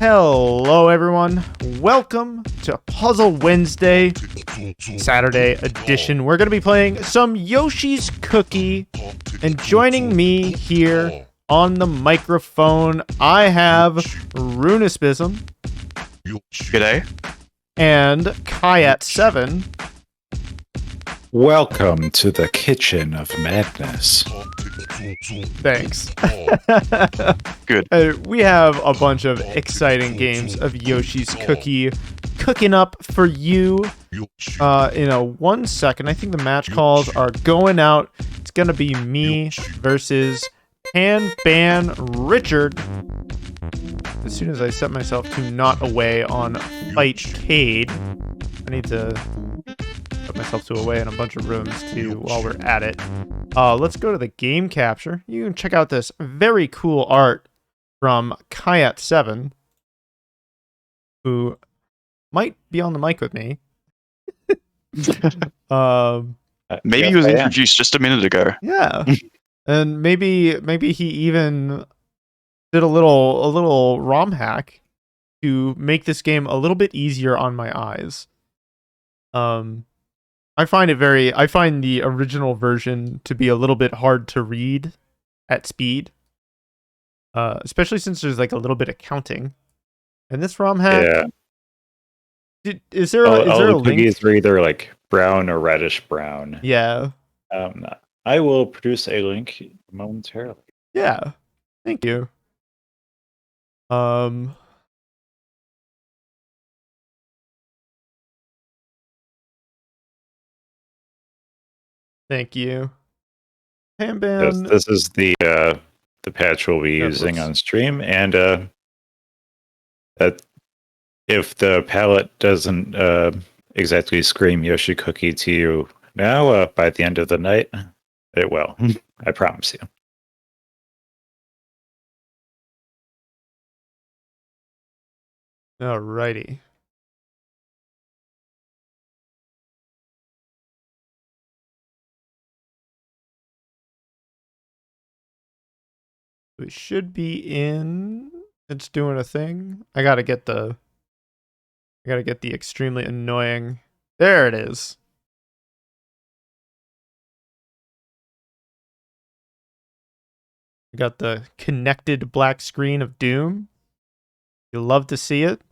Hello everyone, welcome to Puzzle Wednesday, Saturday edition. We're going to be playing some Yoshi's Cookie, and joining me here on the microphone, I have Roonespism. G'day. And Kayat7. Welcome to the kitchen of madness. Thanks. Good. We have a bunch of exciting games of Yoshi's Cookie cooking up for you in a 1 second. I think the match calls are going out. It's going to be me versus PanbanRichard. As soon as I set myself to not away on Fightcade, I need to put myself to away in a bunch of rooms too while we're at it. Let's go to the game capture. You can check out this very cool art from Kayat7, who might be on the mic with me. Maybe he was introduced just a minute ago. Yeah, and maybe he even did a little ROM hack to make this game a little bit easier on my eyes. I find the original version to be a little bit hard to read at speed, especially since there's like a little bit of counting. And this ROM hack, is there a link? Cookies are either like brown or reddish brown. Yeah. I will produce a link momentarily. Yeah. Thank you. Thank you. Panban. This is the patch we'll be using on stream, and if the palette doesn't exactly scream Yoshi Cookie to you now, by the end of the night, it will. I promise you. Alrighty. We should be in. It's doing a thing. I gotta get the extremely annoying. There it is. We got the connected black screen of doom. You love to see it.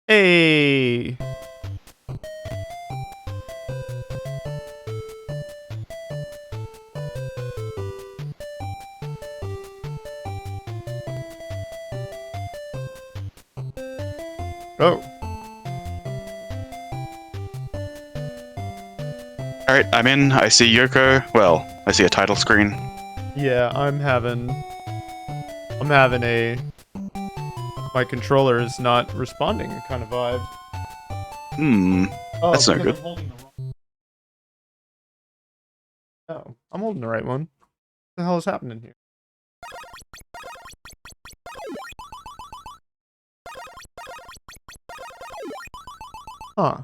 Hey. Oh. Alright, I'm in. I see Yoko. Well, I see a title screen. Yeah, I'm having a my controller is not responding kind of vibe. That's not good. I'm holding the right one. the hell is happening here? Huh.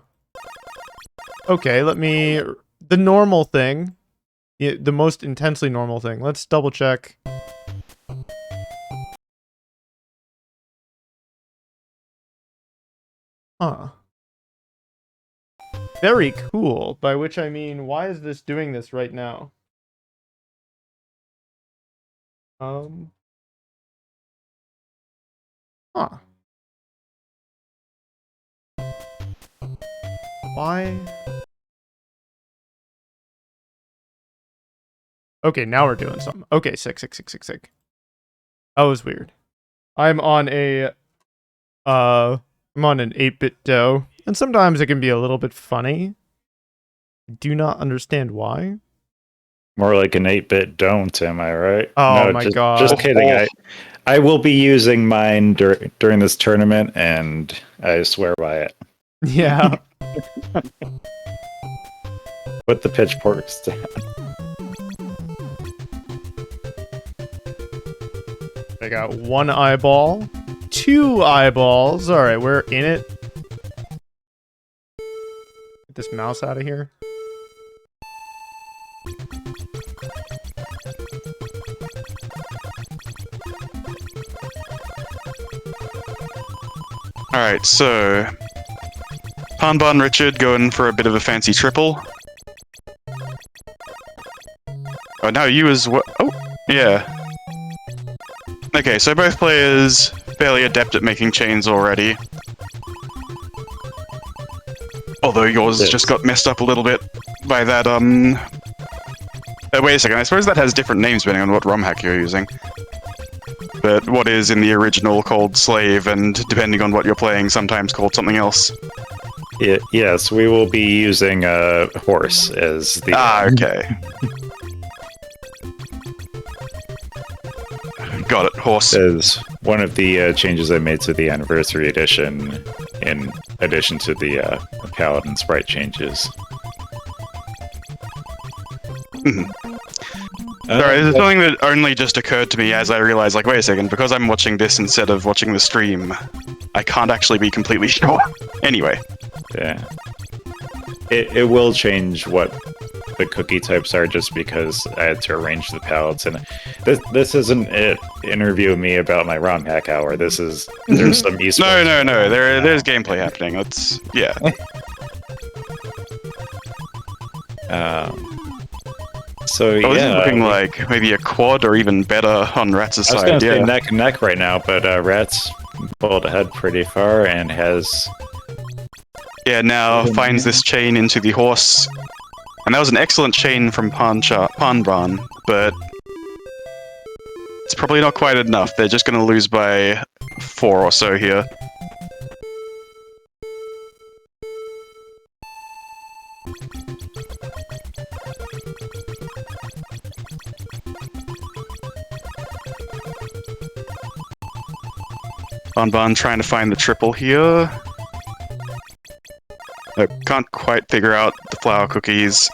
Okay, let me... The normal thing. The most intensely normal thing. Let's double check. Huh. Very cool. By which I mean, why is this doing this right now? Huh. Why? Okay, now we're doing something. Okay, sick. That was weird. I'm on an 8-bit DOE, and sometimes it can be a little bit funny. I do not understand why. More like an 8-bit don't, am I right? Oh no, my god. Just kidding. I will be using mine during this tournament, and I swear by it. Yeah. Put the pitchforks down. I got 1 eyeball, 2 eyeballs. All right, we're in it. Get this mouse out of here. Alright, so PanbanRichard going for a bit of a fancy triple. Oh, no, you as well. Oh, yeah. Okay, so both players fairly adept at making chains already. Although yours just got messed up a little bit by that, wait a second, I suppose that has different names depending on what ROM hack you're using. But what is in the original called slave, and depending on what you're playing, sometimes called something else. Yes, we will be using a horse as the... Ah, okay. Got it, horse. As one of the changes I made to the Anniversary Edition, in addition to the Paladin sprite changes. Sorry, there's something that only just occurred to me as I realized, like, wait a second, because I'm watching this instead of watching the stream, I can't actually be completely sure. Anyway. Yeah. It will change what the cookie types are just because I had to arrange the palettes, and this isn't it interview me about my ROM hack hour. This is there's some esports. No. There's gameplay happening. Let's yeah. So this is yeah, looking like maybe a quad or even better on Rattz's I was side. gonna say Yeah. neck and neck right now, but Ratttz pulled ahead pretty far and has. Yeah, now finds this chain into the horse. And that was an excellent chain from Panban, but it's probably not quite enough. They're just going to lose by 4 or so here. Panban trying to find the triple here. I can't quite figure out the flour cookies.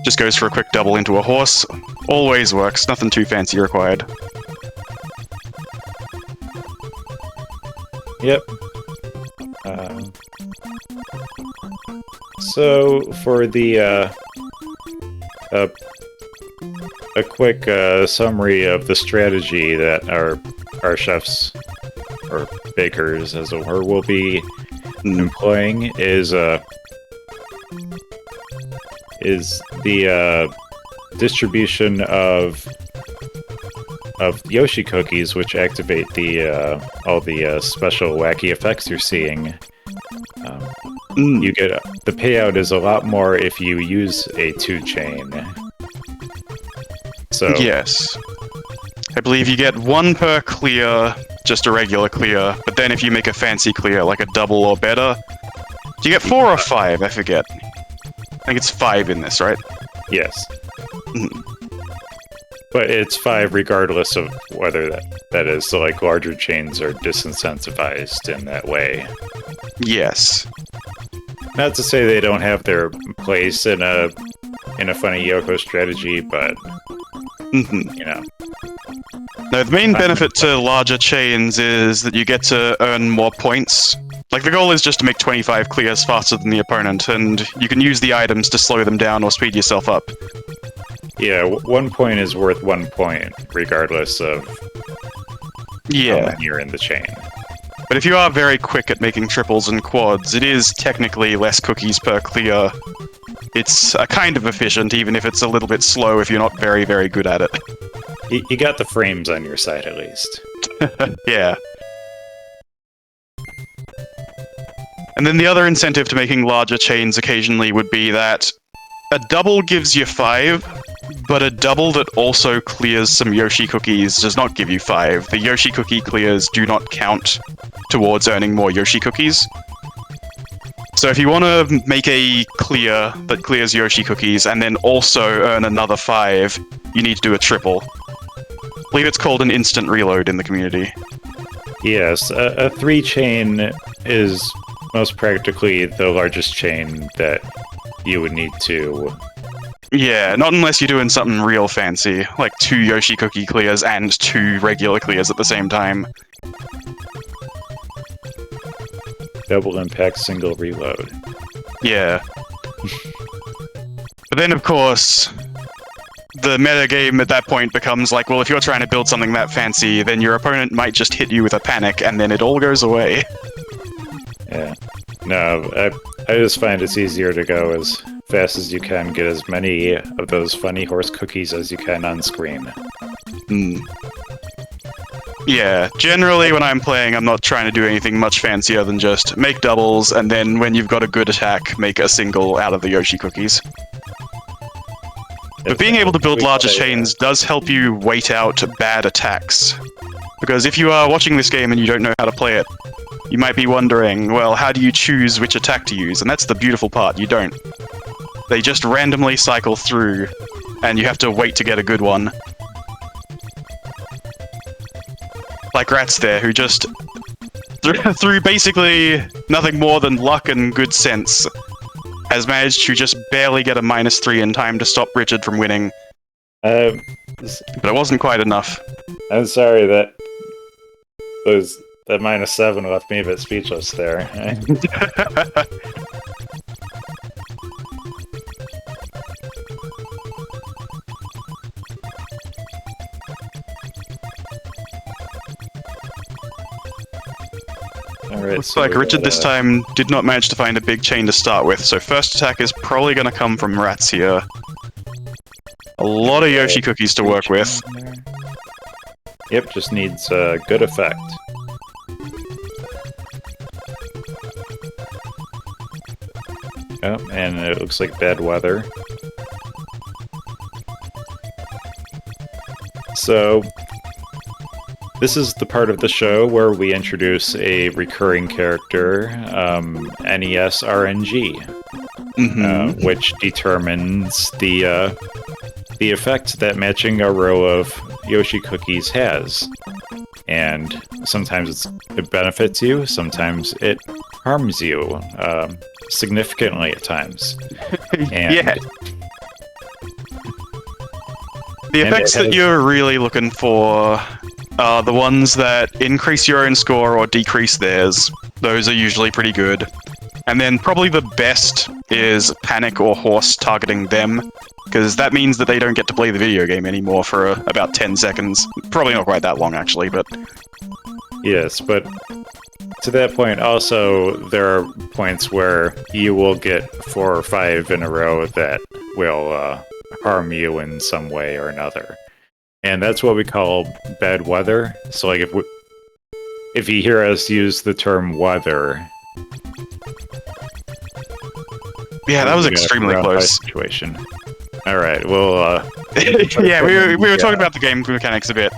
Just goes for a quick double into a horse. Always works, nothing too fancy required. Yep. So for the a quick summary of the strategy that our chefs or bakers, as it were, will be employing is the distribution of Yoshi cookies, which activate the all the special wacky effects you're seeing. You get the payout is a lot more if you use a 2 chain. So yes, I believe you get 1 per clear, just a regular clear. But then if you make a fancy clear, like a double or better, do you get 4 or 5? I forget. I think it's 5 in this, right? yes. But it's 5 regardless of whether that is. So like larger chains are disincentivized in that way. Yes. Not to say they don't have their place in a funny Yoko strategy, but Mm-hmm. You know. No, the main benefit to larger chains is that you get to earn more points. Like, the goal is just to make 25 clears faster than the opponent, and you can use the items to slow them down or speed yourself up. Yeah, 1 point is worth 1 point, regardless of how many you're in the chain. But if you are very quick at making triples and quads, it is technically less cookies per clear. It's kind of efficient, even if it's a little bit slow if you're not very, very good at it. You got the frames on your side, at least. Yeah. And then the other incentive to making larger chains occasionally would be that a double gives you 5, but a double that also clears some Yoshi cookies does not give you 5. The Yoshi cookie clears do not count towards earning more Yoshi cookies. So if you want to make a clear that clears Yoshi cookies and then also earn another 5, you need to do a triple. I believe it's called an instant reload in the community. Yes, a 3-chain is most practically the largest chain that you would need to... Yeah, not unless you're doing something real fancy, like 2 Yoshi cookie clears and 2 regular clears at the same time. Double impact, single reload. Yeah. But then, of course, the metagame at that point becomes like, well, if you're trying to build something that fancy, then your opponent might just hit you with a panic, and then it all goes away. Yeah. No, I just find it's easier to go as fast as you can, get as many of those funny horse cookies as you can on screen. Hmm. Yeah, generally when I'm playing, I'm not trying to do anything much fancier than just make doubles, and then when you've got a good attack, make a single out of the Yoshi cookies. But being able to build larger chains does help you wait out bad attacks. Because if you are watching this game and you don't know how to play it, you might be wondering, well, how do you choose which attack to use? And that's the beautiful part, you don't. They just randomly cycle through, and you have to wait to get a good one. Like Ratttz there, who just, through basically nothing more than luck and good sense, has managed to just barely get a -3 in time to stop Richard from winning. But it wasn't quite enough. I'm sorry that that -7 left me a bit speechless there. Alright, Looks like Richard this time did not manage to find a big chain to start with, so first attack is probably going to come from Ratttz here. A lot of Yoshi cookies to work with. Yep, just needs a good effect. Oh, and it looks like bad weather. So, this is the part of the show where we introduce a recurring character, NES RNG, which determines the effect that matching a row of Yoshi cookies has. And sometimes it benefits you, sometimes it harms you, significantly at times. And yeah. The effects that you're really looking for are the ones that increase your own score or decrease theirs. Those are usually pretty good. And then probably the best is panic or horse targeting them, because that means that they don't get to play the video game anymore for about 10 seconds. Probably not quite that long, actually, but... Yes, but to that point, also, there are points where you will get 4 or 5 in a row that will harm you in some way or another. And that's what we call bad weather. So, like, if you hear us use the term weather... Yeah, that was extremely close. Situation. Alright, well, yeah, we were talking about the game mechanics a bit.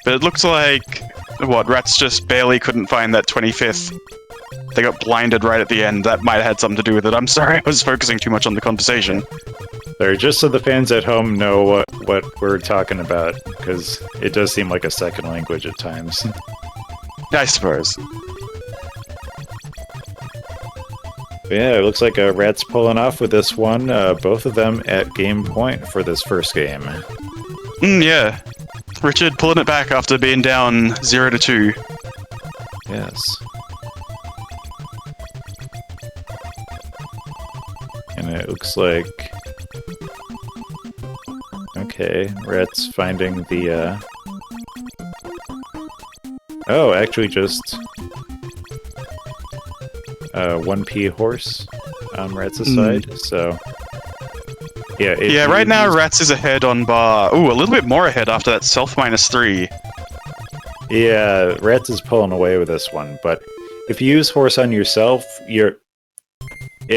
But it looks like... What, Ratttz just barely couldn't find that 25th. They got blinded right at the end. That might have had something to do with it. I'm sorry, I was focusing too much on the conversation. There, just so the fans at home know what we're talking about, because it does seem like a second language at times. I suppose. But yeah, it looks like Ratttz pulling off with this one. Both of them at game point for this first game. Yeah. Richard pulling it back after being down 0-2. Yes. And it looks like... Okay, Ratttz finding the, Oh, actually just... 1p horse on Rattz's side, so... Yeah, Yeah, right now Ratttz is ahead on bar. Ooh, a little bit more ahead after that self -3. Yeah, Ratttz is pulling away with this one, but if you use horse on yourself, it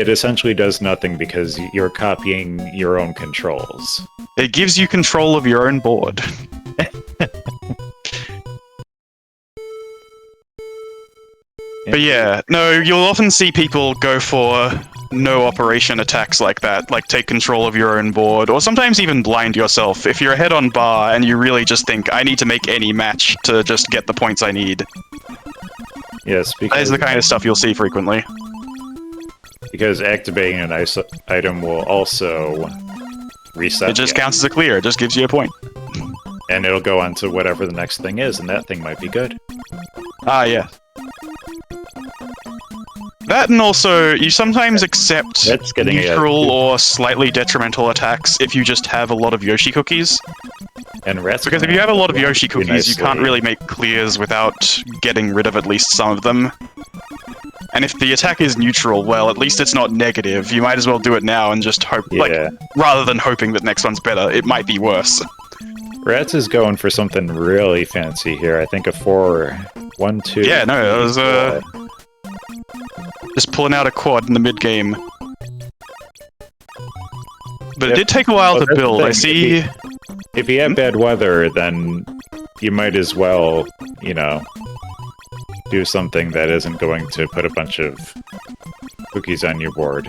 essentially does nothing because you're copying your own controls. It gives you control of your own board. But yeah, no, you'll often see people go for no operation attacks like that, like take control of your own board, or sometimes even blind yourself. If you're ahead on bar and you really just think, I need to make any match to just get the points I need. Yes, because that is the kind of stuff you'll see frequently. Because activating an item will also reset. It just counts as a clear, it just gives you a point. And it'll go on to whatever the next thing is, and that thing might be good. Ah, yeah. That, and also, you sometimes accept neutral or slightly detrimental attacks if you just have a lot of Yoshi cookies. And Ratttz, because if you have a lot of Yoshi cookies, you can't really make clears without getting rid of at least some of them. And if the attack is neutral, well, at least it's not negative. You might as well do it now and just hope, like, rather than hoping that next one's better, it might be worse. Ratttz is going for something really fancy here. I think a 4-1-2. Yeah, no, it was, just pulling out a quad in the mid-game. But it did take a while to build, I see... If you have bad weather, then you might as well, you know, do something that isn't going to put a bunch of cookies on your board.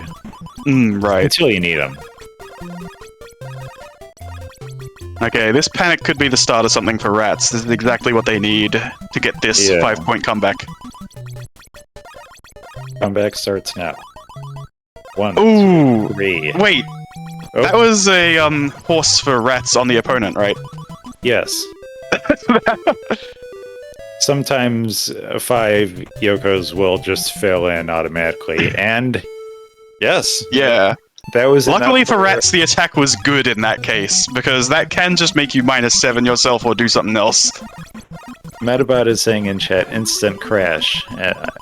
Right. Until you need them. Okay, this panic could be the start of something for Ratttz. This is exactly what they need to get this 5-point comeback. Comeback starts now. 1, 2, 3. Wait! Oh. That was a horse for Ratttz on the opponent, right? Yes. Sometimes 5 Yokos will just fill in automatically, and yes. Yeah. That was luckily for Ratttz, the attack was good in that case, because that can just make you -7 yourself or do something else. Medibot is saying in chat, instant crash.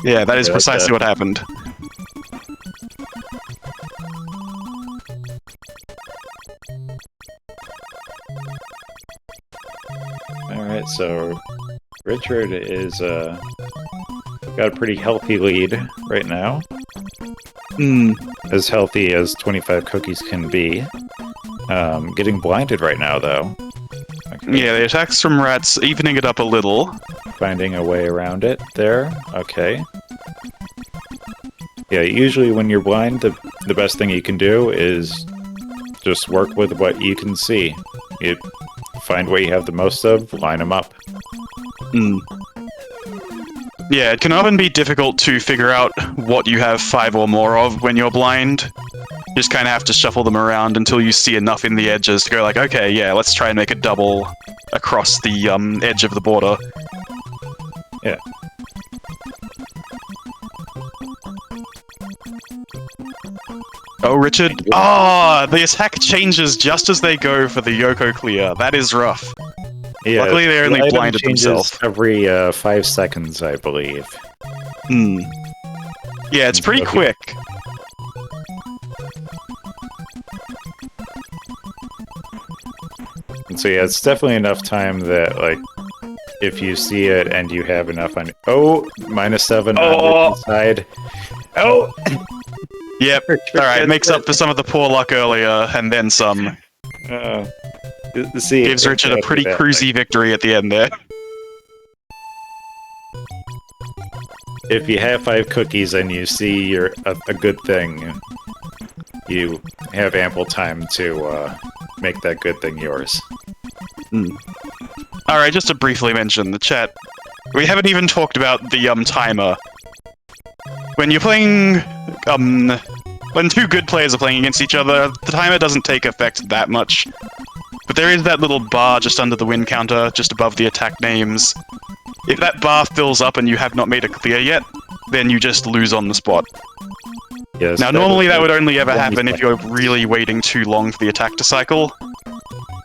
Yeah, that is precisely what happened. Alright, so Richard is got a pretty healthy lead right now. As healthy as 25 cookies can be. Getting blinded right now, though. Okay. Yeah, the attacks from Ratttz evening it up a little. Finding a way around it there. Okay. Yeah, usually when you're blind, the best thing you can do is just work with what you can see. You find what you have the most of, line them up. Yeah, it can often be difficult to figure out what you have 5 or more of when you're blind. You just kind of have to shuffle them around until you see enough in the edges to go like, okay, yeah, let's try and make a double across the edge of the border. Yeah. Oh, Richard. Oh, the attack changes just as they go for the Yoko clear. That is rough. Yeah, luckily they only blinded themselves. Every 5 seconds, I believe. Yeah, it's pretty quick. And so yeah, it's definitely enough time that, like, if you see it and you have enough on... Oh! -7 on the side. Oh! Yep. Alright, makes up for some of the poor luck earlier, and then some. Gives Richard a pretty cruisy victory at the end there. If you have 5 cookies and you see a good thing, you have ample time to make that good thing yours. Alright, just to briefly mention the chat. We haven't even talked about the timer. When you're playing when 2 good players are playing against each other, the timer doesn't take effect that much. But but there is that little bar just under the win counter, just above the attack names. If that bar fills up and you have not made a clear yet, then you just lose on the spot. Yes, Now, normally that would only ever happen if you're really waiting too long for the attack to cycle.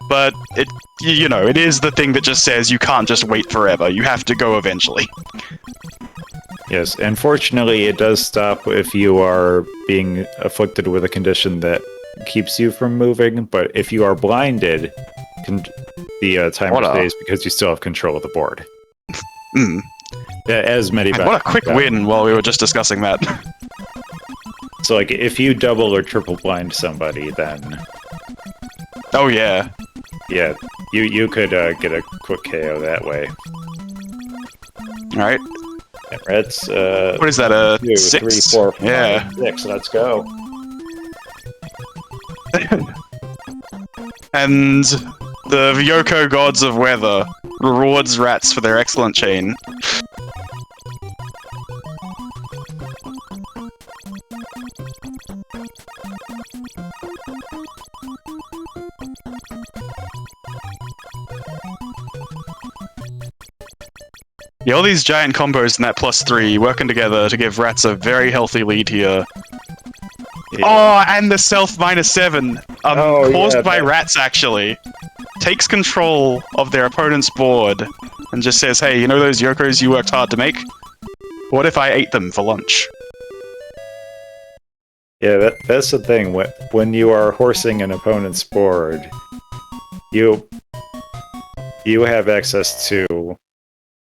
But, it is the thing that just says you can't just wait forever. You have to go eventually. Yes, and fortunately it does stop if you are being afflicted with a condition that keeps you from moving, but if you are blinded, the timer stays because you still have control of the board. As medibot. What a quick win while we were just discussing that. So, like, if you double or triple blind somebody, then... Oh, yeah. Yeah, you could get a quick KO that way. Alright. Ratttz, what is that, a 2, 6? 3, 4, 5, yeah. 6, let's go. And the Yoko Gods of Weather rewards Ratttz for their excellent chain. Yeah, all these giant combos in that +3 working together to give Ratttz a very healthy lead here. Yeah. Oh, and the self -7, caused by Ratttz, actually. Takes control of their opponent's board and just says, hey, you know those Yokos you worked hard to make? What if I ate them for lunch? Yeah, that's the thing. When you are horsing an opponent's board, you have access to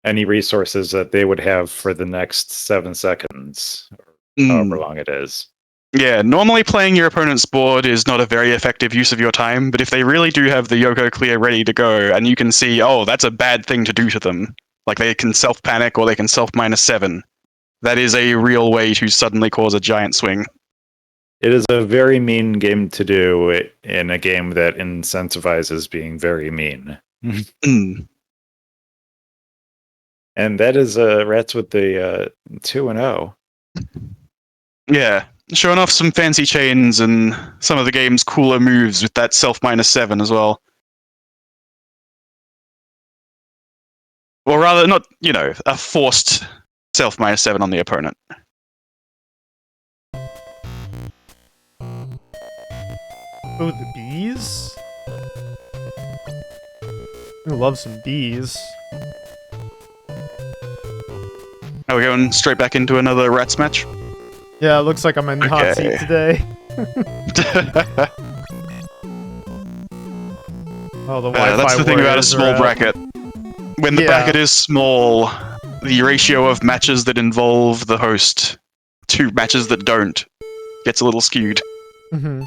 any resources that they would have for the next 7 seconds, or however long it is. Yeah, normally playing your opponent's board is not a very effective use of your time, but if they really do have the Yoko clear ready to go, and you can see, oh, that's a bad thing to do to them, like they can self-panic or they can self-7, that is a real way to suddenly cause a giant swing. It is a very mean game to do in a game that incentivizes being very mean. And that is Ratttz with the 2-0. Yeah, showing off some fancy chains and some of the game's cooler moves with that self-7 as well. Or rather, not, a forced self-7 on the opponent. Oh, the bees? I love some bees. Are we going straight back into another Ratttz match? Yeah, it looks like I'm in the hot seat today. Oh, the Wi-Fi that's the thing about a small out. bracket. When the bracket is small, the ratio of matches that involve the host to matches that don't gets a little skewed. Mm-hmm.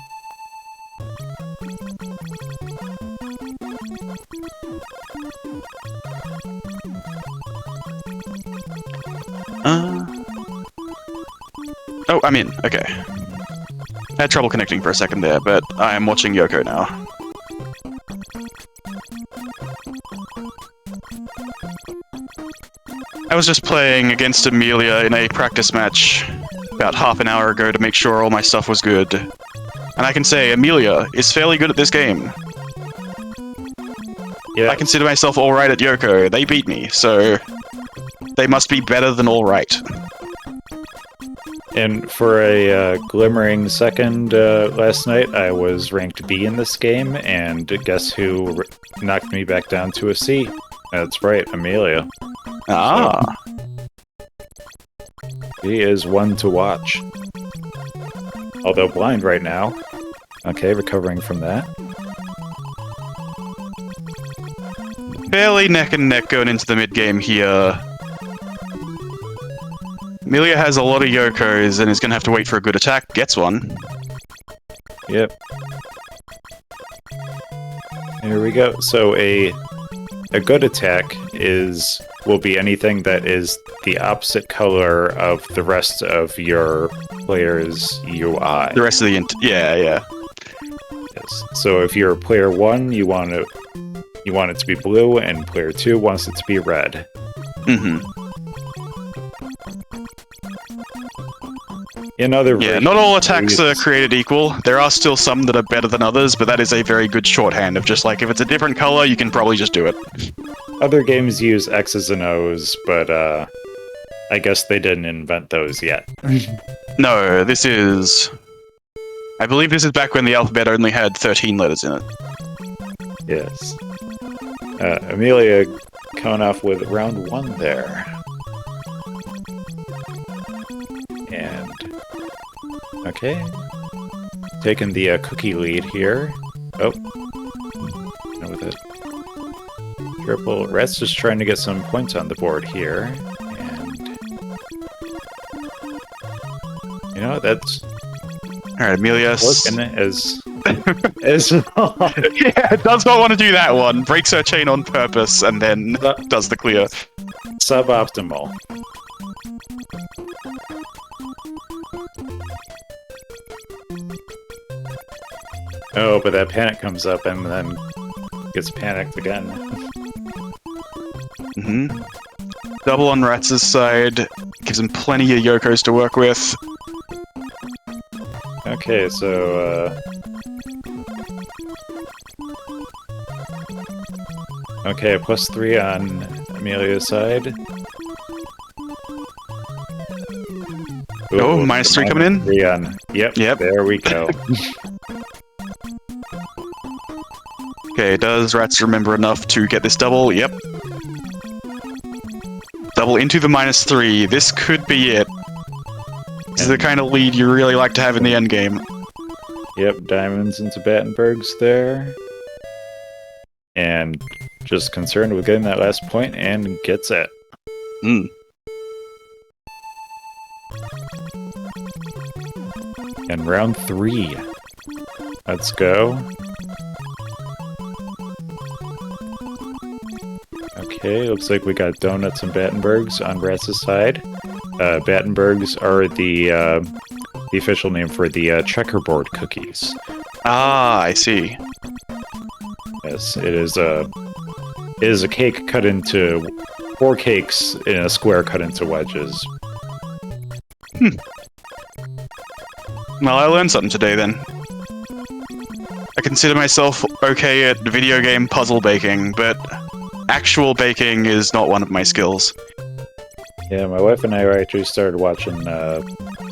Oh, I'm in. Okay. I had trouble connecting for a second there, but I am watching Yoko now. I was just playing against Amelia in a practice match about half an hour ago to make sure all my stuff was good. And I can say Amelia is fairly good at this game. Yeah. I consider myself alright at Yoko. They beat me, so they must be better than alright. And for a glimmering second last night, I was ranked B in this game, and guess who knocked me back down to a C? That's right, Amelia. Ah. She is one to watch. Although blind right now. Okay, recovering from that. Fairly neck and neck going into the mid-game here. Amelia has a lot of Yokos and is going to have to wait for a good attack. Gets one. Yep. Here we go. So a good attack will be anything that is the opposite color of the rest of your player's UI. The rest of the yeah. Yes. So if you're player 1, you want it to be blue, and player 2 wants it to be red. In other Yeah, versions, not all attacks we are use- created equal. There are still some that are better than others, but that is a very good shorthand of just like, if it's a different color, you can probably just do it. Other games use X's and O's, but I guess they didn't invent those yet. No, this is... I believe this is back when the alphabet only had 13 letters in it. Yes. Amelia coming off with round 1 there. And... okay. Taking the cookie lead here. Oh. No, with it. Triple. Ratttz just trying to get some points on the board here. And... you know, that's... Alright, Amelia... looking as... yeah, does not want to do that one. Breaks her chain on purpose, and then does the clear. suboptimal. Oh, but that panic comes up and then gets panicked again. Mm-hmm. Double on Rattz's side. Gives him plenty of Yokos to work with. Okay, so, okay, +3 on Amelia's side. Oh, Ooh, -3 coming in? -3 on... Yep, Yep. there we go. Okay, does Ratttz remember enough to get this double? Yep. Double into the -3. This could be it. This is the kind of lead you really like to have in the endgame. Yep, diamonds into Battenbergs there. And just concerned with getting that last point, and gets it. Mm. And round 3. Let's go. Okay, looks like we got donuts and Battenbergs on Rattz's side. Battenbergs are the official name for the checkerboard cookies. Ah, I see. Yes, it is a cake cut into 4 cakes in a square cut into wedges. Well, I learned something today then. I consider myself okay at video game puzzle baking, but actual baking is not one of my skills. Yeah, my wife and I actually started watching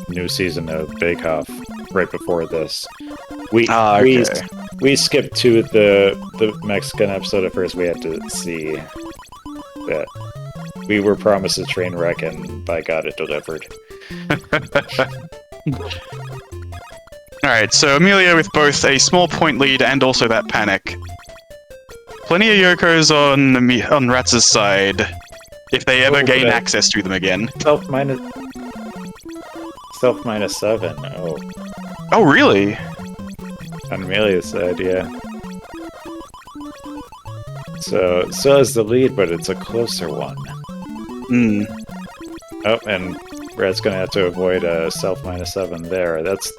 new season of Bake Off right before this. Okay. We skipped to the Mexican episode at first. We had to see that we were promised a train wreck, and by God, it delivered. Alright, so Amelia with both a small point lead and also that panic. Plenty of Yokos on Rattz's side, if they ever gain access to them again. Self minus 7. Oh, Oh, really? on Amelia's side, yeah. So it still has the lead, but it's a closer one. Hmm. Oh, and Rat's gonna have to avoid a self -7 there. That's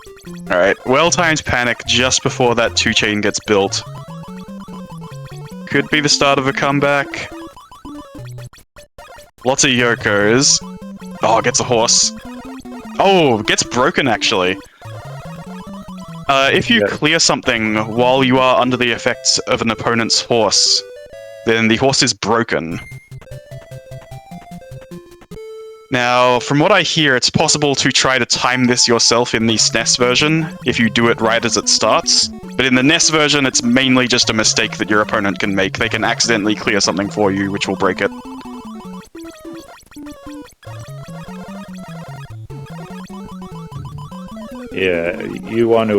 Alright, well-timed panic just before that 2-chain gets built. Could be the start of a comeback. Lots of Yokos. Oh, gets a horse. Oh, gets broken actually. If you Yeah. clear something while you are under the effects of an opponent's horse, then the horse is broken. Now, from what I hear, it's possible to try to time this yourself in the SNES version, if you do it right as it starts. But in the NES version, it's mainly just a mistake that your opponent can make. They can accidentally clear something for you, which will break it. yeah. You want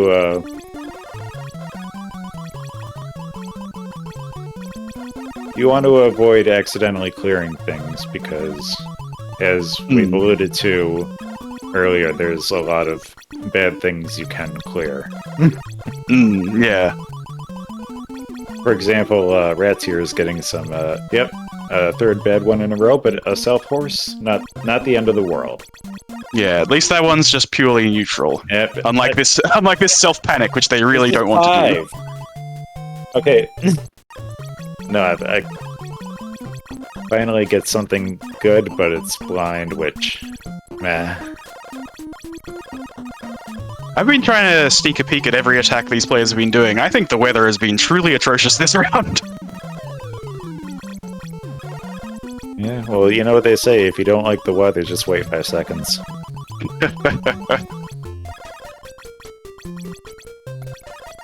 to avoid accidentally clearing things because, as we've alluded to earlier, there's a lot of bad things you can clear. Yeah. For example, Ratttz here is getting some, third bad one in a row, but a self horse, not the end of the world. Yeah, at least that one's just purely neutral. Yep. Unlike this self-panic, which they really don't want to do. 5. Okay. No, I finally get something good, but it's blind, which, meh. I've been trying to sneak a peek at every attack these players have been doing. I think the weather has been truly atrocious this round. Yeah, well, you know what they say, if you don't like the weather, just wait 5 seconds.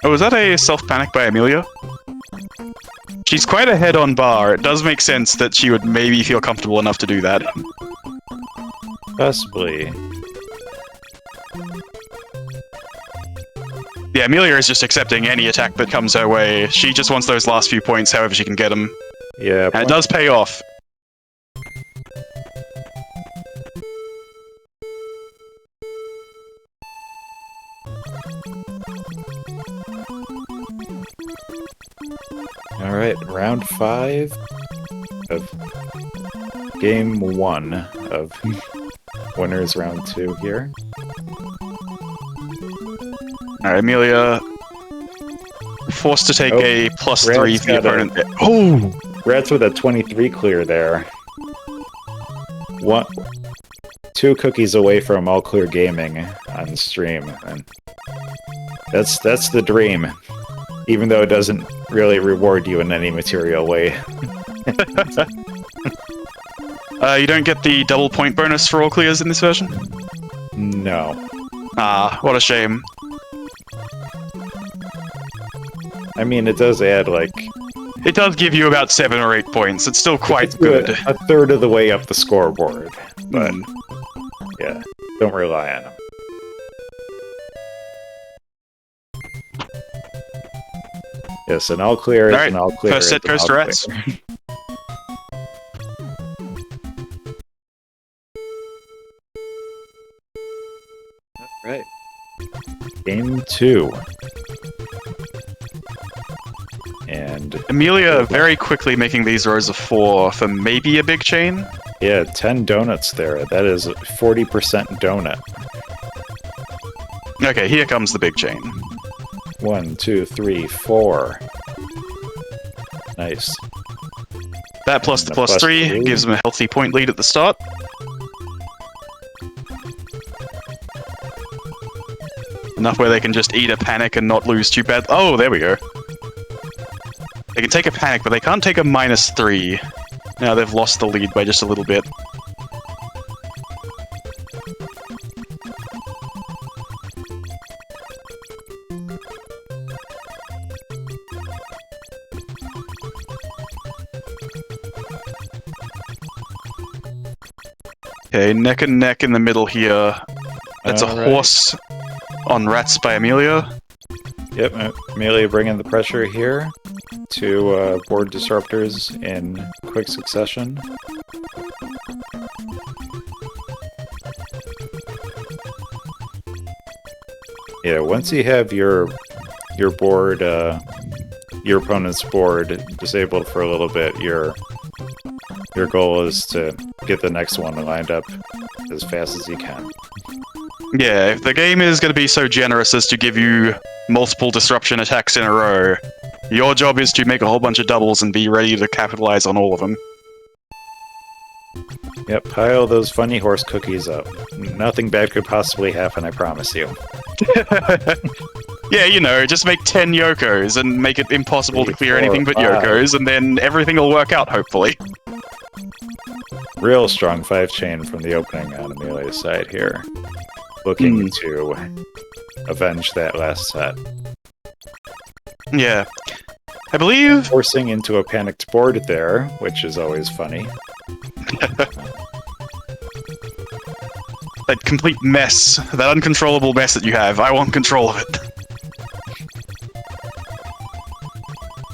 Oh, is that a self-panic by Amelia? She's quite ahead on bar. It does make sense that she would maybe feel comfortable enough to do that. Possibly. Yeah, Amelia is just accepting any attack that comes her way. She just wants those last few points however she can get them. Yeah, And it does pay off. Alright, round 5 of game 1 of winners round 2 here. Alright, Amelia forced to take a +3 Ratttz for the got a- opponent. Oh! Ratttz with a 23 clear there. 2 cookies away from all clear gaming on stream. And that's the dream. Even though it doesn't really reward you in any material way. You don't get the double point bonus for all clears in this version? No. Ah, what a shame. I mean, it does add, like... It does give you about 7 or 8 points. It's still quite it's good. A third of the way up the scoreboard. But, Hmm. yeah, don't rely on them. Yes, an all clear is Alright, an all clear. first set is an goes to all Ratttz. clear. Right. Game 2. And Amelia very quickly making these rows of 4 for maybe a big chain. yeah, 10 donuts there. That is 40% donut. Okay, here comes the big chain. 1, 2, 3, 4. Nice. That plus the And a +3 +3. gives them a healthy point lead at the start. Enough where they can just eat a panic and not lose too bad. Oh, there we go. They can take a panic, but they can't take a -3. Now they've lost the lead by just a little bit. Okay, neck and neck in the middle here. That's a Alright. horse on Ratttz by Amelia. Yep, Amelia bringing the pressure here. 2 board disruptors in quick succession. Yeah, once you have your board, your opponent's board disabled for a little bit, your goal is to get the next one lined up as fast as you can. Yeah, if the game is going to be so generous as to give you multiple disruption attacks in a row, your job is to make a whole bunch of doubles and be ready to capitalize on all of them. Yep, pile those funny horse cookies up. Nothing bad could possibly happen, I promise you. Yeah, you know, just make 10 Yokos and make it impossible to 3, clear 4, anything but 5. Yokos, and then everything will work out, hopefully. Real strong 5 chain from the opening on Amelia's side here. Looking to avenge that last set. Yeah. I believe... Forcing into a panicked board there, which is always funny. That complete mess, that uncontrollable mess that you have, I want control of it.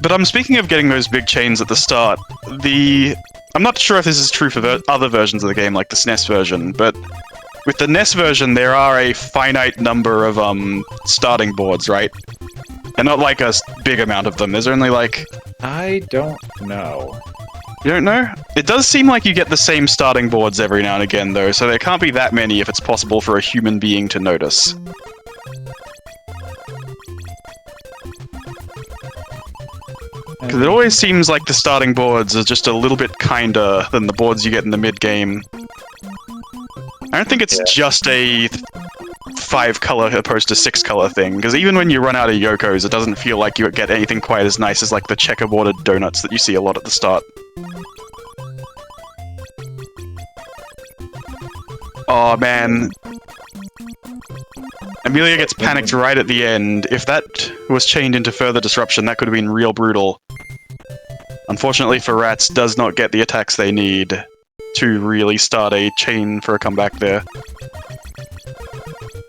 But I'm speaking of getting those big chains at the start. I'm not sure if this is true for other versions of the game, like the SNES version, but with the NES version, there are a finite number of starting boards, right? And not like a big amount of them. There's only like... I don't know. You don't know? It does seem like you get the same starting boards every now and again, though, so there can't be that many if it's possible for a human being to notice. Because it always seems like the starting boards are just a little bit kinder than the boards you get in the mid-game. I don't think it's just a 5-color opposed to 6-color thing, because even when you run out of Yokos, it doesn't feel like you get anything quite as nice as like the checkerboarded donuts that you see a lot at the start. Oh man. Amelia gets panicked right at the end. If that was chained into further disruption, that could have been real brutal. Unfortunately for Ratttz, does not get the attacks they need to really start a chain for a comeback there.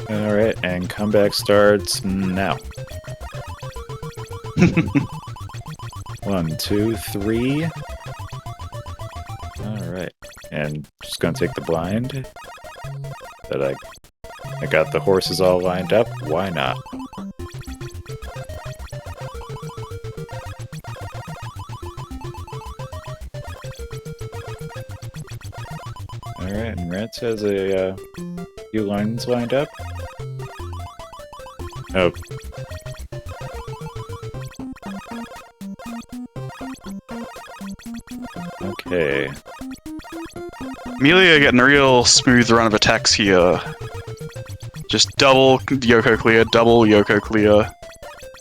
Alright, and comeback starts now. 1, 2, 3. Alright, and just gonna take the blind. But I got the horses all lined up, why not? Alright, and Ratttz has a few lines lined up. Oh. Okay. Amelia getting a real smooth run of attacks here. Just double Yoko clear, double Yoko clear.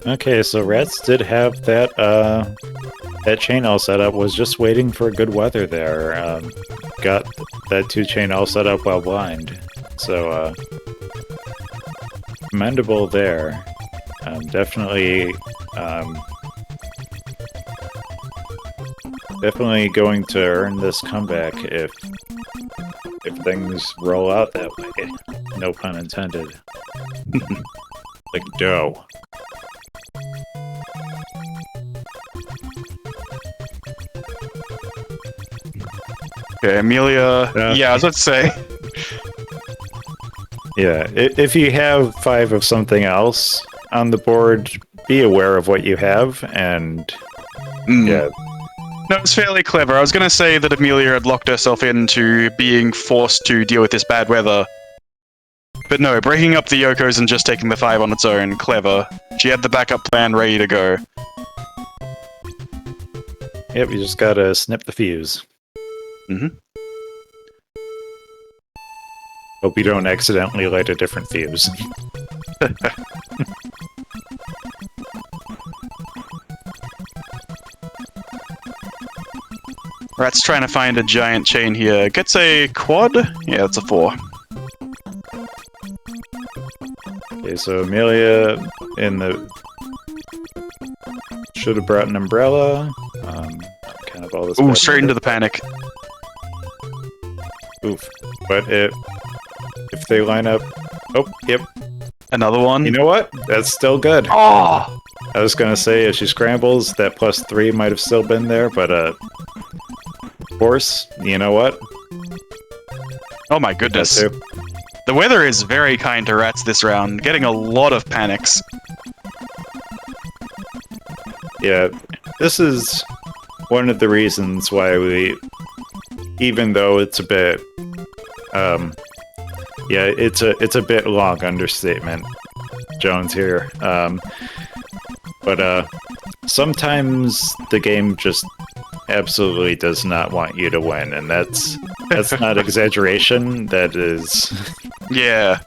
Okay, so Ratttz did have that that chain all set up, was just waiting for good weather there. Got that 2-chain all set up while blind. So commendable there. Definitely definitely going to earn this comeback if things roll out that way. No pun intended. Like dough. Okay, Amelia... yeah, I was about to say. Yeah, if you have 5 of something else on the board, be aware of what you have, and yeah. No, it's fairly clever. I was going to say that Amelia had locked herself into being forced to deal with this bad weather. But no, breaking up the Yokos and just taking the 5 on its own, clever. She had the backup plan ready to go. Yep, you just gotta snip the fuse. Mm-hmm. Hope you don't accidentally light a different fuse. Ratttz trying to find a giant chain here. Gets a quad? Yeah, it's a 4. Okay, so Amelia in the... Should have brought an umbrella. Kind of all this... Ooh, straight into the panic. Oof. But if they line up... Oh, yep. Another one? You know what? That's still good. Oh! I was gonna say, if she scrambles, that +3 might have still been there, but, horse, you know what? Oh my goodness. The weather is very kind to Ratttz this round, getting a lot of panics. Yeah, this is one of the reasons why we, even though it's a bit, yeah, it's a bit long understatement, Jones here, but sometimes the game just absolutely does not want you to win, and that's not exaggeration, that is... Yeah.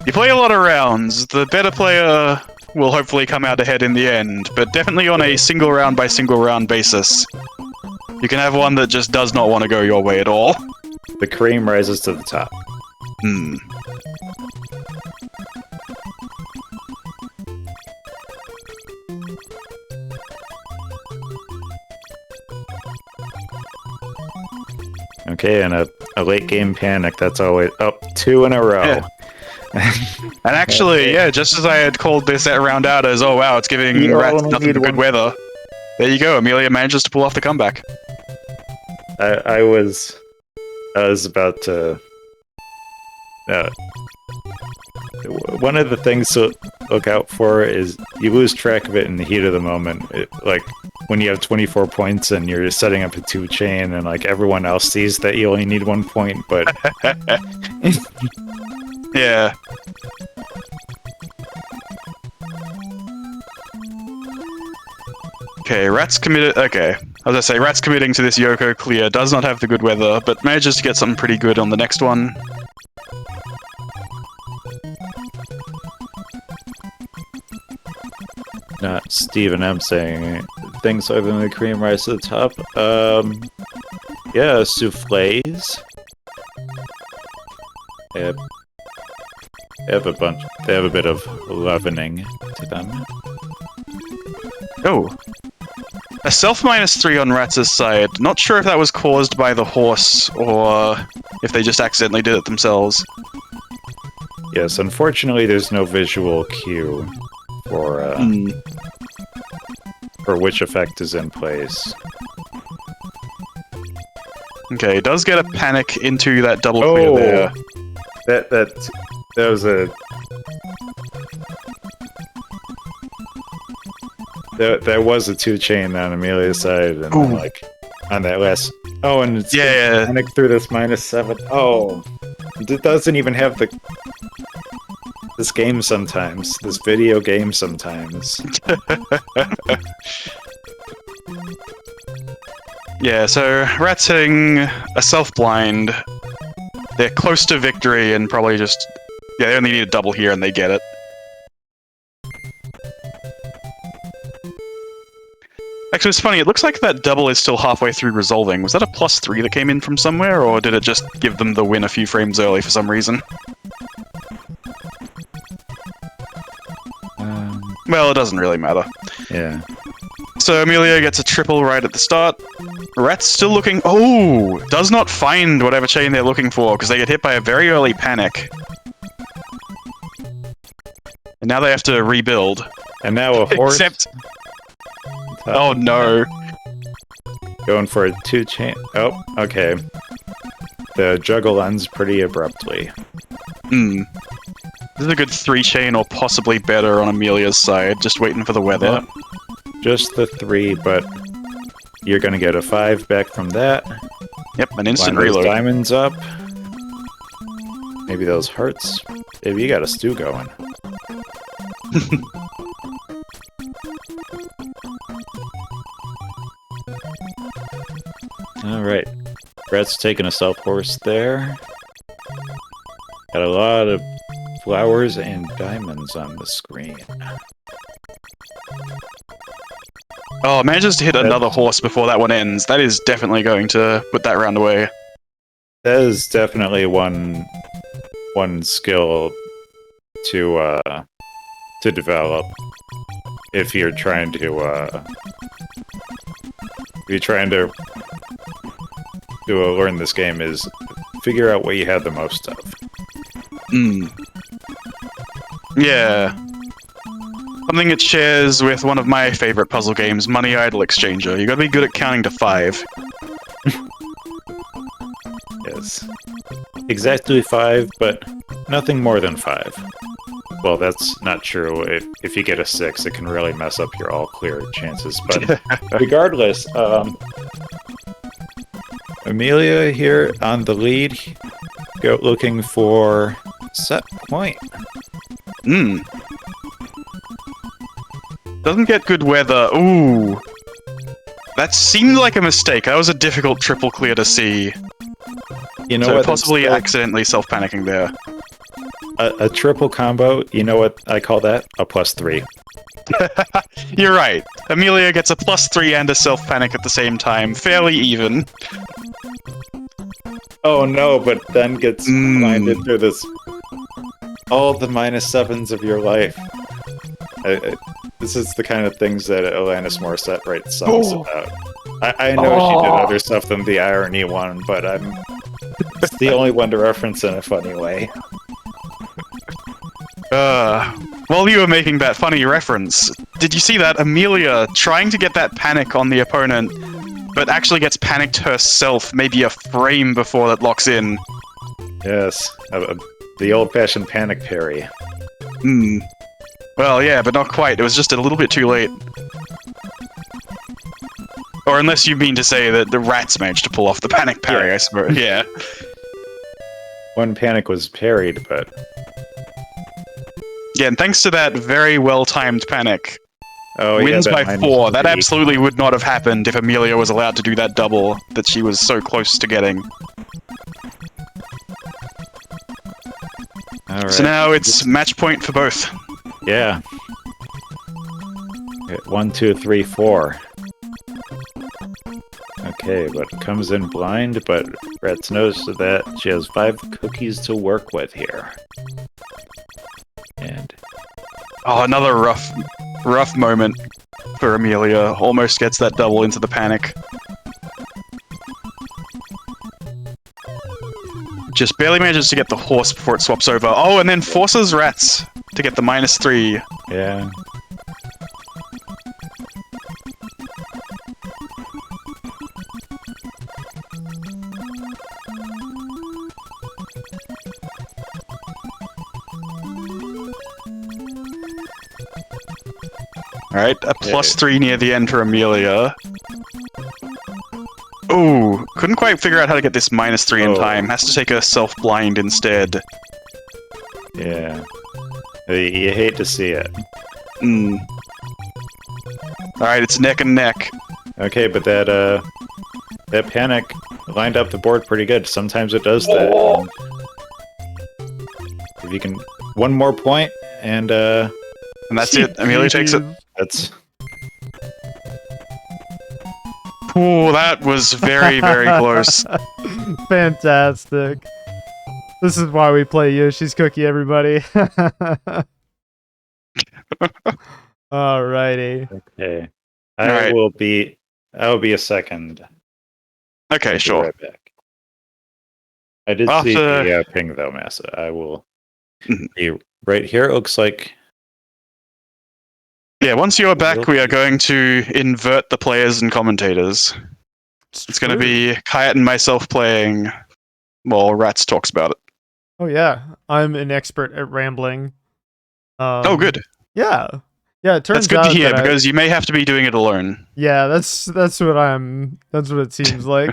You play a lot of rounds, the better player will hopefully come out ahead in the end, but definitely on a single round by single round basis. You can have one that just does not want to go your way at all. The cream rises to the top. Hmm. Okay, and a late game panic, that's always up 2 in a row. Yeah. And actually, yeah, just as I had called this round out as, oh wow, it's giving Ratttz nothing but good weather. There you go, Amelia manages to pull off the comeback. I was about to... one of the things to look out for is you lose track of it in the heat of the moment. Like, when you have 24 points and you're setting up a 2-chain and, like, everyone else sees that you only need 1 point, but... Yeah. Okay, Ratttz committed... Okay. As I say, Ratttz committing to this Yoko clear, does not have the good weather, but manages to get something pretty good on the next one. Not Stephen M saying things other than the cream rise to the top. Yeah, souffles. They have a bunch. They have a bit of leavening to them. Oh. A self -3 on Rattz's side. Not sure if that was caused by the horse or if they just accidentally did it themselves. Yes, unfortunately, there's no visual cue for which effect is in place. Okay, does get a panic into that double clear there. That was a... There was a 2-chain on Amelia's side, and then, like, on that last... Oh, and it's panic through this -7. Oh, it doesn't even have the... This game sometimes. This video game sometimes. Yeah, so Ratttz hitting a self-blind. They're close to victory and probably just... Yeah, they only need a double here and they get it. Actually, it's funny, it looks like that double is still halfway through resolving. Was that a +3 that came in from somewhere, or did it just give them the win a few frames early for some reason? Well, it doesn't really matter. Yeah. So Amelia gets a triple right at the start. Ratttz still looking... Oh! Does not find whatever chain they're looking for, because they get hit by a very early panic. And now they have to rebuild. And now a horse... Except... Oh no. Going for a 2-chain... Oh, okay. The juggle ends pretty abruptly. This is a good 3-chain or possibly better on Amelia's side, just waiting for the weather. Just the 3, but you're gonna get a 5 back from that. Yep, an instant Line those reload. diamonds up. Maybe those hearts. Maybe you got a stew going. Alright. Brett's taking a self-horse there. Got a lot of flowers and diamonds on the screen. Oh, manages to hit another horse before that one ends. That is definitely going to put that round away. That is definitely one skill to develop if you're trying to learn this game, is figure out what you have the most of. Yeah. Something it shares with one of my favorite puzzle games, Money Idol Exchanger. You gotta be good at counting to 5. Yes. Exactly 5, but nothing more than 5. Well, that's not true. If you get a 6, it can really mess up your all-clear chances. But regardless, Amelia here on the lead, looking for set point. Doesn't get good weather. Ooh. That seemed like a mistake. That was a difficult triple clear to see. You know so what? Possibly accidentally self-panicking there. A triple combo, you know what I call that? A +3. You're right. Amelia gets a +3 and a self-panic at the same time. Fairly even. Oh no, but then gets blinded through this... all the -7s of your life. This is the kind of things that Alanis Morissette writes songs about. I know she did other stuff than the irony one, but it's the only one to reference in a funny way. While you were making that funny reference, did you see that? Amelia trying to get that panic on the opponent, but actually gets panicked herself maybe a frame before it locks in. Yes, the old-fashioned panic parry. Well, yeah, but not quite. It was just a little bit too late. Or unless you mean to say that the Ratttz managed to pull off the panic parry, I suppose. Yeah. One panic was parried, but... Yeah, and thanks to that very well-timed panic, wins by 4. -3. That absolutely would not have happened if Amelia was allowed to do that double that she was so close to getting. All right. So now it's match point for both. Yeah. 1, 2, 3, 4. Okay, but it comes in blind, but Ratttz knows that she has 5 cookies to work with here. And Oh, another rough moment for Amelia. Almost gets that double into the panic. Just barely manages to get the horse before it swaps over. Oh, and then forces Ratttz to get the -3. yeah. Alright, a +3 near the end for Amelia. Ooh, couldn't quite figure out how to get this -3 in time. Has to take a self-blind instead. Yeah. You hate to see it. Alright, it's neck and neck. Okay, but that panic lined up the board pretty good. Sometimes it does that. If you can... One more point, and that's it. Amelia takes it. that's... Ooh, that was very, very close. Fantastic. This is why we play Yoshi's Cookie, everybody. Alrighty. Okay. Alright. I will be a second. Okay, I'll be sure. right back. I did see the ping though, Massa. I will be right here. It looks like. Yeah, once you're back, we are going to invert the players and commentators. It's going to be Kayat and myself playing while Ratttz talks about it. Oh yeah, I'm an expert at rambling. Oh, good. Yeah, yeah. It turns That's good out to hear that because you may have to be doing it alone. Yeah, that's what it seems like.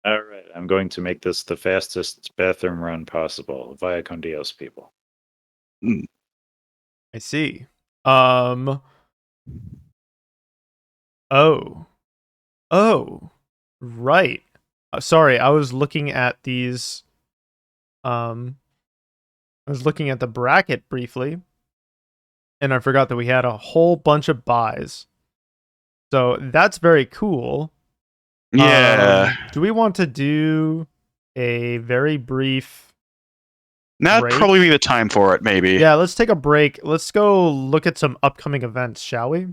All right, I'm going to make this the fastest bathroom run possible. Via con Dios, people. I see. Oh, right. Sorry, I was looking at these. I was looking at the bracket briefly, and I forgot that we had a whole bunch of buys. So that's very cool. Yeah. Do we want to do a very brief? That'd probably be the time for it, maybe. Yeah, let's take a break. Let's go look at some upcoming events, shall we?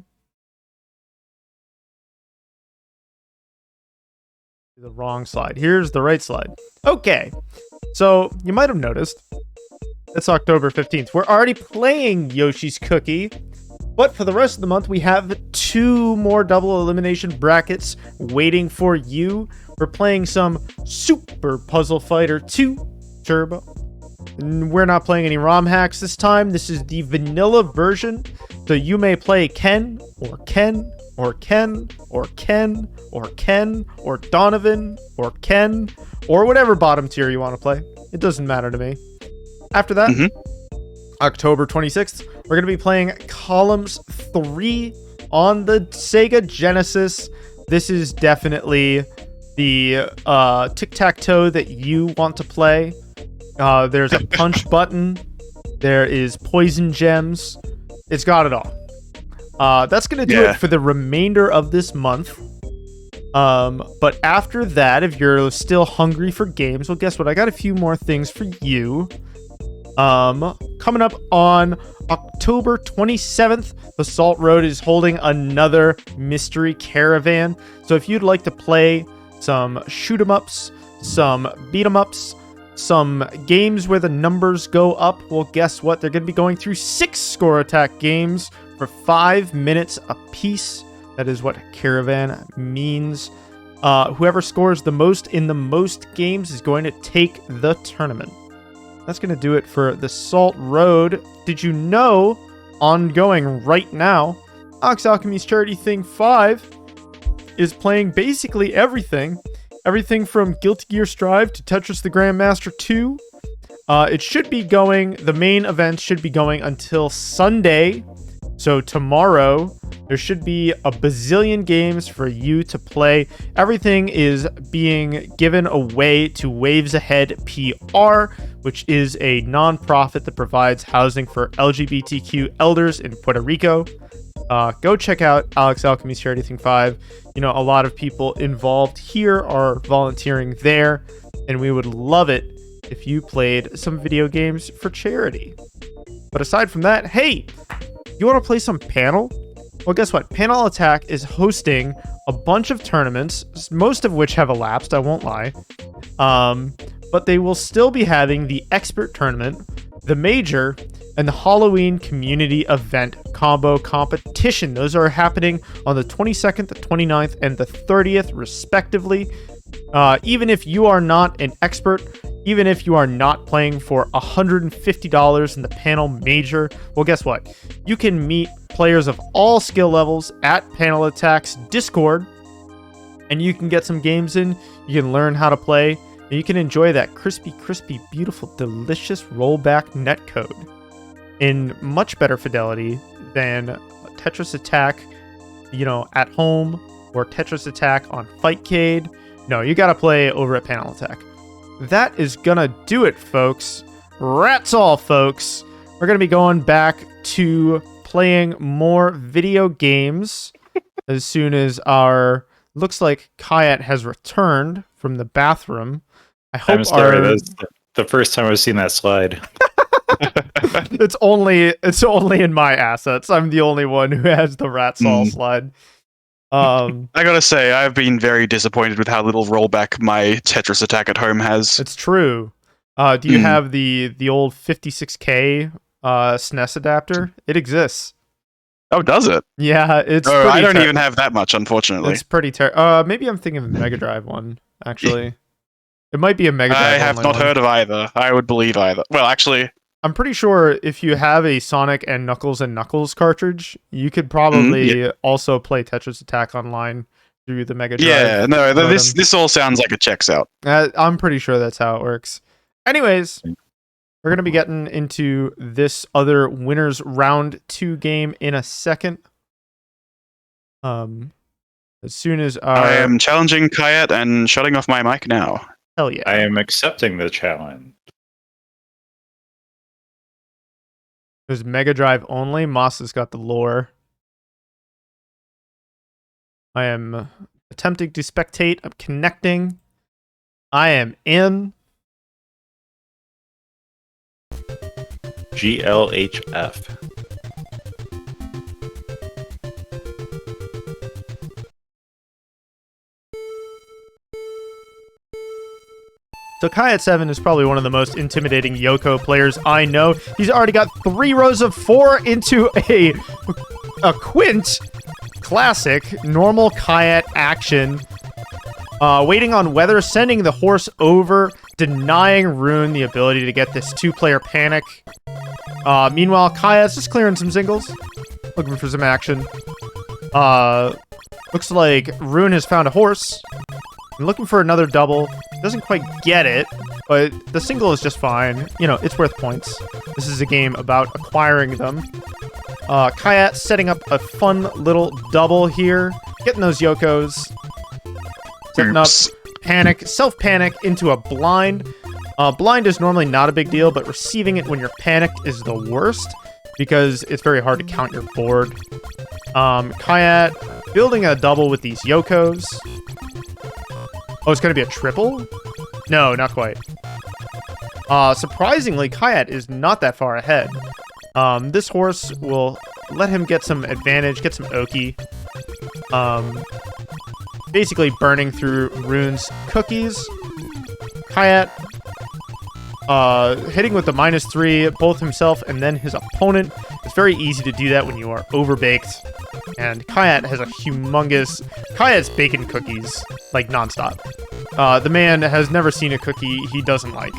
The wrong slide. Here's the right slide. Okay. So, you might have noticed, it's October 15th. We're already playing Yoshi's Cookie, but for the rest of the month, we have 2 more double elimination brackets waiting for you. We're playing some Super Puzzle Fighter 2 Turbo. We're not playing any ROM hacks this time. This is the vanilla version. So you may play Ken, or Ken, or Ken, or Ken, or Ken, or Donovan, or Ken, or whatever bottom tier you want to play. It doesn't matter to me. After that, October 26th, we're going to be playing Columns 3 on the Sega Genesis. This is definitely the tic-tac-toe that you want to play. There's a punch button. There is poison gems. It's got it all. That's going to do it for the remainder of this month. But after that, if you're still hungry for games, well, guess what? I got a few more things for you. Coming up on October 27th, the Salt Road is holding another Mystery Caravan. So if you'd like to play some shoot-em-ups, some beat-em-ups, some games where the numbers go up, well, guess what? They're going to be going through 6 score attack games for 5 minutes apiece. That is what Caravan means. Whoever scores the most in the most games is going to take the tournament. That's going to do it for the Salt Road. Did you know, ongoing right now, Ox Alchemy's Charity Thing 5 is playing basically everything. Everything from Guilty Gear Strive to Tetris the Grandmaster 2. It should be going, the main event should be going until Sunday. So tomorrow, There should be a bazillion games for you to play. Everything is being given away to Waves Ahead PR, which is a nonprofit that provides housing for LGBTQ elders in Puerto Rico. Go check out Alex Alchemy's Charity Thing 5. You know, a lot of people involved here are volunteering there, and we would love it if you played some video games for charity. But aside from that, hey, you want to play some Panel? Well, guess what? Panel Attack is hosting a bunch of tournaments, most of which have elapsed, I won't lie. But they will still be having the Expert Tournament, the Major, and the Halloween Community Event Combo Competition. Those are happening on the 22nd, the 29th, and the 30th, respectively. Even if you are not an expert, even if you are not playing for $150 in the Panel Major, well, guess what? You can meet players of all skill levels at Panel Attack's Discord, and you can get some games in, you can learn how to play, and you can enjoy that crispy, beautiful, delicious rollback netcode in much better fidelity than Tetris Attack, you know, at home, or Tetris Attack on Fightcade. No, you gotta play over at Panel Attack. That is gonna do it, folks. Ratttz all, folks. We're gonna be going back to playing more video games as soon as our... Looks like Kayat has returned from the bathroom. I'm sorry, that's the first time I've seen that slide. It's only in my assets. I'm the only one who has the Ratttz all slide. I gotta say, I've been very disappointed with how little rollback my Tetris Attack at home has. It's true. Do you have the old 56K SNES adapter? It exists. Oh, does it? Yeah, it's. Oh, I don't even have that much, unfortunately. It's pretty maybe I'm thinking of the Mega Drive one, actually. It might be a Mega Drive. I have not heard of either. I would believe either. Well, actually, I'm pretty sure if you have a Sonic and Knuckles cartridge, you could probably also play Tetris Attack online through the Mega Drive. Yeah, no, this all sounds like it checks out. I'm pretty sure that's how it works. Anyways, we're going to be getting into this other Winners Round 2 game in a second. As soon as I am challenging Kayat and shutting off my mic now. Hell yeah. I am accepting the challenge. There's Mega Drive only. Moss has got the lore. I am attempting to spectate. I'm connecting. I am in. GLHF. So Kayat 7 is probably one of the most intimidating Yoko players I know. He's already got 3 rows of 4 into a quint classic normal Kayat action. Waiting on weather, sending the horse over, denying Rune the ability to get this 2-player panic. Meanwhile, Kayat's just clearing some singles, looking for some action. Looks like Rune has found a horse. I'm looking for another double. Doesn't quite get it, but the single is just fine. You know, it's worth points. This is a game about acquiring them. Kayat setting up a fun little double here. Getting those Yokos. Setting up panic, self-panic into a blind. Blind is normally not a big deal, but receiving it when you're panicked is the worst because it's very hard to count your board. Kayat building a double with these Yokos. Oh, it's going to be a triple? No, not quite. Surprisingly, Kayat is not that far ahead. This horse will let him get some advantage, get some Oki. Basically burning through Rune's cookies. Kayat hitting with the -3, both himself and then his opponent. It's very easy to do that when you are overbaked. And Kayat has a humongous... Kayat's baking cookies, like, nonstop. The man has never seen a cookie he doesn't like.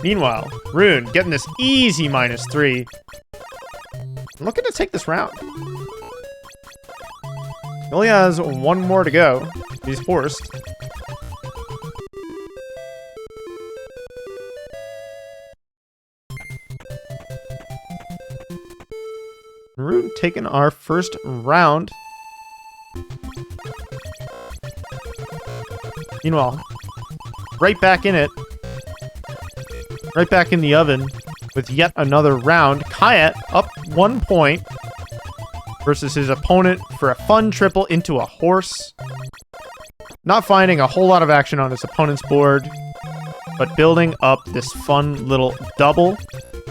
Meanwhile, Rune getting this easy -3. I'm looking to take this round. He only has 1 more to go. He's forced. Rune taking our first round. Meanwhile, right back in it. Right back in the oven with yet another round. Kayat up 1 point versus his opponent for a fun triple into a horse. Not finding a whole lot of action on his opponent's board, but building up this fun little double.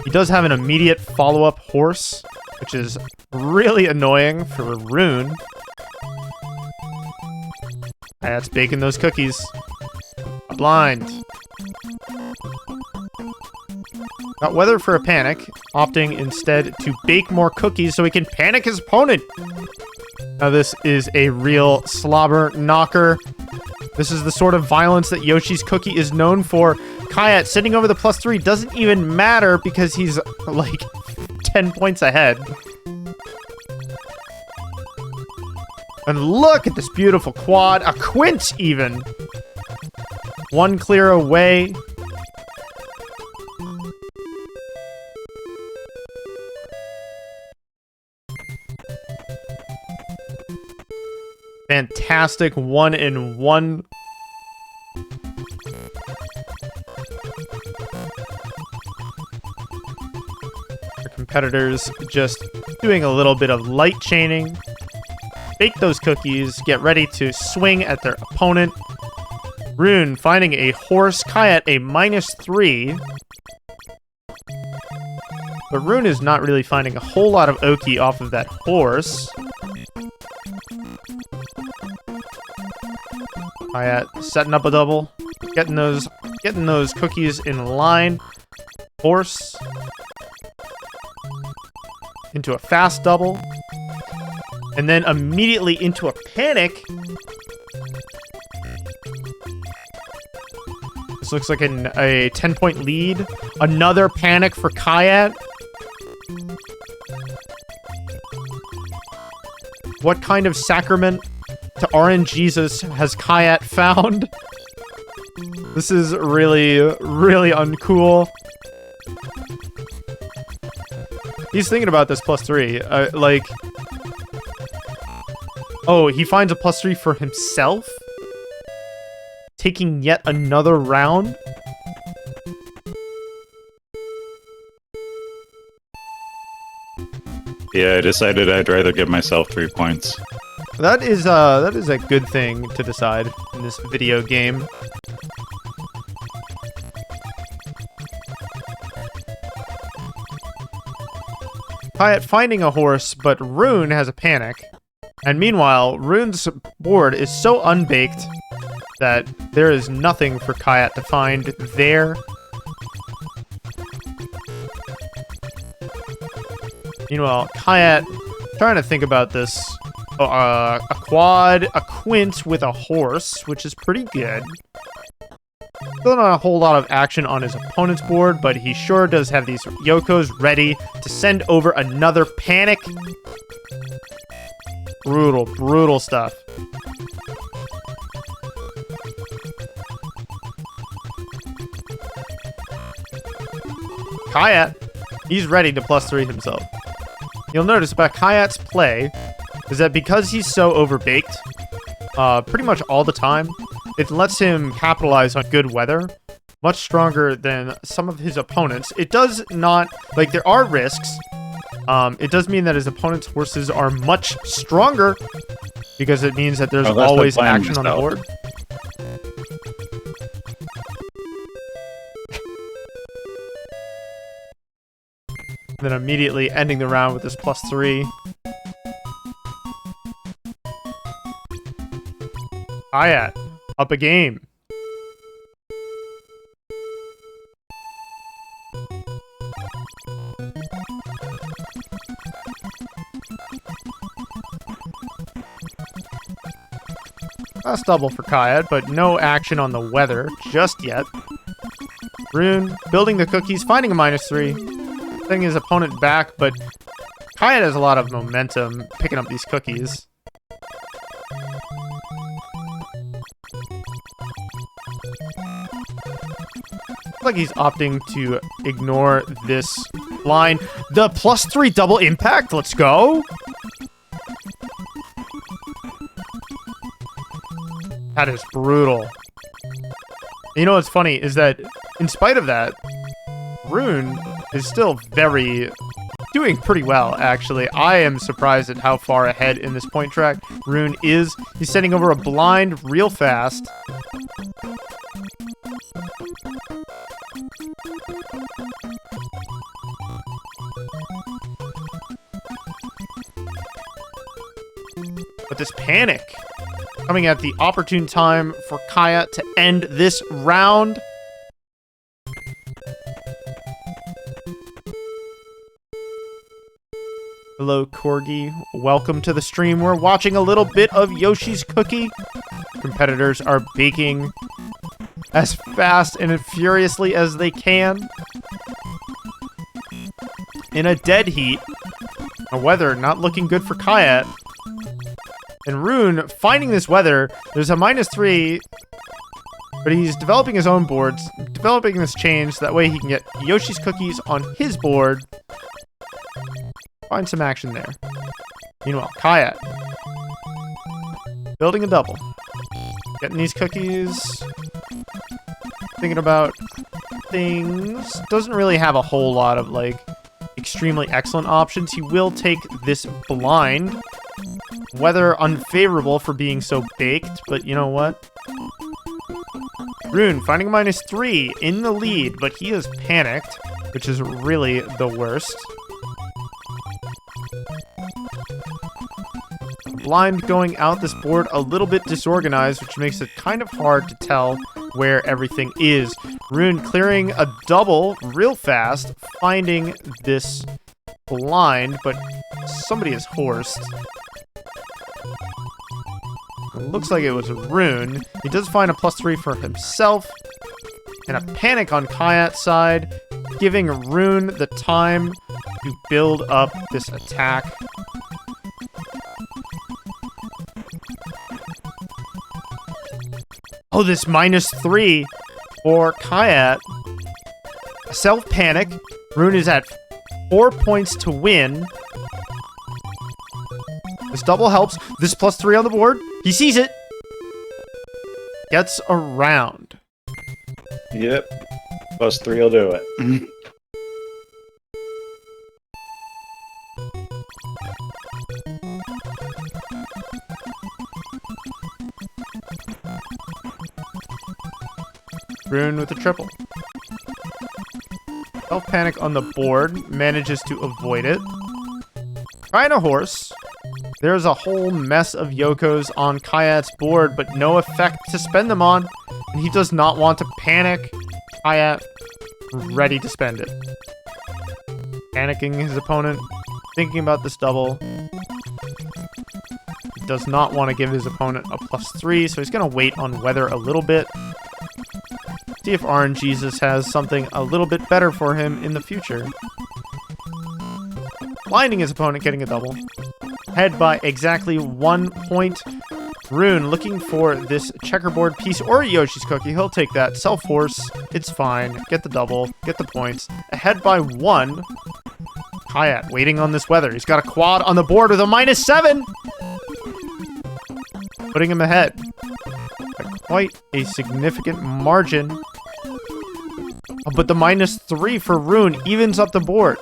He does have an immediate follow-up horse, which is really annoying for Rune. That's baking those cookies. Blind. Got weather for a panic, opting instead to bake more cookies so he can panic his opponent. Now this is a real slobber knocker. This is the sort of violence that Yoshi's cookie is known for. Kayat sitting over the +3 doesn't even matter because he's like 10 points ahead. And look at this beautiful quad. A quint even. 1 clear away. Fantastic 1-in-1. Our competitors just doing a little bit of light chaining. Bake those cookies, get ready to swing at their opponent. Rune finding a horse, Kayat a -3. But Rune is not really finding a whole lot of Oki off of that horse. Kayat setting up a double, getting those cookies in line. Horse into a fast double, and then immediately into a panic. This looks like a 10-point lead. Another panic for Kayat. What kind of sacrament to RNGesus has Kayat found? This is really, really uncool. He's thinking about this +3. Like... Oh, he finds a +3 for himself? Taking yet another round? Yeah, I decided I'd rather give myself 3 points. That is a good thing to decide in this video game. Kayat finding a horse, but Rune has a panic. And meanwhile, Rune's board is so unbaked that there is nothing for Kayat to find there. Meanwhile, Kayat trying to think about this. A quad, a quint with a horse, which is pretty good. Still not a whole lot of action on his opponent's board, but he sure does have these Yokos ready to send over another panic. Brutal, brutal stuff. Kayat, he's ready to +3 himself. You'll notice about Kayat's play is that because he's so overbaked, pretty much all the time, it lets him capitalize on good weather much stronger than some of his opponents. It does not, like, there are risks. It does mean that his opponent's horses are much stronger because it means that there's always action on the board. Then immediately ending the round with this +3. Kayat, up a game. Last double for Kayat, but no action on the weather just yet. Rune building the cookies, finding a -3. Setting his opponent back, but Kayat has a lot of momentum picking up these cookies. Looks like he's opting to ignore this blind. The +3 double impact. Let's go. That is brutal. You know what's funny is that in spite of that, Rune is still doing pretty well, actually. I am surprised at how far ahead in this point track Rune is. He's sending over a blind real fast. But this panic coming at the opportune time for Kaya to end this round. Hello, Corgi. Welcome to the stream. We're watching a little bit of Yoshi's Cookie. Competitors are baking as fast and furiously as they can. In a dead heat. A weather not looking good for Kaya. And Rune, finding this weather, there's a -3, but he's developing his own boards, developing this change, so that way he can get Yoshi's Cookies on his board. Find some action there. Meanwhile, Kaya, building a double. Getting these cookies. Thinking about things. Doesn't really have a whole lot of, like, extremely excellent options. He will take this blind. Weather unfavorable for being so baked, but you know what? Rune finding a -3 in the lead, but he is panicked, which is really the worst. Blind going out this board a little bit disorganized, which makes it kind of hard to tell where everything is. Rune clearing a double real fast, finding this blind, but somebody is horsed. It looks like it was Rune. He does find a +3 for himself. And a panic on Kayat's side, giving Rune the time to build up this attack. Oh, this -3 for Kayat. A self-panic. Rune is at 4 points to win. This double helps. This +3 on the board. He sees it. Gets around. Yep. +3 will do it. Mhm. Rune with a triple. Self-panic on the board. Manages to avoid it. Trying a horse. There's a whole mess of Yokos on Kayat's board, but no effect to spend them on. And he does not want to panic. Kayat, ready to spend it. Panicking his opponent. Thinking about this double. He does not want to give his opponent a +3, so he's going to wait on weather a little bit. See if RNGesus has something a little bit better for him in the future. Blinding his opponent, getting a double. Ahead by exactly 1 point. Rune looking for this checkerboard piece or a Yoshi's Cookie. He'll take that. Self-force. It's fine. Get the double. Get the points. Ahead by 1. Kayat waiting on this weather. He's got a quad on the board with a -7. Putting him ahead. By quite a significant margin. But the -3 for Rune evens up the board.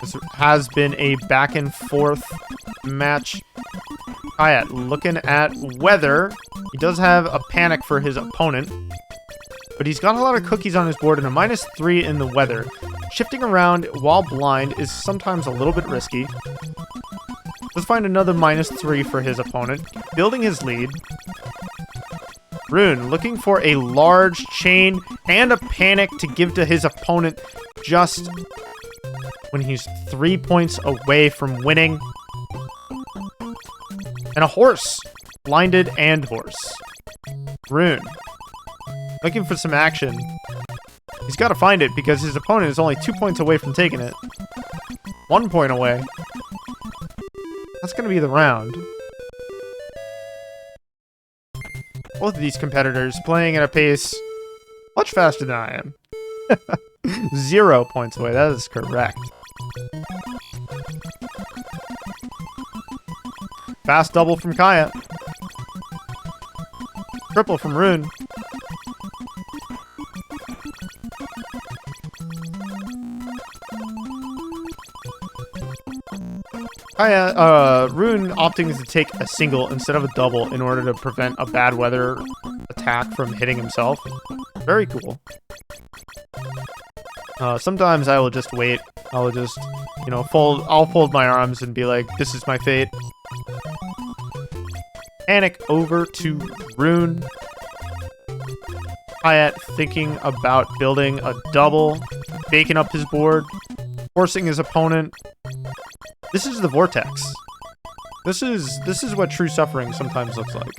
This has been a back and forth match. Kayat looking at weather. He does have a panic for his opponent, but he's got a lot of cookies on his board and a -3 in the weather. Shifting around while blind is sometimes a little bit risky. Let's find another -3 for his opponent, building his lead. Rune looking for a large chain and a panic to give to his opponent just when he's 3 points away from winning. And a horse. Blinded and horse. Rune looking for some action. He's got to find it because his opponent is only 2 points away from taking it. 1 point away. That's going to be the round. Both of these competitors playing at a pace much faster than I am. 0 points away, that is correct. Fast double from Kaya. Triple from Rune. Rune opting to take a single instead of a double in order to prevent a bad weather attack from hitting himself. Very cool. Sometimes I will just wait. I'll just, you know, I'll fold my arms and be like, this is my fate. Panic over to Rune. Hayat thinking about building a double, baking up his board, forcing his opponent. This is the vortex. This is what true suffering sometimes looks like.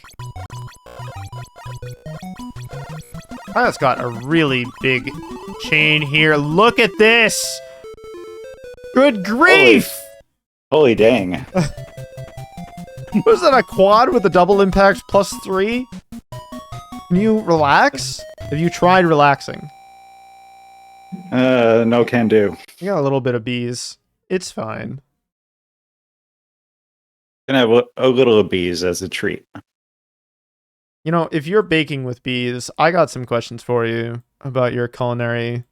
Hayat's got a really big chain here. Look at this! Good grief! Holy dang. Was that a quad with a double impact +3? Can you relax? Have you tried relaxing? No can do. You got a little bit of bees. It's fine. Gonna have a little of bees as a treat. You know, if you're baking with bees, I got some questions for you about your culinary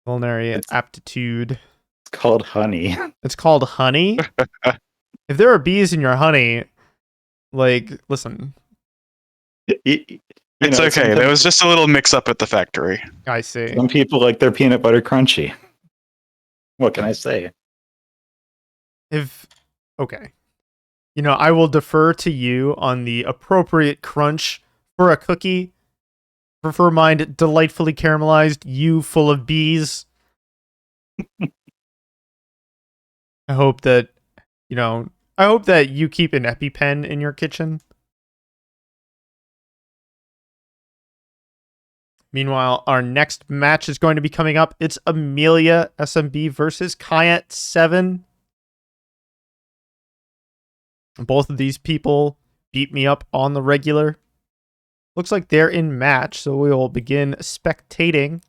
aptitude. It's called honey. It's called honey? If there are bees in your honey, like, listen. It's okay. There was just a little mix-up at the factory. I see. Some people like their peanut butter crunchy. What can I say? Okay. You know, I will defer to you on the appropriate crunch for a cookie. Prefer mine delightfully caramelized, you full of bees. I hope that you keep an EpiPen in your kitchen. Meanwhile, our next match is going to be coming up. It's itsaMeliaSMB versus Kayat7. Both of these people beat me up on the regular. Looks like they're in match, so we will begin spectating.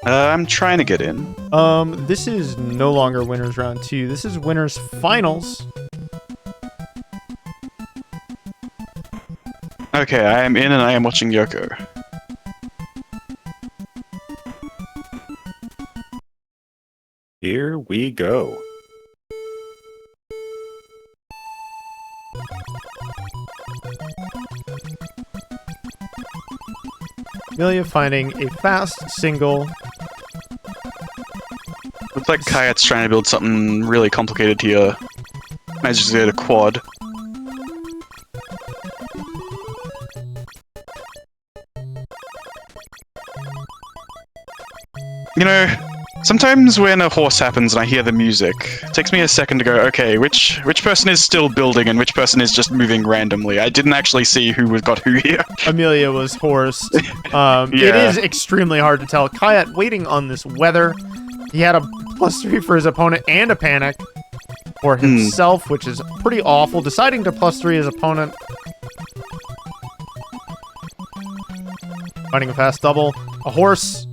I'm trying to get in. This is no longer winners round 2. This is winners finals. Okay, I am in and I am watching Yoko. Here we go. Amelia finding a fast single. Looks like Kayat's trying to build something really complicated here. Manages to get a quad. You know, sometimes when a horse happens and I hear the music, it takes me a second to go, okay, which person is still building and which person is just moving randomly? I didn't actually see who got who here. Amelia was horsed. Yeah. It is extremely hard to tell. Kayat waiting on this weather. He had a +3 for his opponent and a panic for himself, which is pretty awful. Deciding to +3 his opponent. Finding a fast double. A horse.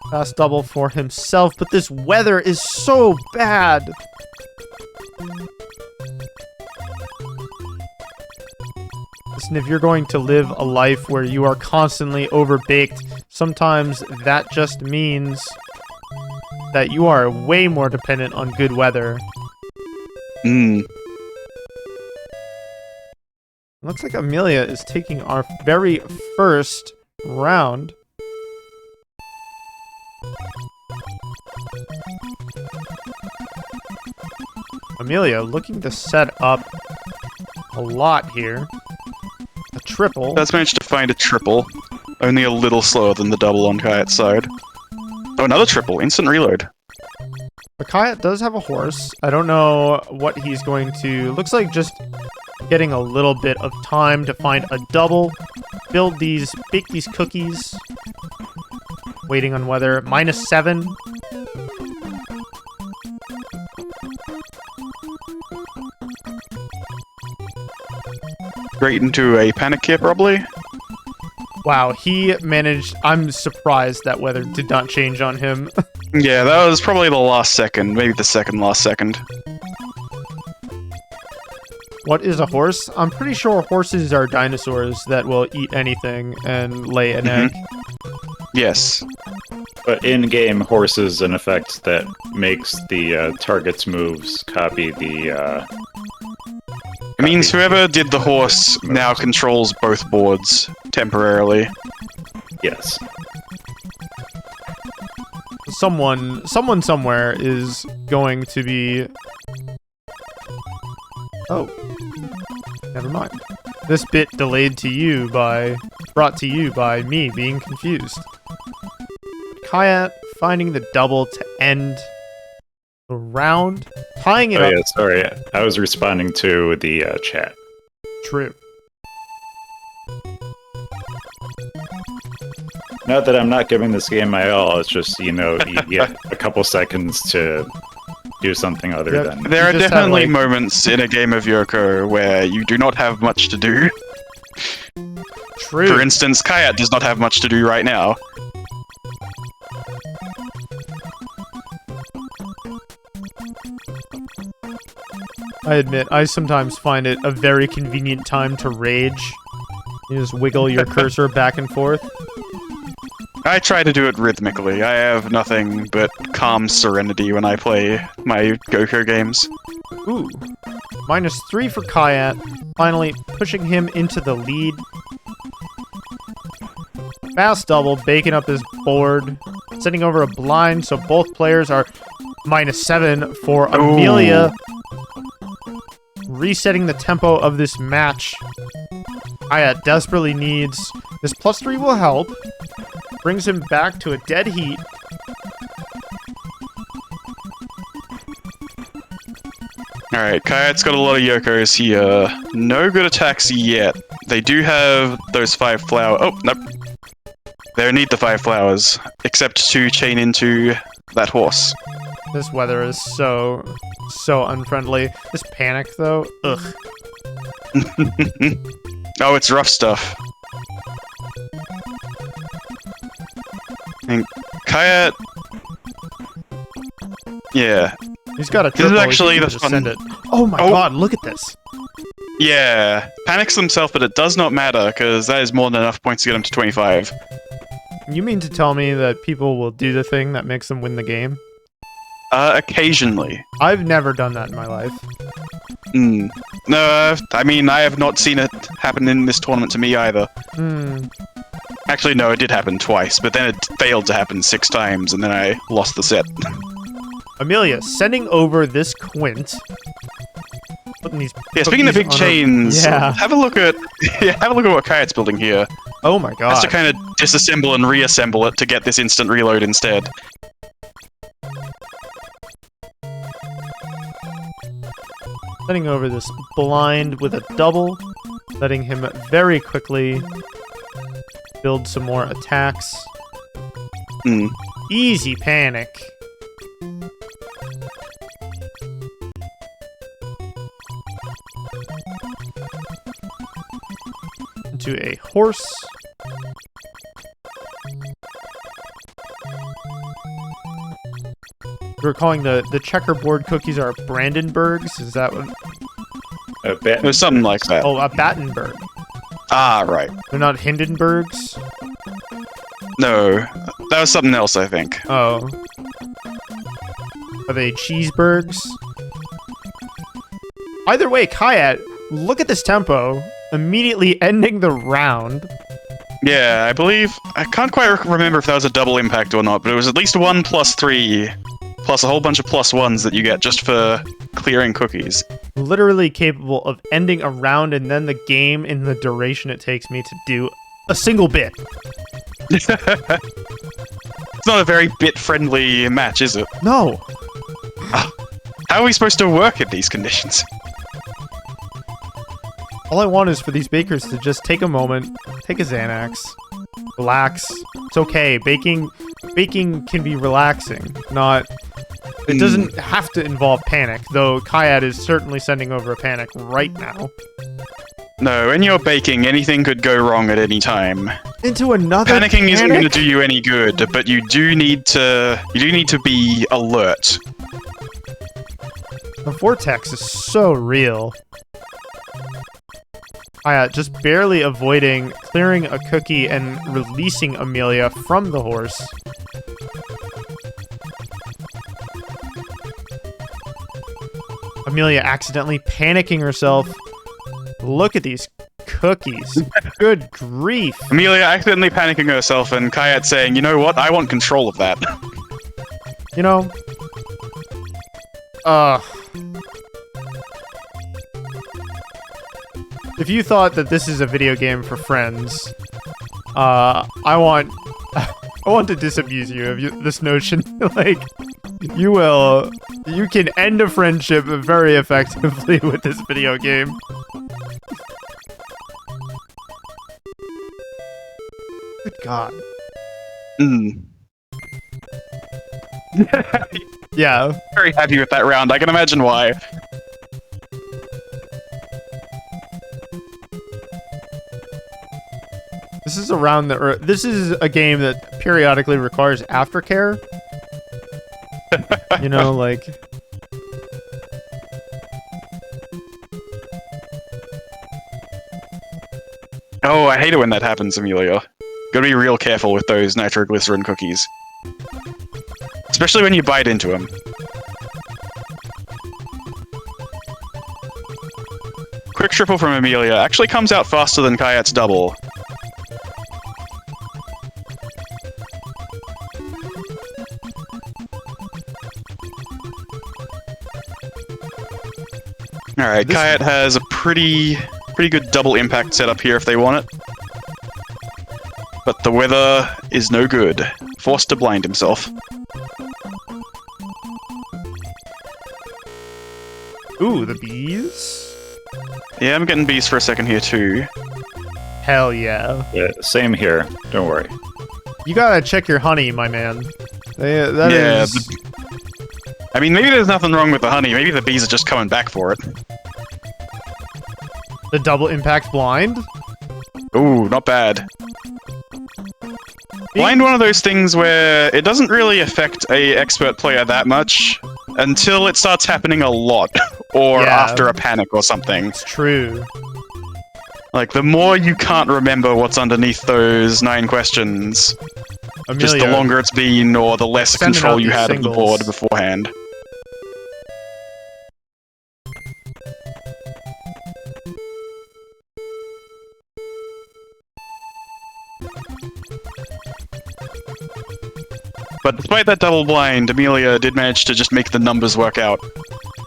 Fast double for himself, but this weather is so bad. Listen, if you're going to live a life where you are constantly overbaked, sometimes that just means that you are way more dependent on good weather. Looks like Amelia is taking our very first round. Amelia looking to set up a lot here. A triple. That's managed to find a triple. Only a little slower than the double on Kayat's side. Oh, another triple. Instant reload. But Kayat does have a horse. I don't know what he's going to... Looks like just getting a little bit of time to find a double. bake these cookies. Waiting on weather. -7. Straight into a panic here, probably. Wow, he managed... I'm surprised that weather did not change on him. Yeah, that was probably the last second, maybe the second last second. What is a horse? I'm pretty sure horses are dinosaurs that will eat anything and lay an egg. Yes. But in-game, horses an effect that makes the target's moves copy the... It means whoever did the horse now controls both boards temporarily. Yes. Someone somewhere is going to be... Oh. Never mind. This bit brought to you by me being confused. Kayat finding the double to end the round. Tying it up. Yeah, sorry. I was responding to the chat. True. Not that I'm not giving this game my all, it's just, you get a couple seconds to do something other than... There are just have, definitely like- moments in a game of Yoko where you do not have much to do. True. For instance, Kayat does not have much to do right now. I admit, I sometimes find it a very convenient time to rage. You just wiggle your cursor back and forth. I try to do it rhythmically. I have nothing but calm serenity when I play my Goku games. Ooh. -3 for Kayat, finally pushing him into the lead. Fast double, baking up his board, sending over a blind, so both players are -7 for Amelia. Resetting the tempo of this match. Kayat desperately needs... This +3 will help. Brings him back to a dead heat. Alright, Kayat's got a lot of Yokos here. No good attacks yet. They do have those 5 flowers. Oh, nope. They need the 5 flowers, except to chain into that horse. This weather is so unfriendly. This panic, though, ugh. Oh, it's rough stuff. And Kayat... Yeah. He's got a This is triple. actually he can the just fun- send it. Oh my Oh. god, look at this. Yeah. Panics himself, but it does not matter, because that is more than enough points to get him to 25. You mean to tell me that people will do the thing that makes them win the game? Occasionally. I've never done that in my life. No, I mean, I have not seen it happen in this tournament to me either. Actually, no, it did happen twice, but then it failed to happen 6 times, and then I lost the set. Amelia, sending over this quint. Putting these Yeah, speaking of big cookies on her- chains, Yeah. have a look at what Kayat's building here. Oh my god. Has to kind of disassemble and reassemble it to get this instant reload instead. Sending over this blind with a double, letting him very quickly build some more attacks. Easy panic. Into a horse. We're calling the checkerboard cookies are Brandenburgs. Is that what? It was something like that. Oh, a Battenberg. Ah, right. They're not Hindenburgs. No, that was something else, I think. Oh. Are they cheeseburgs? Either way, Kayat, look at this tempo. Immediately ending the round. Yeah, I believe... I can't quite remember if that was a double impact or not, but it was at least 1 plus 3, plus a whole bunch of +1s that you get just for clearing cookies. Literally capable of ending a round and then the game in the duration it takes me to do a single bit. It's not a very bit-friendly match, is it? No. How are we supposed to work in these conditions? All I want is for these bakers to just take a moment, take a Xanax, relax. It's okay. Baking can be relaxing, not... It doesn't have to involve panic, though Kayat is certainly sending over a panic right now. No, when you're baking, anything could go wrong at any time. Into another Panicking isn't going to panic? do you any good, but you do need to be alert. The vortex is so real. Kayat just barely avoiding clearing a cookie and releasing Amelia from the horse. Amelia accidentally panicking herself. Look at these cookies. Good grief. Amelia accidentally panicking herself and Kayat saying, you know what, I want control of that. You know, if you thought that this is a video game for friends, I want to disabuse you of this notion. Like, you can end a friendship very effectively with this video game. Good God. Yeah. Very happy with that round. I can imagine why. This is a round that, this is a game that periodically requires aftercare. You know, like... Oh, I hate it when that happens, Amelia. Gotta be real careful with those nitroglycerin cookies. Especially when you bite into them. Quick triple from Amelia actually comes out faster than Kayat's double. Alright, Kayat has a pretty good double impact setup here if they want it. But the weather is no good. Forced to blind himself. Ooh, the bees? Yeah, I'm getting bees for a second here too. Hell yeah. Yeah, same here. Don't worry. You gotta check your honey, my man. That Yeah, is... I mean, maybe there's nothing wrong with the honey. Maybe the bees are just coming back for it. The double impact blind? Ooh, not bad. Blind one of those things where it doesn't really affect a expert player that much until it starts happening a lot, or Yeah. after a panic or something. It's true. Like, the more you can't remember what's underneath those 9 questions, Amelia, just the longer it's been, or the less sending control out you these had of the singles. board beforehand. But despite that double blind, Amelia did manage to just make the numbers work out.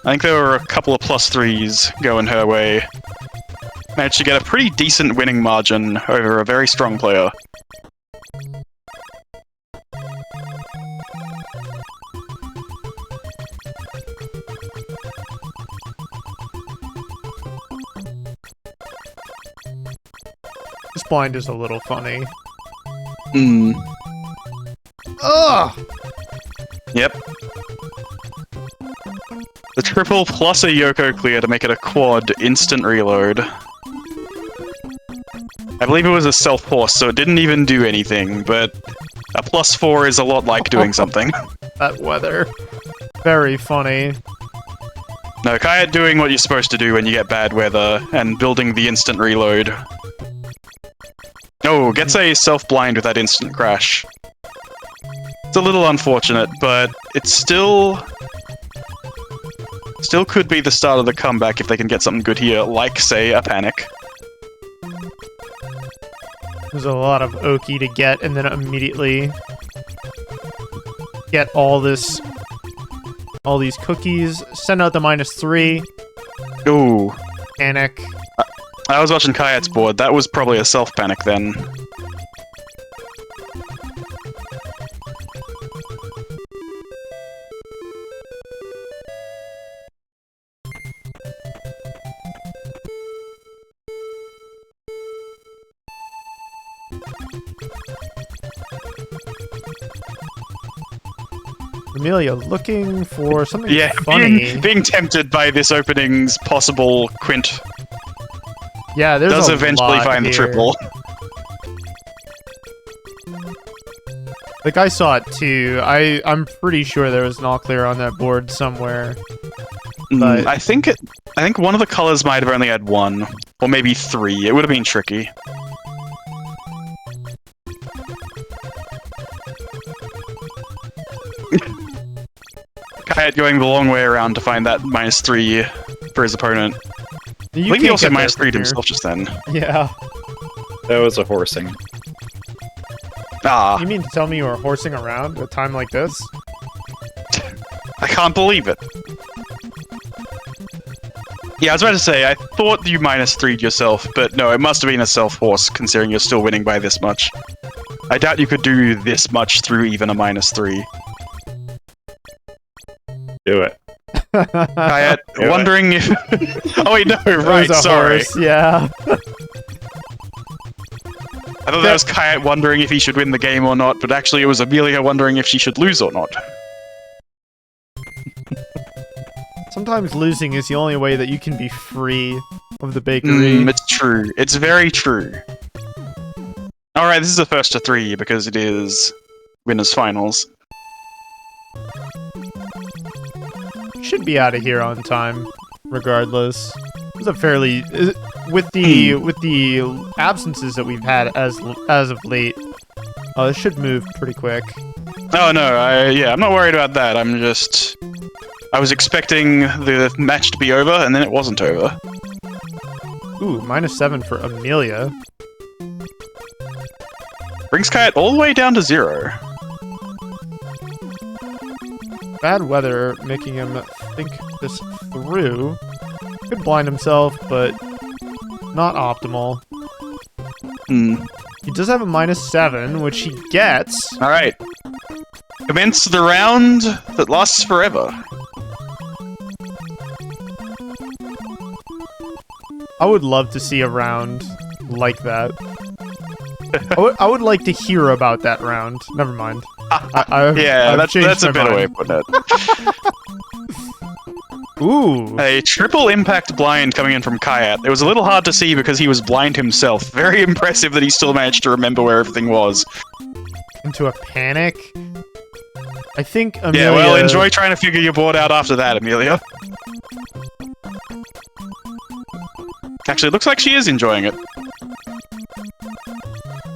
I think there were a couple of +3s going her way. Managed to get a pretty decent winning margin over a very strong player. This blind is a little funny. Hmm. Ugh! Yep. The triple plus a Yoko clear to make it a quad instant reload. I believe it was a self-force, so it didn't even do anything, but a +4 is a lot like doing something. That weather. Very funny. No, Kayat doing what you're supposed to do when you get bad weather, and building the instant reload. Oh, gets a self-blind with that instant crash. It's a little unfortunate, but it's still could be the start of the comeback if they can get something good here, like, say, a panic. There's a lot of Oki to get, and then immediately get all these cookies. Send out the -3. Ooh. Panic. I was watching Kayat's board. That was probably a self-panic then. Amelia looking for something Yeah, funny. being tempted by this opening's possible quint Yeah, there's does a eventually lot find the here. triple. Like, I saw it too. I'm pretty sure there was an all clear on that board somewhere. But I think one of the colors might have only had one, or maybe three. It would have been tricky. Kayat going the long way around to find that -3 for his opponent. I think he also -3'd himself just then. Yeah. That was a horsing. Ah, You mean to tell me you were horsing around at a time like this? I can't believe it. Yeah, I was about to say, I thought you -3'd yourself, but no, it must have been a self-horse, considering you're still winning by this much. I doubt you could do this much through even a -3. Do it. Kayat, Do it. wondering if... oh wait, no, It right, was a sorry. horse, yeah. I thought that was Kayat wondering if he should win the game or not, but actually it was Amelia wondering if she should lose or not. Sometimes losing is the only way that you can be free of the bakery. It's true. It's very true. Alright, this is a first to 3 because it is winners finals. Should be out of here on time, regardless. It was a fairly with the absences that we've had as of late. It should move pretty quick. Oh no, I'm not worried about that. I was expecting the match to be over, and then it wasn't over. Ooh, -7 for Amelia. Brings Kayat all the way down to 0. Bad weather making him think this through. Could blind himself, but not optimal. He does have a -7, which he gets. Alright. Commence the round that lasts forever. I would love to see a round like that. I would like to hear about that round. Never mind. That's a better way of putting it. Ooh. A triple impact blind coming in from Kayat. It was a little hard to see because he was blind himself. Very impressive that he still managed to remember where everything was. Into a panic. I think Amelia... Yeah, well, enjoy trying to figure your board out after that, Amelia. Actually, it looks like she is enjoying it.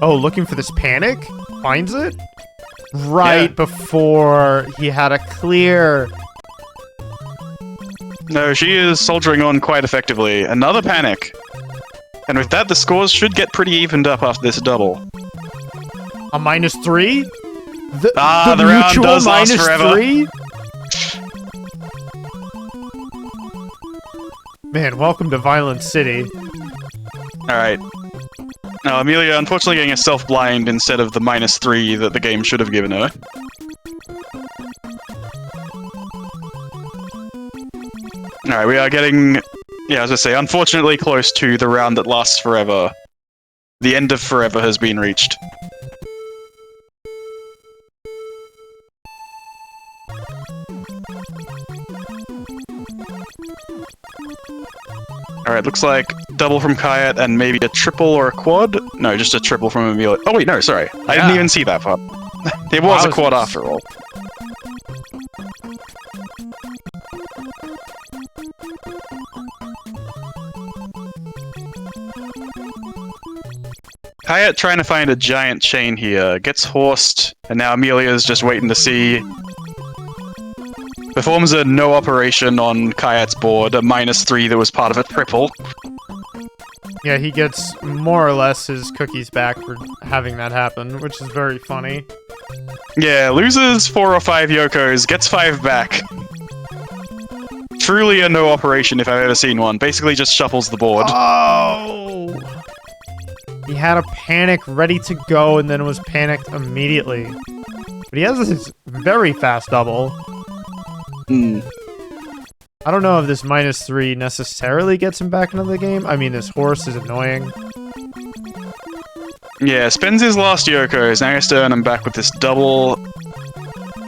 Oh, looking for this panic? Finds it? Right before he had a clear. No, she is soldiering on quite effectively. Another panic. And with that, the scores should get pretty evened up after this double. A -3? The round mutual does last forever. -3? Man, welcome to Violent City. Alright. Now, Amelia unfortunately getting a self-blind instead of the -3 that the game should have given her. Alright, we are getting, as I say, unfortunately close to the round that lasts forever. The end of forever has been reached. Alright, looks like double from Kayat and maybe a triple or a quad? No, just a triple from Amelia. Oh wait, no, sorry. I didn't even see that part. It was a quad after all. Kayat trying to find a giant chain here. Gets horsed, and now Amelia's just waiting to see. Performs a no operation on Kayat's board, a -3 that was part of a triple. Yeah, he gets more or less his cookies back for having that happen, which is very funny. Yeah, loses 4 or 5 Yokos, gets 5 back. Truly a no operation if I've ever seen one. Basically just shuffles the board. Oh! He had a panic ready to go and then was panicked immediately. But he has this very fast double. I don't know if this -3 necessarily gets him back into the game. I mean, this horse is annoying. Yeah, spends his last Yokos. Now he has to earn them back with this double.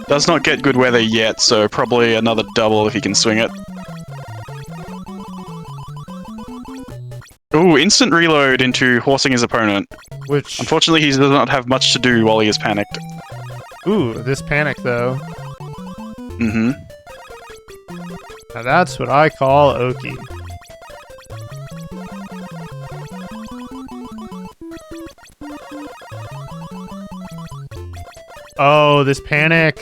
Does not get good weather yet, so probably another double if he can swing it. Ooh, instant reload into horsing his opponent. Which... Unfortunately, he does not have much to do while he is panicked. Ooh, this panic, though. Mm-hmm. Now that's what I call Oki. Oh, this panic.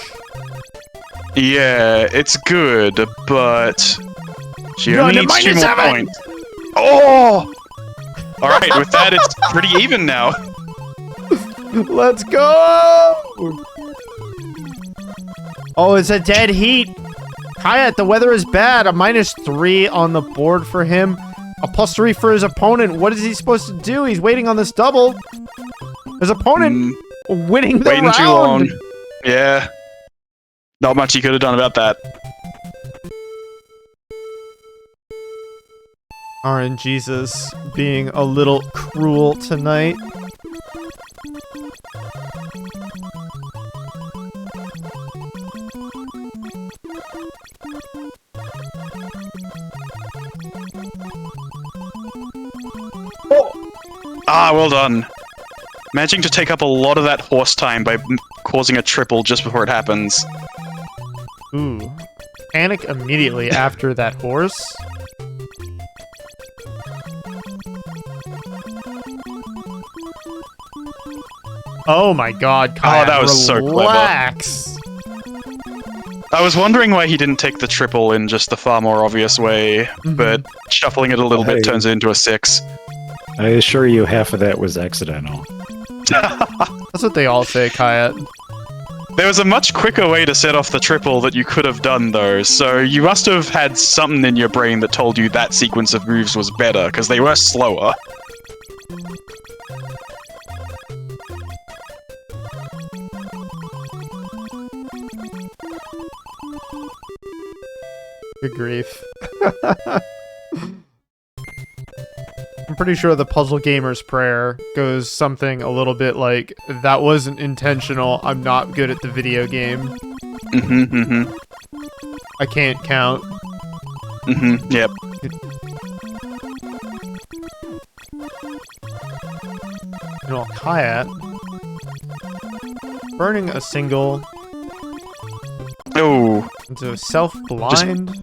Yeah, it's good, but she You're only on needs 2 more -7! points. Oh! Alright, with that, it's pretty even now. Let's go! Oh, it's a dead heat. Hyatt, the weather is bad. A -3 on the board for him. A +3 for his opponent. What is he supposed to do? He's waiting on this double. His opponent winning the Waiting round. too long. Yeah. Not much he could have done about that. RNGesus being a little cruel tonight. Ah, well done. Managing to take up a lot of that horse time by causing a triple just before it happens. Ooh. Panic immediately after that horse. Oh my god, Kaya, that was so clever. relax. I was wondering why he didn't take the triple in just the far more obvious way, but shuffling it a little bit turns it into a 6. I assure you, half of that was accidental. That's what they all say, Kaya. There was a much quicker way to set off the triple that you could have done, though, so you must have had something in your brain that told you that sequence of moves was better, because they were slower. Good grief. I'm pretty sure the Puzzle Gamer's prayer goes something a little bit like, that wasn't intentional, I'm not good at the video game. I can't count. Yep. You know, Kaya burning a single Oh. into a self-blind.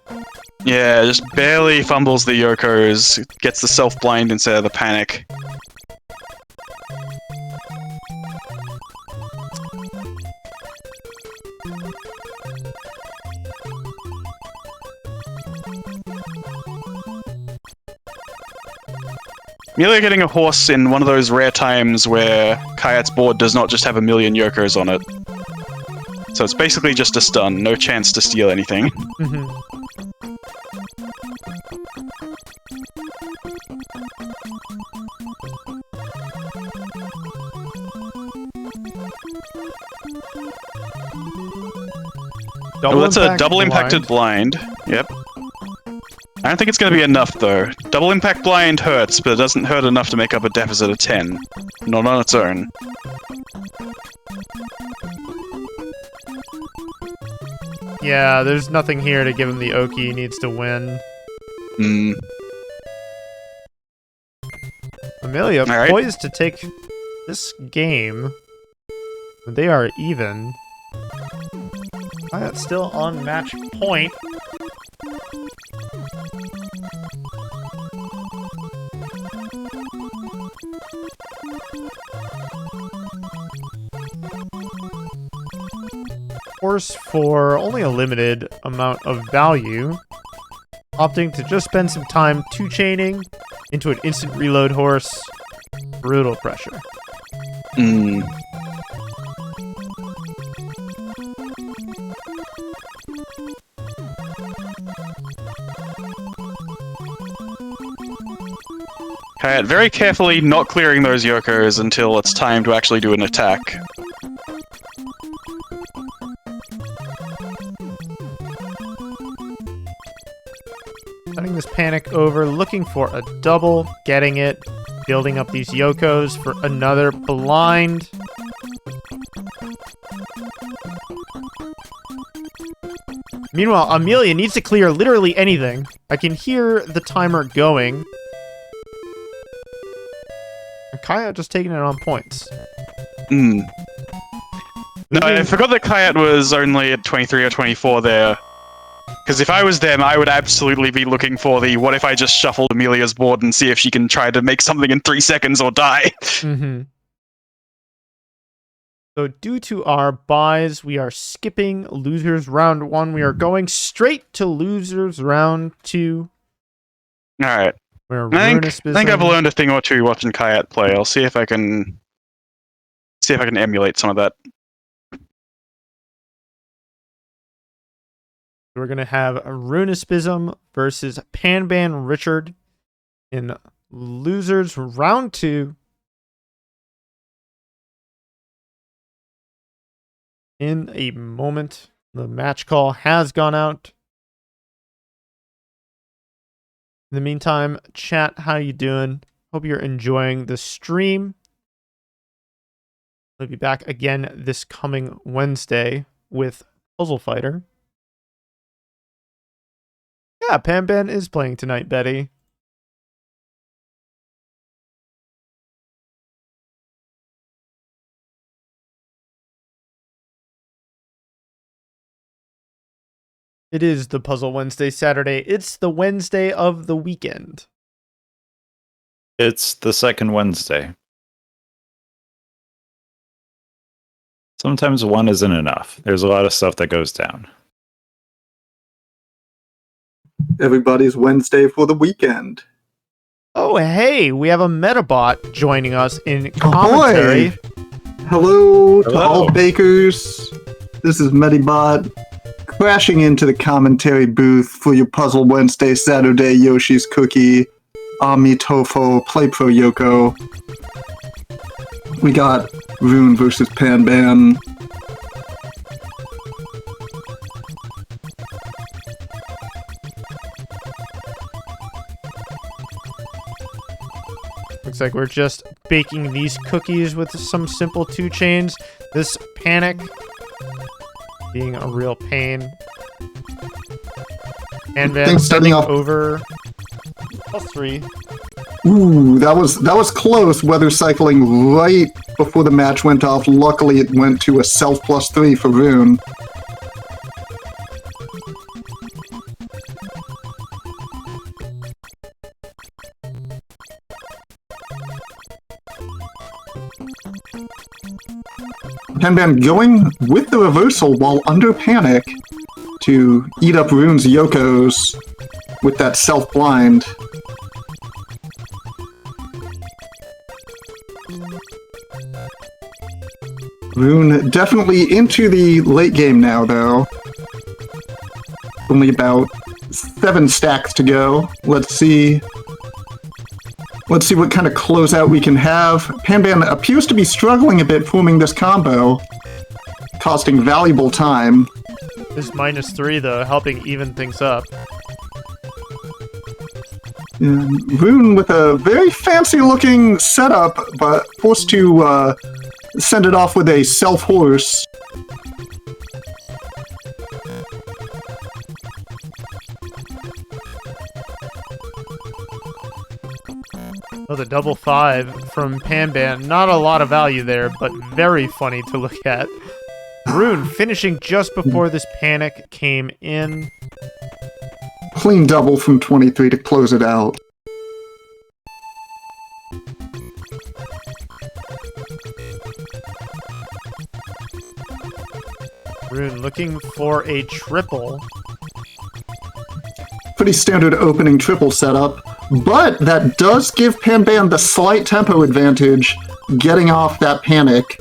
Yeah, just barely fumbles the Yokos, gets the self-blind instead of the panic. Amelia getting a horse in one of those rare times where Kayat's board does not just have a million Yokos on it. So it's basically just a stun, no chance to steal anything. Oh, that's a double impacted blind. Yep. I don't think it's going to be enough, though. Double impact blind hurts, but it doesn't hurt enough to make up a deficit of 10. Not on its own. Yeah, there's nothing here to give him the Oki. He needs to win. Amelia poised to take this game. They are even. That's still on match point. Horse for only a limited amount of value, opting to just spend some time two-chaining into an instant reload horse. Brutal pressure. Kayat very carefully not clearing those Yokos until it's time to actually do an attack. Setting this panic over, looking for a double, getting it. building up these Yokos for another blind. Meanwhile, Amelia needs to clear literally anything. I can hear the timer going. And Kaya just taking it on points. Hmm. No, I forgot that Kayat was only at 23 or 24 there. Because if I was them, I would absolutely be looking for the what if I just shuffled Amelia's board and see if she can try to make something in 3 seconds or die. Mm-hmm. So due to our buys, we are skipping losers round 1. We are going straight to losers round 2. Alright. I think I've learned a thing or two watching Kayat play. I'll see if I can emulate some of that. We're going to have Roonespism versus PanbanRichard in losers round 2. In a moment, the match call has gone out. In the meantime, chat, how you doing? Hope you're enjoying the stream. We'll be back again this coming Wednesday with Puzzle Fighter. Yeah, Panban is playing tonight, Betty. It is the Puzzle Wednesday Saturday. It's the Wednesday of the weekend. It's the second Wednesday. Sometimes one isn't enough. There's a lot of stuff that goes down. Everybody's Wednesday for the weekend. Oh, hey, we have a medibot joining us in commentary. Ahoy! Hello to all bakers. This is Medibot crashing into the commentary booth for your Puzzle Wednesday Saturday Yoshi's Cookie Ami Tofo Play Pro Yoko. We got Rune versus Panban. Looks like we're just baking these cookies with some simple 2 chains. This panic being a real pain. And then starting off over +3. Ooh, that was close. Weather cycling right before the match went off. Luckily, it went to a self +3 for Rune. Panban going with the reversal while under panic to eat up Rune's Yokos with that self-blind. Rune definitely into the late game now, though. Only about 7 stacks to go. Let's see what kind of closeout we can have. Panban appears to be struggling a bit forming this combo, costing valuable time. This -3, though, helping even things up. And Rune with a very fancy-looking setup, but forced to send it off with a self-horse. Oh, the double 5 from Panban. Not a lot of value there, but very funny to look at. Rune finishing just before this panic came in. Clean double from 23 to close it out. Rune looking for a triple. Pretty standard opening triple setup, but that does give Panban the slight tempo advantage, getting off that panic.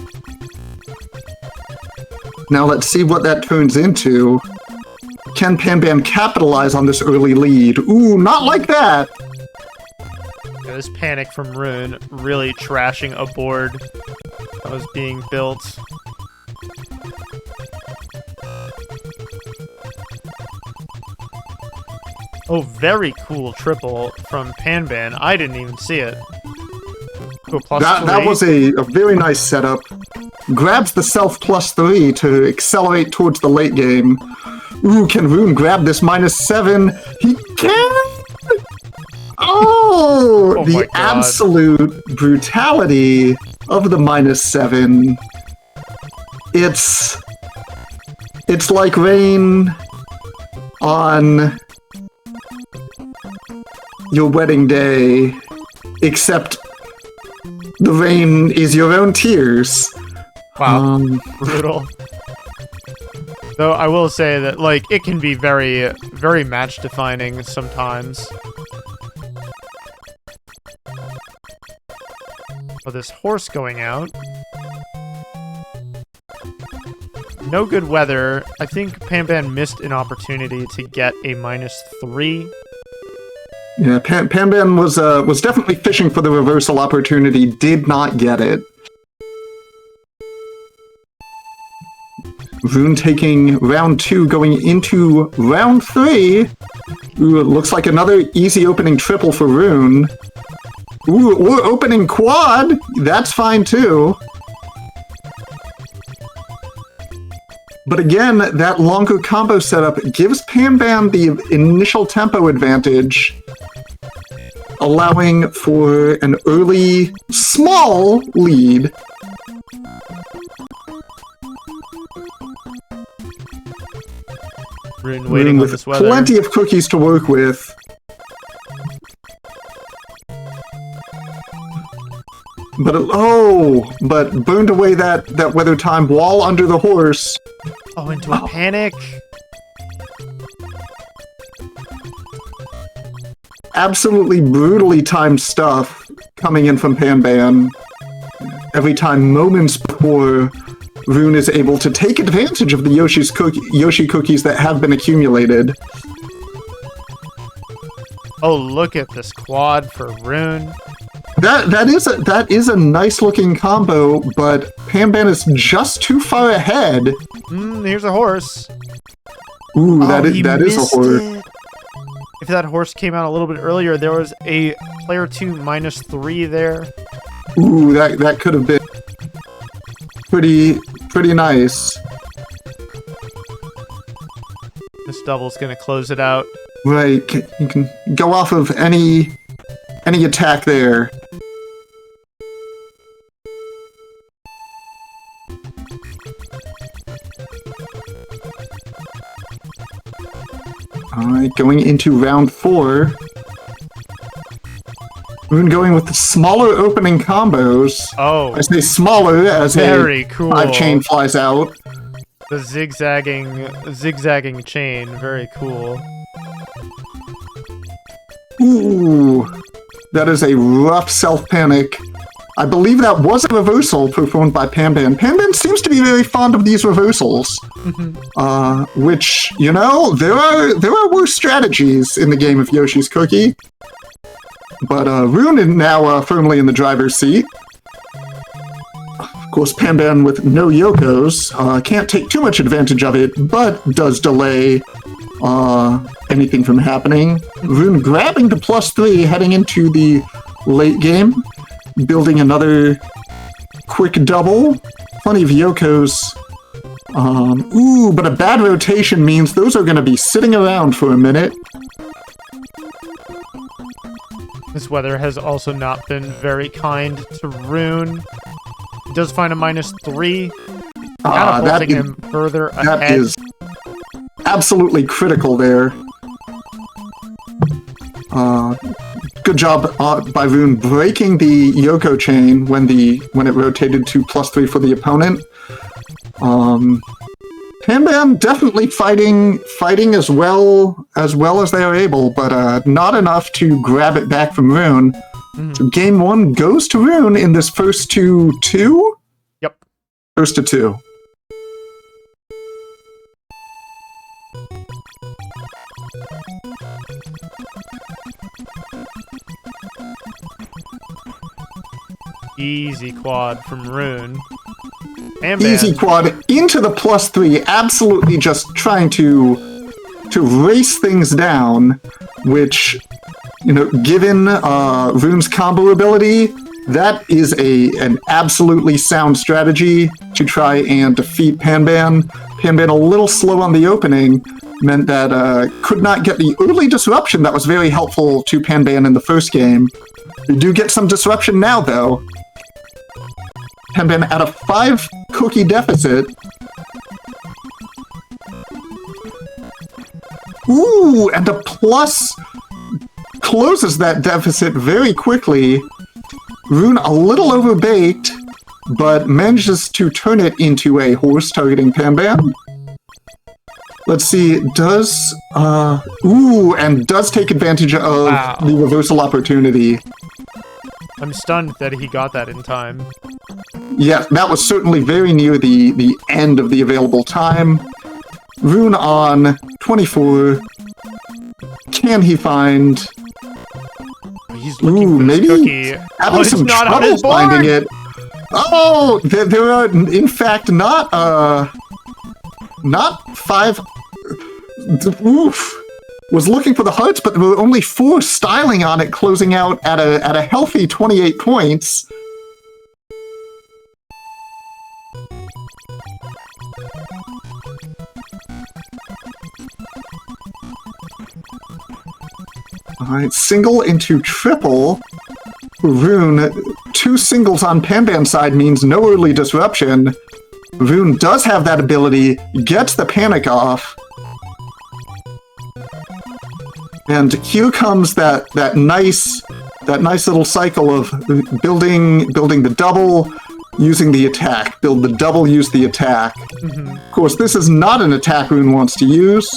Now let's see what that turns into. Can Panban capitalize on this early lead? Ooh, not like that! Yeah, this panic from Rune really trashing a board that was being built. Oh, very cool triple from Panban. I didn't even see it. To a plus That 3. was a very nice setup. Grabs the self +3 to accelerate towards the late game. Ooh, can Rune grab this -7? He can! Oh, Oh my the God. absolute brutality of the -7. It's like rain on your wedding day, except the rain is your own tears. Wow, brutal. Though I will say that, like, it can be very, very match-defining sometimes. Oh, this horse going out. No good weather. I think Panban missed an opportunity to get a -3. Yeah, Panban was definitely fishing for the reversal opportunity, did not get it. Rune taking round 2, going into round 3. Ooh, it looks like another easy opening triple for Rune. Ooh, or opening quad! That's fine too. But again, that longer combo setup gives Panban the initial tempo advantage, allowing for an early, small lead. Rune waiting on with this weather. plenty of cookies to work with. But burned away that weather time while under the horse. Oh, into a panic. Absolutely brutally timed stuff coming in from Panban. Every time, moments before Rune is able to take advantage of the Yoshi cookies that have been accumulated. Oh, look at this quad for Rune. That is a nice looking combo, but Panban is just too far ahead. Here's a horse. Ooh, that he is a missed horse. it. If that horse came out a little bit earlier, there was a player 2 -3 there. Ooh, that could have been pretty nice. This double's gonna close it out. Right, you can go off of any attack there. Alright, going into round 4. Rune going with the smaller opening combos. Oh, I say smaller as very a cool. 5-chain flies out. The zigzagging chain, very cool. Ooh, that is a rough self-panic. I believe that was a reversal performed by Panban. Panban seems to be very fond of these reversals. Which, you know, there are worse strategies in the game of Yoshi's Cookie. But Rune is now firmly in the driver's seat. Of course, Panban with no Yokos can't take too much advantage of it, but does delay anything from happening. Rune grabbing the +3 heading into the late game, building another quick double. Plenty of Yokos. Ooh, but a bad rotation means those are going to be sitting around for a minute. This weather has also not been very kind to Rune. He does find a -3, catapulting him further ahead. That is absolutely critical there. Good job by Rune breaking the Yoko chain when it rotated to +3 for the opponent. Panban definitely fighting as well as they are able, but not enough to grab it back from Rune. So game 1 goes to Rune in this first to 2? Yep. First to 2. Easy quad from Rune. Panban. Easy quad into the +3, absolutely just trying to race things down, which, you know, given Rune's combo ability, That is an absolutely sound strategy to try and defeat Panban. Panban a little slow on the opening meant that could not get the early disruption that was very helpful to Panban in the first game. We do get some disruption now, though. Panban at a 5-cookie deficit. Ooh, and a plus closes that deficit very quickly. Rune a little overbaked, but manages to turn it into a horse targeting Panban. Let's see, does... and does take advantage of the reversal opportunity. I'm stunned that he got that in time. Yeah, that was certainly very near the end of the available time. Rune on 24. Can he find... He's looking for maybe this cookie. having some trouble finding it. Oh, there are in fact not 5. Oof. Was looking for the hearts, but there were only 4 styling on it, closing out at a healthy 28 points. Alright, single into triple. Rune, 2 singles on Panban's side means no early disruption. Rune does have that ability, gets the panic off. And here comes that nice little cycle of building the double, using the attack. Build the double, use the attack. Mm-hmm. Of course, this is not an attack Rune wants to use.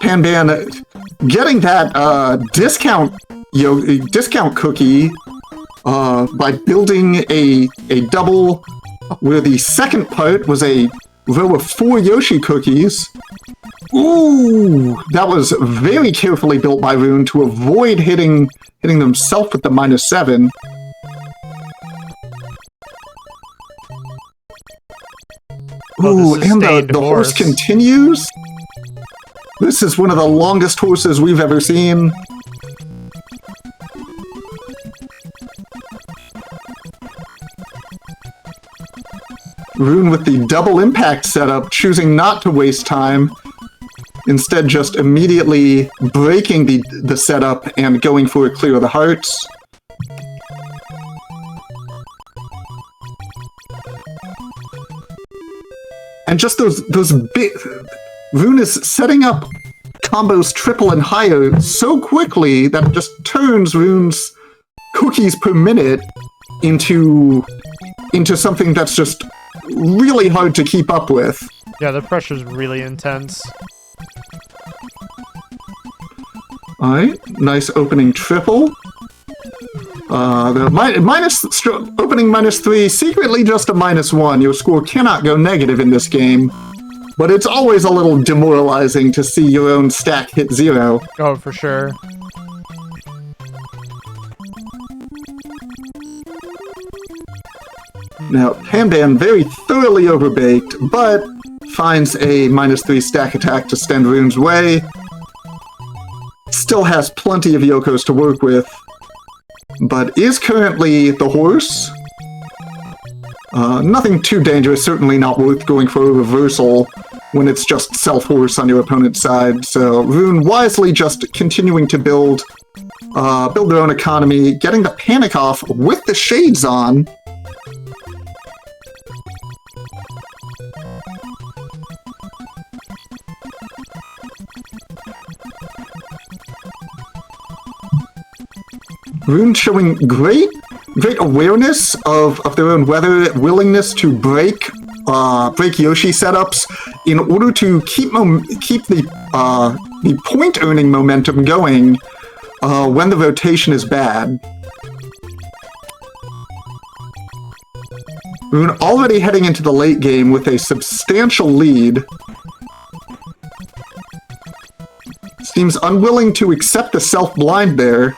Panban getting that discount cookie by building a double where the second part was a row of 4 Yoshi cookies. Ooh, that was very carefully built by Rune to avoid hitting himself with the -7. Ooh, and the horse continues. This is one of the longest horses we've ever seen. Rune with the double impact setup, choosing not to waste time. Instead, just immediately breaking the setup and going for a clear of the hearts. And just those big... Rune is setting up combos triple and higher so quickly that it just turns Rune's cookies per minute into something that's just really hard to keep up with. Yeah, the pressure's really intense. Alright, nice opening triple. The opening -3, secretly just a -1. Your score cannot go negative in this game. But it's always a little demoralizing to see your own stack hit 0. Oh, for sure. Now, Panban very thoroughly overbaked, but finds a -3 stack attack to stand Rune's way. Still has plenty of Yokos to work with, but is currently the horse. Nothing too dangerous, certainly not worth going for a reversal when it's just self-horse on your opponent's side, so Rune wisely just continuing to build their own economy, getting the panic off with the shades on. Rune showing great awareness of their own weather, willingness to break Yoshi setups in order to keep the point earning momentum going when the rotation is bad. Rune already heading into the late game with a substantial lead. Seems unwilling to accept the self-blind there.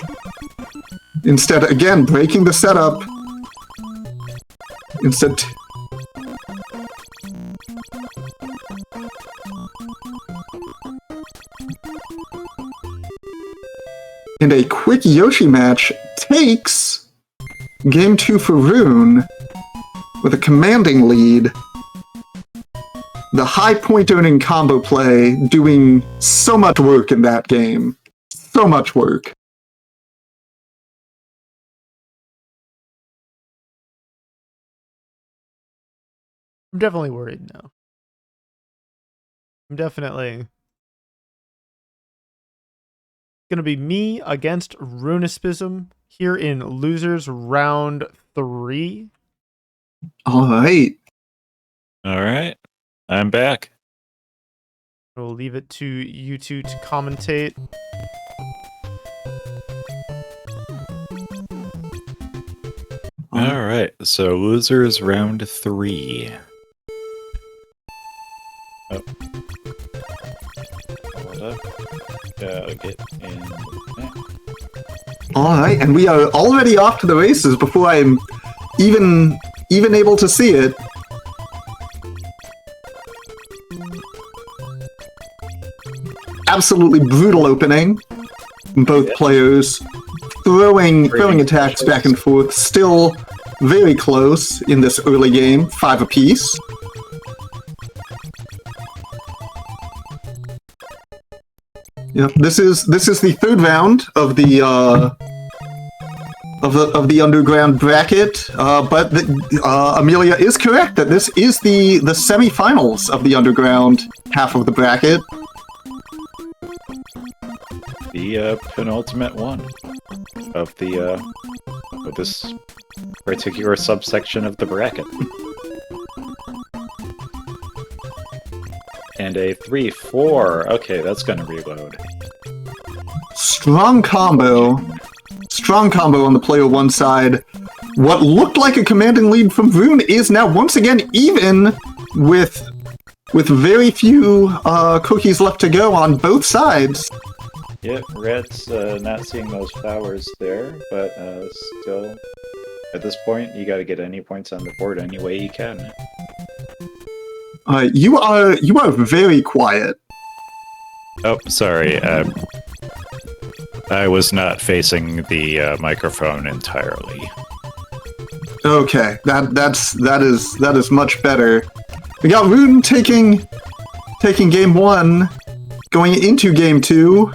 Instead, again, breaking the setup. Instead... And a quick Yoshi match takes game 2 for Rune with a commanding lead. The high point earning combo play doing so much work in that game. So much work. I'm definitely worried now. I'm definitely gonna be me against Roonespism here in losers round 3. All right. All right. I'm back. We'll leave it to you two to commentate. All right. So losers round 3. Oh. Hold up. Gotta get in there. All right, and we are already off to the races before I'm even able to see it. Absolutely brutal opening. Both players throwing attacks back and forth. Still very close in this early game. 5 apiece. Yeah, this is the third round of the underground bracket. But Amelia is correct that this is the semifinals of the underground half of the bracket. The penultimate one of the of this particular subsection of the bracket. And a 3-4. Okay, that's gonna reload. Strong combo. Strong combo on the player 1 side. What looked like a commanding lead from Rune is now once again even with very few cookies left to go on both sides. Yep, Ratttz not seeing those flowers there, but still, at this point, you gotta get any points on the board any way you can. You are very quiet. Oh, sorry. I was not facing the microphone entirely. Okay, that is much better. We got Rune taking game 1, going into game 2.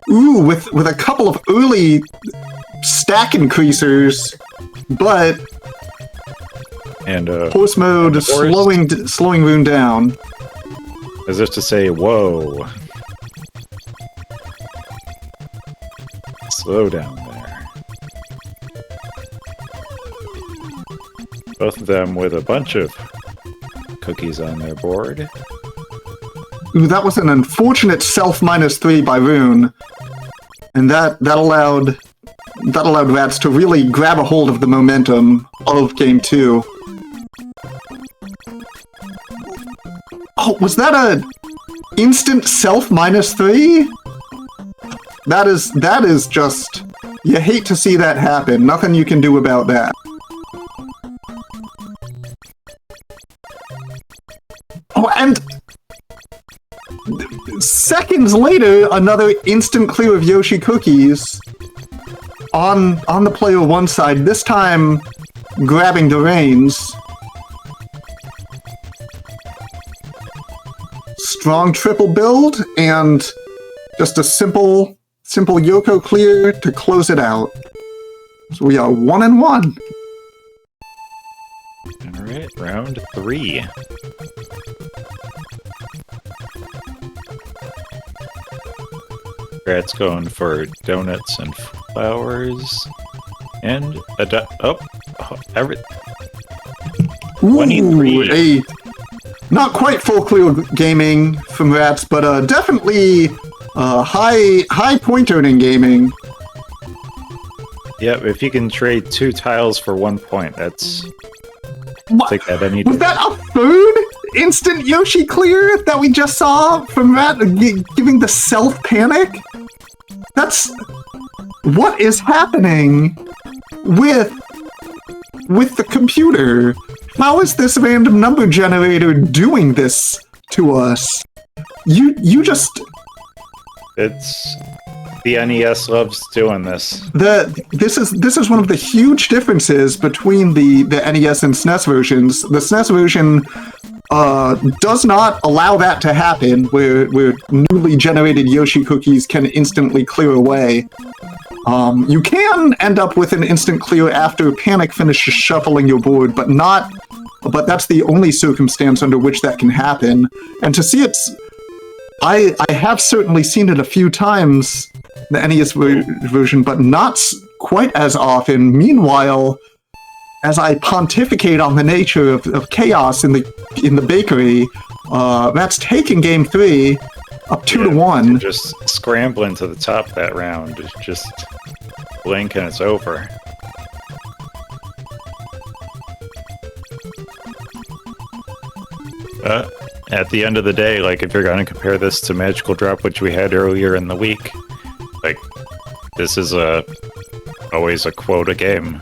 Ooh, with a couple of early stack increasers, but And horse mode slowing Rune down. as if to say, whoa. Slow down there. Both of them with a bunch of cookies on their board. Ooh, that was an unfortunate self -3 by Rune, and that allowed Ratttz to really grab a hold of the momentum of game 2. Oh, was that a instant self -3? That is just, you hate to see that happen. Nothing you can do about that. Oh, and seconds later, another instant clear of Yoshi cookies on the player 1 side, this time grabbing the reins. Strong triple build, and just a simple Yoko clear to close it out. So we are 1-1. Alright, round 3. Rat's going for donuts and flowers. And every 23. Not quite full clear gaming from Ratttz, but definitely high point earning gaming. Yep, if you can trade 2 tiles for 1 point, that's... Take that any day. Was that a third instant Yoshi clear that we just saw from Ratttz giving the self panic? That's... What is happening with the computer? How is this random number generator doing this to us? You just... It's the NES loves doing this. This is one of the huge differences between the NES and SNES versions. The SNES version does not allow that to happen, where newly generated Yoshi cookies can instantly clear away. You can end up with an instant clear after Panic finishes shuffling your board, but that's the only circumstance under which that can happen. And to see it, I have certainly seen it a few times, the NES version, but not quite as often. Meanwhile, as I pontificate on the nature of chaos in the bakery, that's taking game 3 up 2-1. Just scrambling to the top of that round. Just blink and it's over. At the end of the day, like, if you're going to compare this to Magical Drop, which we had earlier in the week, like, this is always a quota game.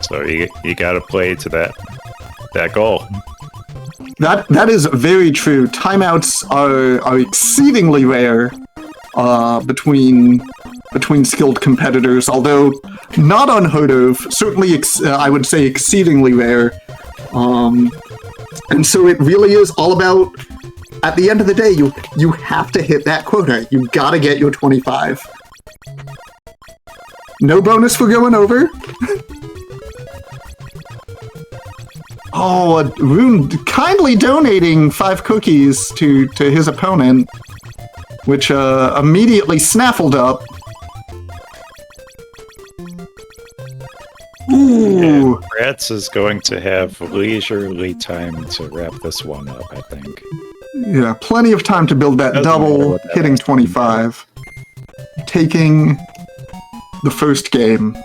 So you gotta play to that goal. That is very true. Timeouts are exceedingly rare between skilled competitors, although not unheard of. Certainly, I would say exceedingly rare. And so it really is all about, at the end of the day, you have to hit that quota. You gotta get your 25. No bonus for going over. Oh, Rune kindly donating 5 cookies to his opponent, which immediately snaffled up. Ooh. Yeah, Ratttz is going to have leisurely time to wrap this one up, I think. Yeah, plenty of time to build that double, hitting 25. Taking the first game.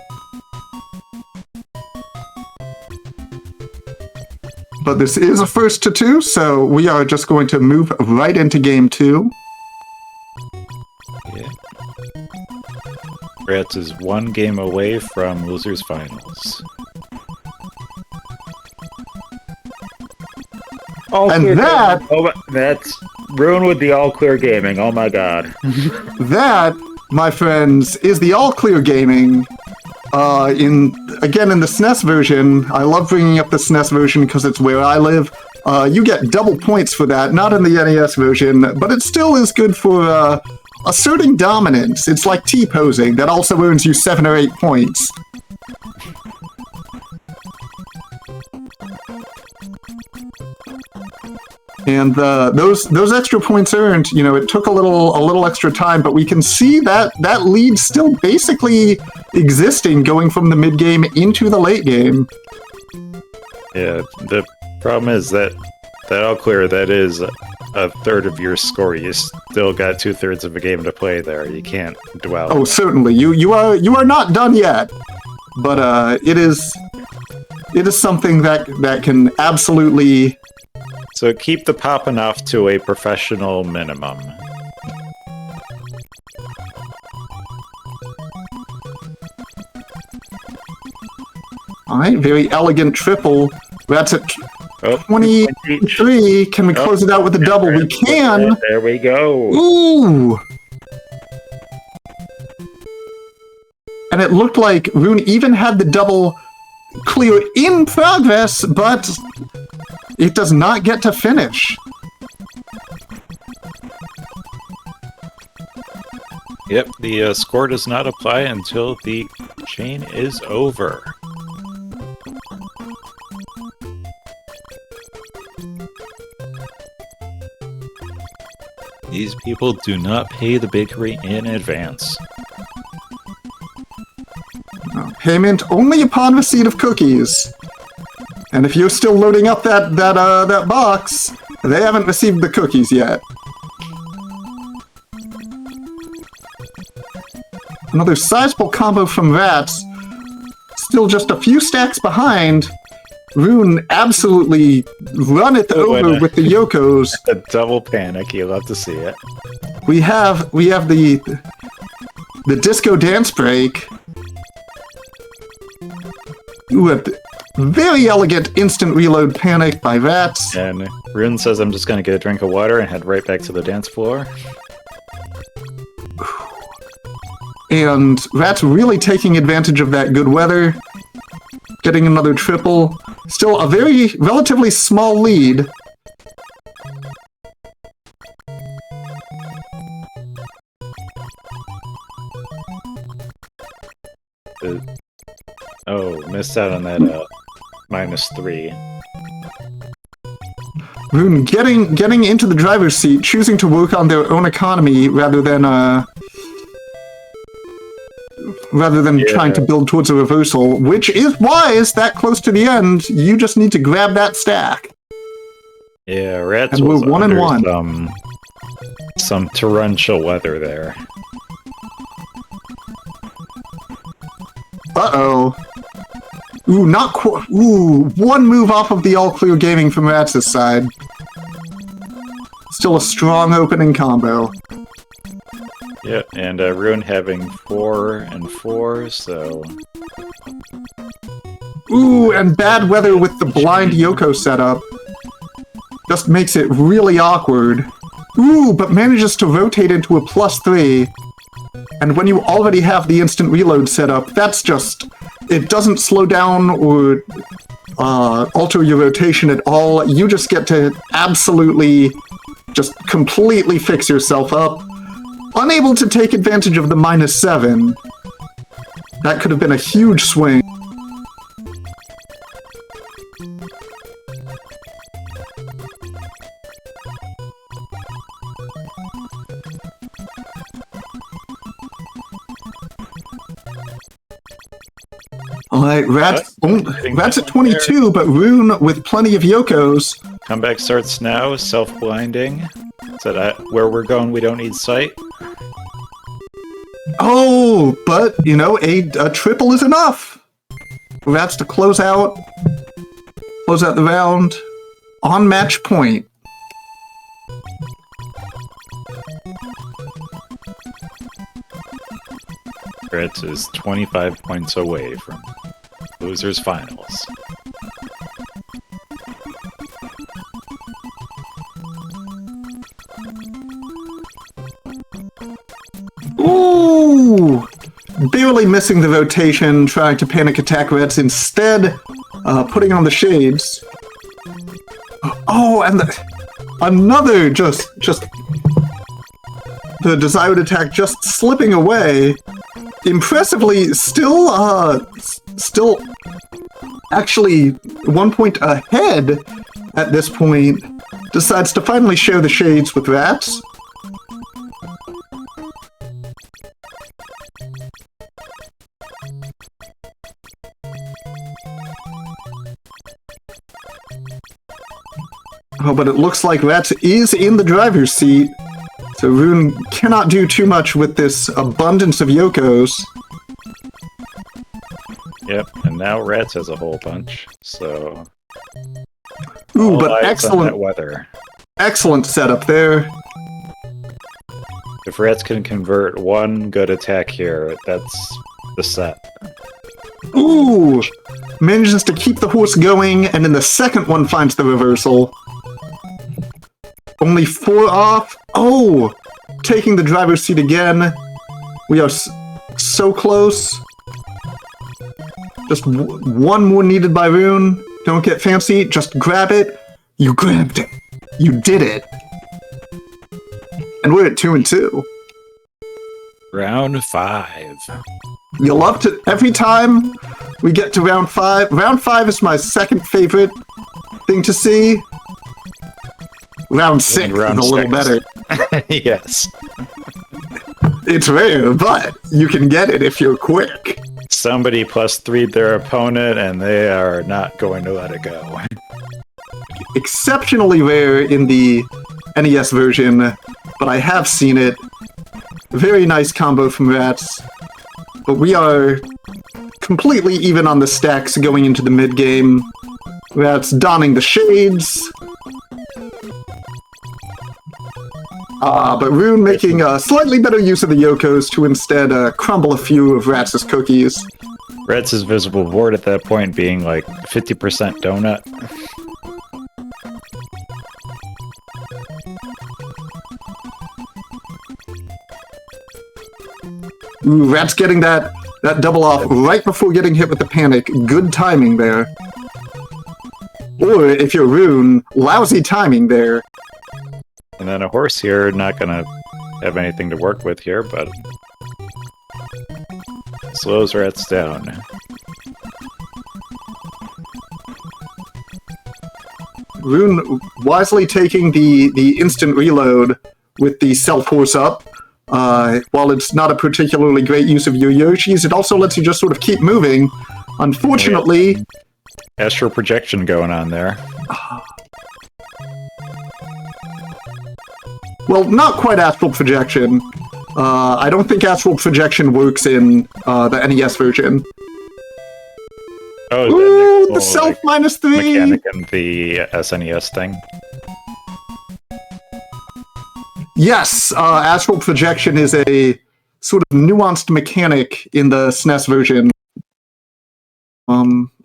But this is a first to 2, so we are just going to move right into game 2. Yeah. Ratttz is 1 game away from losers finals. And that... Oh, that's Rune with the all-clear gaming, oh my god. That, my friends, is the all-clear gaming. In the SNES version, I love bringing up the SNES version because it's where I live. You get double points for that, not in the NES version, but it still is good for asserting dominance. It's like T-posing, that also earns you 7 or 8 points. And those extra points earned, it took a little extra time, but we can see that lead still basically existing going from the mid game into the late game. Yeah, the problem is that all clear, that is a third of your score. You still got 2/3 of a game to play there. You can't dwell. Oh, certainly. You are not done yet, but it is something that can absolutely. So keep the popping off to a professional minimum. Alright, very elegant triple. That's at 23. Can we close it out with a double? We can! There we go. Ooh! And it looked like Rune even had the double clear in progress, but it does not get to finish. Yep, the score does not apply until the chain is over. These people do not pay the bakery in advance. Payment only upon receipt of cookies. And if you're still loading up that box, they haven't received the cookies yet. Another sizable combo from Ratttz. Still just a few stacks behind. Rune absolutely runneth over with the Yokos. A double panic, you love to see it. We have the disco dance break. Ooh, a very elegant instant reload panic by Ratttz. And Rune says, I'm just going to get a drink of water and head right back to the dance floor. And Ratttz really taking advantage of that good weather. Getting another triple. Still a very relatively small lead. Oh, missed out on that -3. Roon getting into the driver's seat, choosing to work on their own economy rather than trying to build towards a reversal, which is wise that close to the end. You just need to grab that stack. Yeah, Ratttz And we're was 1 and under 1. some torrential weather there. Uh-oh. Ooh, not quite. Ooh, one move off of the all-clear gaming from Rattz's side. Still a strong opening combo. Yeah, and Rune having 4 and 4, so... Ooh, and bad weather with the blind Yoko setup. Just makes it really awkward. Ooh, but manages to rotate into a +3. And when you already have the instant reload set up, that's just... It doesn't slow down or alter your rotation at all. You just get to absolutely, just completely fix yourself up. Unable to take advantage of the -7. That could have been a huge swing. Alright, Ratttz at 22, but Rune with plenty of Yokos. Comeback starts now, self-blinding. Is that where we're going, we don't need sight? Oh, but, you know, a triple is enough. Ratttz to close out the round on match point. Ratttz is 25 points away from losers finals. Ooh! Barely missing the rotation, trying to panic attack Ratttz, instead putting on the shades. Oh, and another just the desired attack just slipping away. Impressively, still actually 1 point ahead at this point. Decides to finally share the shades with Ratttz. Oh, but it looks like Ratttz is in the driver's seat, so Rune cannot do too much with this abundance of Yokos. Yep, and now Ratttz has a whole bunch, so... Ooh, all but eyes on excellent, that weather. excellent setup there. If Ratttz can convert one good attack here, that's the set. Ooh! Manages to keep the horse going, and in the second one finds the reversal. Only 4 off. Oh! Taking the driver's seat again. We are so close. Just one more needed by Rune. Don't get fancy, just grab it. You grabbed it. You did it. And we're at 2 and 2. Round 5. You love to every time we get to round 5. Round 5 is my second favorite thing to see. Round 6 round is a little 6. better. Yes. It's rare, but you can get it if you're quick. Somebody +3'd their opponent, and they are not going to let it go. Exceptionally rare in the NES version, but I have seen it. Very nice combo from Ratttz. But we are completely even on the stacks going into the mid-game. Ratttz donning the shades. But Rune making a slightly better use of the Yokos to instead crumble a few of Rattz's cookies. Ratttz's visible board at that point being like 50% donut. Ooh, Ratttz getting that double off right before getting hit with the panic. Good timing there. Or, if you're Rune, lousy timing there. And then a horse here, not gonna have anything to work with here, but slows Ratttz down. Rune wisely taking the instant reload with the self-horse up. While it's not a particularly great use of your Yoshis, it also lets you just sort of keep moving. Unfortunately... Astral projection going on there. Well, not quite astral projection. I don't think astral projection works in the NES version. Oh, ooh, the self minus 3! Mechanic in the SNES thing. Yes, astral projection is a sort of nuanced mechanic in the SNES version.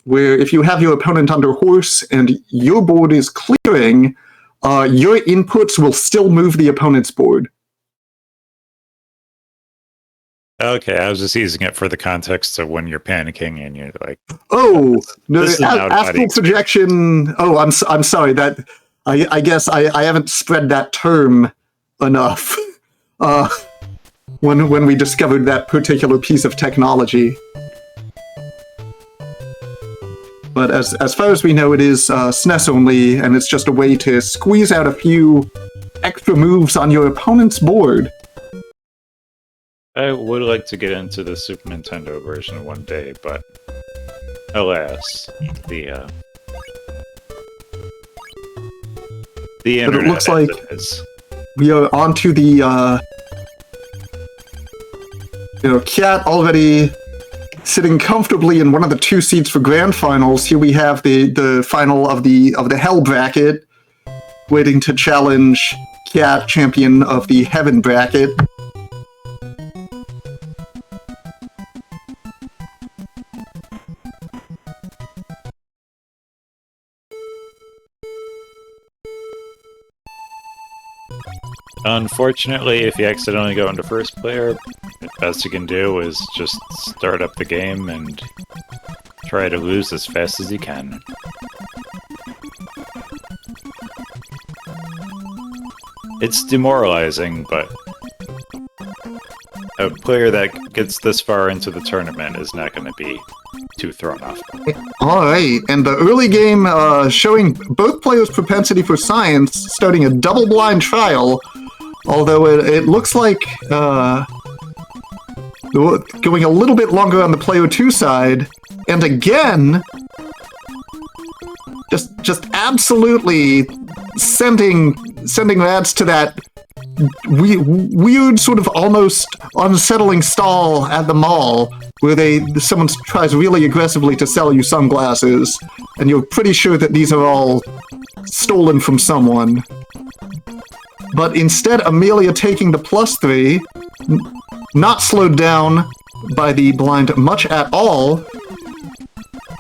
Where if you have your opponent under horse and your board is clearing, your inputs will still move the opponent's board. Okay, I was just using it for the context of when you're panicking and you're like, oh, no, this is an astral projection. Oh, I'm sorry. That I guess I haven't spread that term enough. When we discovered that particular piece of technology. But as far as we know, it is SNES only, and it's just a way to squeeze out a few extra moves on your opponent's board. I would like to get into the Super Nintendo version one day, but alas, the internet. But it looks like is. We are onto the Cat already sitting comfortably in one of the 2 seats for grand finals. Here we have the final of the Hell bracket, waiting to challenge Cat, champion of the Heaven bracket. Unfortunately, if you accidentally go into first player, the best you can do is just start up the game and try to lose as fast as you can. It's demoralizing, but a player that gets this far into the tournament is not going to be too thrown off. Alright, and the early game showing both players' propensity for science, starting a double-blind trial, although it looks like going a little bit longer on the player 2 side, and again, just absolutely sending Ratttz to that weird sort of almost unsettling stall at the mall where someone tries really aggressively to sell you sunglasses, and you're pretty sure that these are all stolen from someone. But instead, Amelia taking the +3, not slowed down by the blind much at all,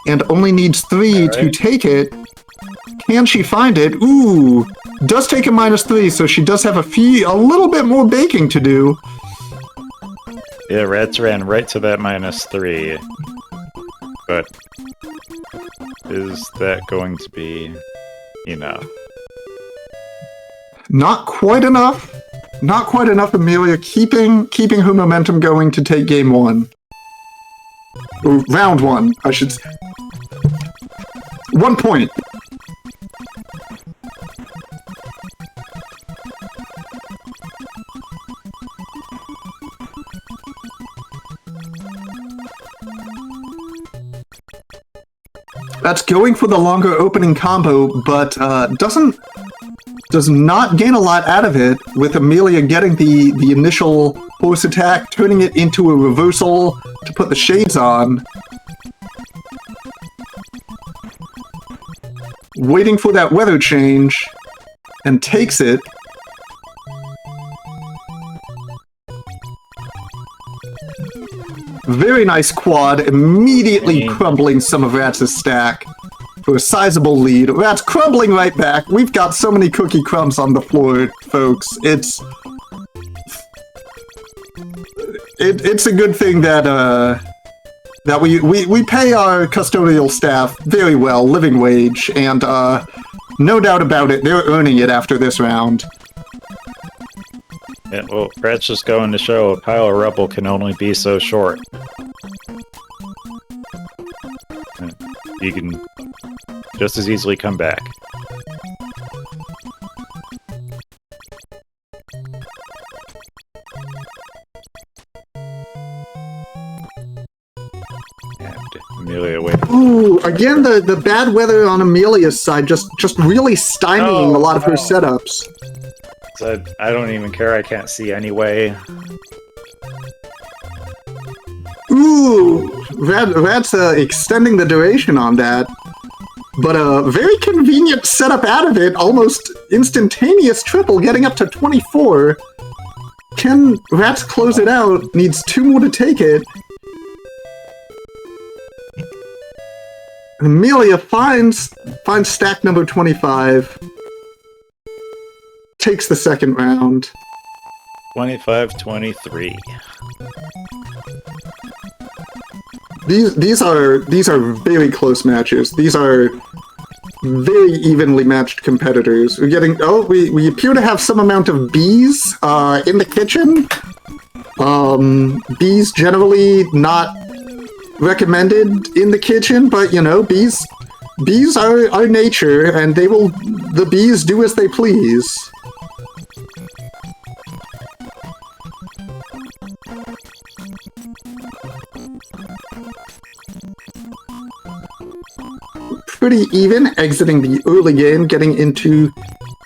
and only needs 3 to take it. Can she find it? Ooh, does take a -3, so she does have a little bit more baking to do. Yeah, Ratttz ran right to that -3, but is that going to be enough? Not quite enough. Not quite enough, Amelia keeping her momentum going to take game 1. Or round 1, I should say. 1 point. That's going for the longer opening combo, but does not gain a lot out of it, with Amelia getting the initial horse attack, turning it into a reversal to put the shades on. Waiting for that weather change, and takes it. Very nice quad, immediately crumbling some of Rattz's stack for a sizable lead. Ratttz crumbling right back. We've got so many cookie crumbs on the floor, folks. it's a good thing that that we pay our custodial staff very well, living wage, and no doubt about it, they're earning it after this round. Yeah, well, Ratttz just going to show a pile of rubble can only be so short. You can just as easily come back. Amelia, wait. Ooh, again, the bad weather on Amelia's side just really stymieing a lot of her setups. So I don't even care, I can't see anyway. Ooh, that's extending the duration on that. But a very convenient setup out of it, almost instantaneous triple, getting up to 24. Can Ratttz close it out? Needs 2 more to take it. Amelia finds stack number 25. Takes the second round. 25-23. These are very close matches. These are very evenly matched competitors. We're getting we appear to have some amount of bees in the kitchen. Bees generally not recommended in the kitchen, but you know, bees are nature, and the bees do as they please. Pretty even, exiting the early game, getting into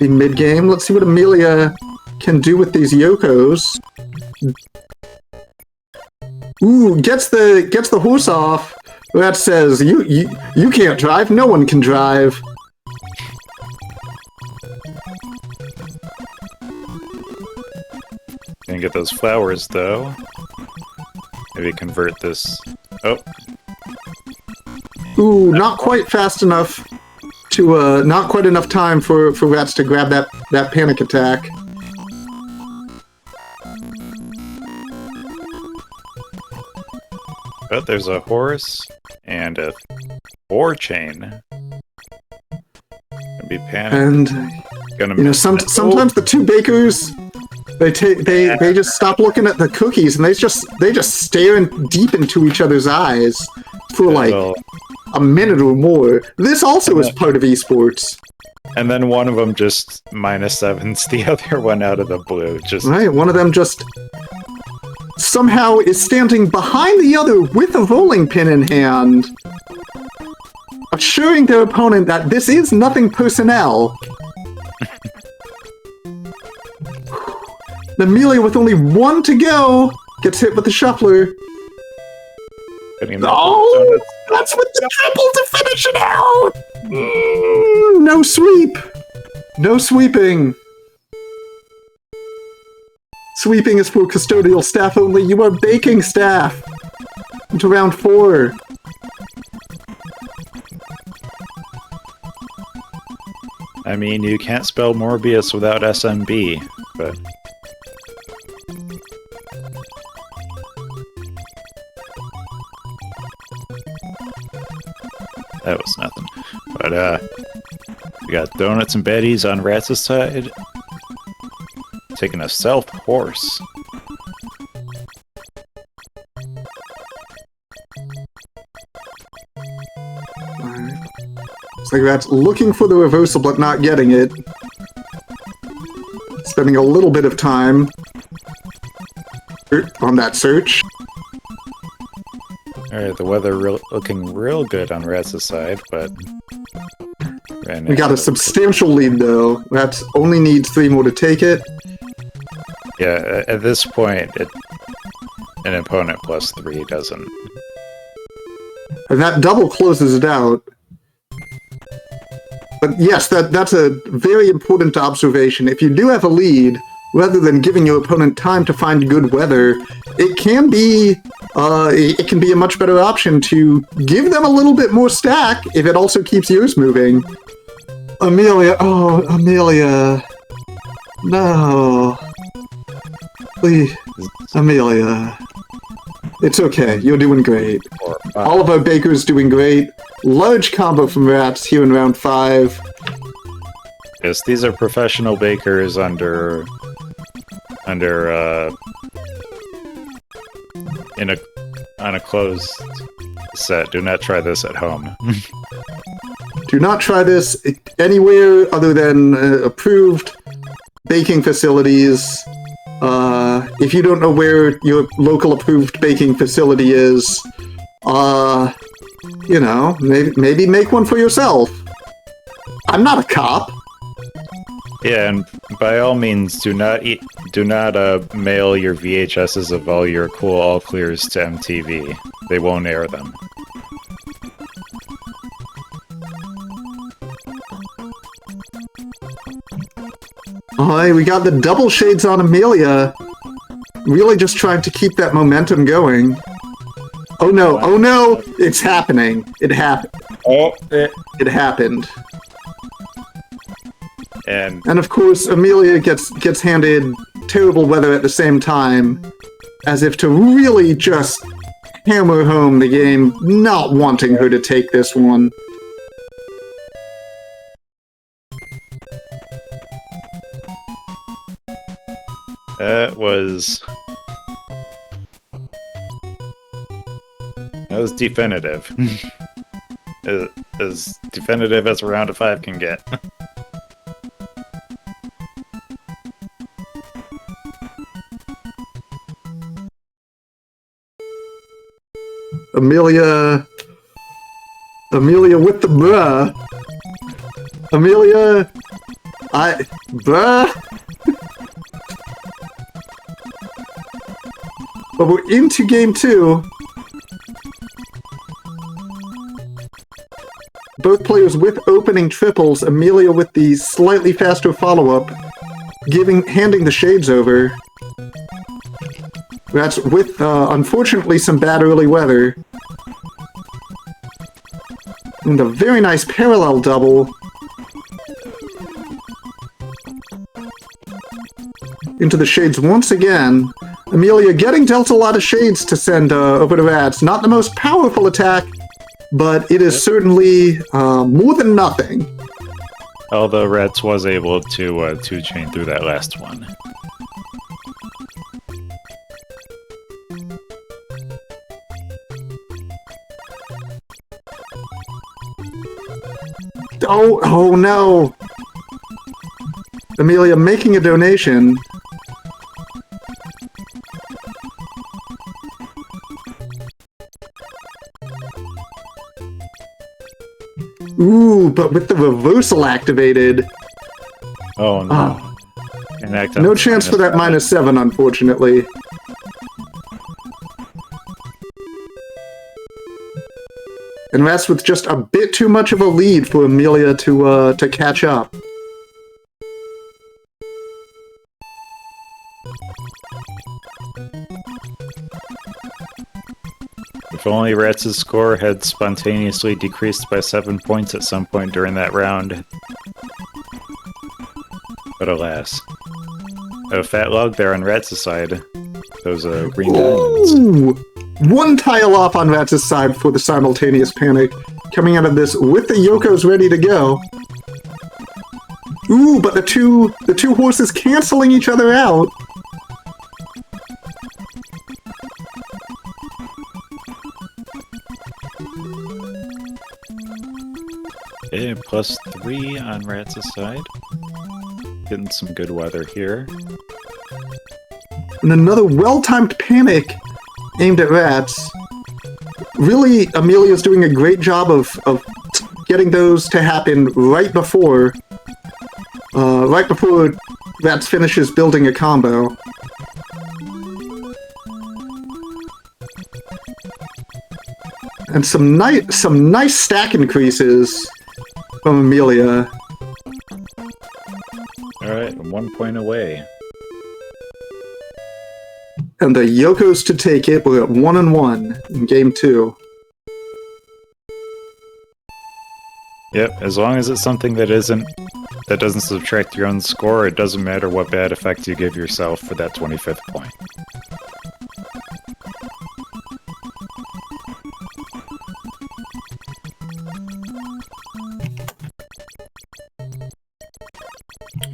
the mid game. Let's see what Amelia can do with these Yokos. Ooh, gets the horse off. That says you can't drive. No one can drive. Gonna get those flowers though. Maybe convert this. Oh. Ooh, not quite fast enough to not quite enough time for Ratttz to grab that panic attack. But there's a horse and a 4 chain. Gonna be panic. And you know, sometimes the two bakers they just stop looking at the cookies and they just stare deep into each other's eyes for like a minute or more. This also is part of esports. And then one of them just -7s the other one out of the blue. Just right, one of them just somehow is standing behind the other with a rolling pin in hand, assuring their opponent that this is nothing personnel. Amelia, with only 1 to go, gets hit with the shuffler. Oh, that's with the triple to finish it out! No sweep! No sweeping. Sweeping is for custodial staff only. You are baking staff. Into round 4. I mean, you can't spell Morbius without SMB, but... that was nothing. But, we got donuts and betties on Rattz's side. Taking a stealth horse. It's like Ratttz looking for the reversal but not getting it. Spending a little bit of time on that search. Alright, the weather looking real good on Rattz's side, but... we got a substantial lead though. Ratttz only needs 3 more to take it. Yeah, at this point, an opponent +3 doesn't... and that double closes it out. But yes, that's a very important observation. If you do have a lead, rather than giving your opponent time to find good weather, it can be a much better option to give them a little bit more stack if it also keeps yours moving. Amelia, oh, Amelia. No. Please, Amelia. It's okay. You're doing great. 4, 5. All of our bakers doing great. Large combo from Ratttz here in round 5. Yes, these are professional bakers under on a closed set. Do not try this at home. Do not try this anywhere other than approved baking facilities. If you don't know where your local approved baking facility is, you know, maybe make one for yourself. I'm not a cop. Yeah, and by all means, do not mail your VHSs of all your cool all clears to MTV. They won't air them. Alright, we got the double shades on Amelia. Really just trying to keep that momentum going. Oh no, it's happening. It happened. Oh, It happened. and And of course, Amelia gets handed terrible weather at the same time, as if to really just hammer home the game, not wanting her to take this one. that was definitive. As definitive as a round of 5 can get. Amelia with the bruh. Amelia, bruh. But we're into game 2. Both players with opening triples. Amelia with the slightly faster follow-up, handing the shades over. That's with, unfortunately, some bad early weather. And a very nice parallel double. Into the shades once again. Amelia getting dealt a lot of shades to send over to Ratttz. Not the most powerful attack, but it is certainly more than nothing. Although Ratttz was able to 2-chain through that last one. Oh no! Amelia making a donation. Ooh, but with the reversal activated. Oh no. No chance for that -7, unfortunately. And that's with just a bit too much of a lead for Amelia to catch up. If only Rattz's score had spontaneously decreased by 7 points at some point during that round. But alas. A fat log there on Rattz's side. Those green diamonds. Ooh! One tile off on Rattz's side for the simultaneous panic. Coming out of this with the Yokos ready to go. Ooh, but the two horses canceling each other out. Okay, +3 on Rattz's side. Getting some good weather here. And another well-timed panic aimed at Ratttz. Really, Amelia's doing a great job of getting those to happen right before Ratttz finishes building a combo. And some nice stack increases from Amelia. Alright, 1 point away. And the Yokos to take it. We're at 1-1 in game 2. Yep, as long as it's something that doesn't subtract your own score, it doesn't matter what bad effect you give yourself for that 25th point.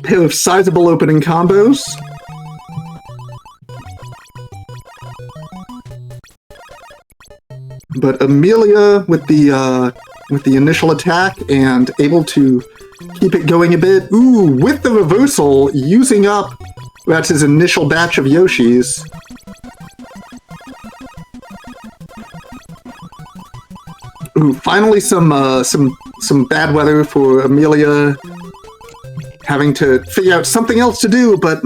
pair of sizable opening combos. But Amelia with the initial attack and able to keep it going a bit. Ooh, with the reversal, using up Rattz's initial batch of Yoshis. Ooh, finally some bad weather for Amelia, having to figure out something else to do, but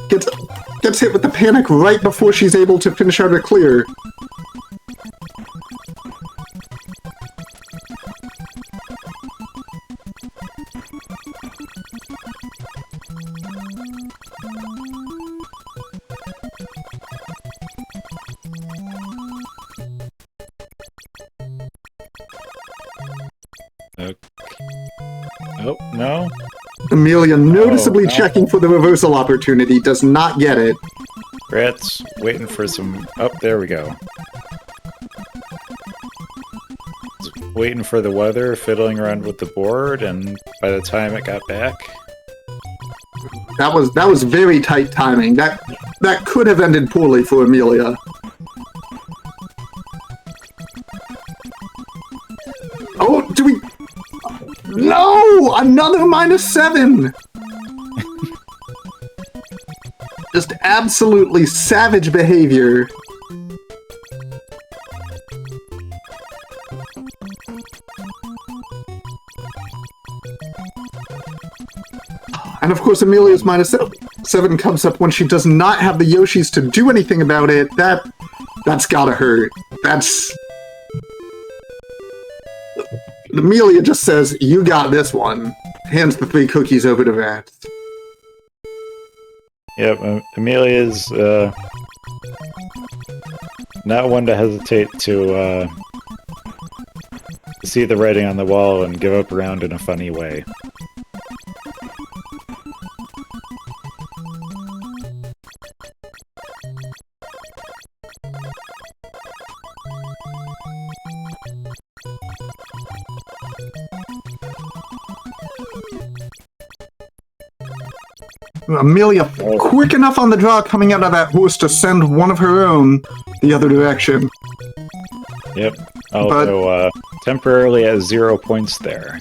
gets hit with the panic right before she's able to finish out her clear. Oh, no. Amelia noticeably checking for the reversal opportunity, does not get it. Ratttz waiting for some... Oh, there we go. Waiting for the weather, fiddling around with the board, and by the time it got back... That was very tight timing. That could have ended poorly for Amelia. Oh, do we... No! Another -7! Just absolutely savage behavior. And of course, Amelia's -7 comes up when she does not have the Yoshis to do anything about it. That's gotta hurt. That's... Amelia just says, "You got this one." Hands the 3 cookies over to Ratttz. Yep, Amelia's not one to hesitate to see the writing on the wall and give up a round in a funny way. Amelia, quick enough on the draw coming out of that horse to send one of her own the other direction. Yep, although temporarily at 0 points there.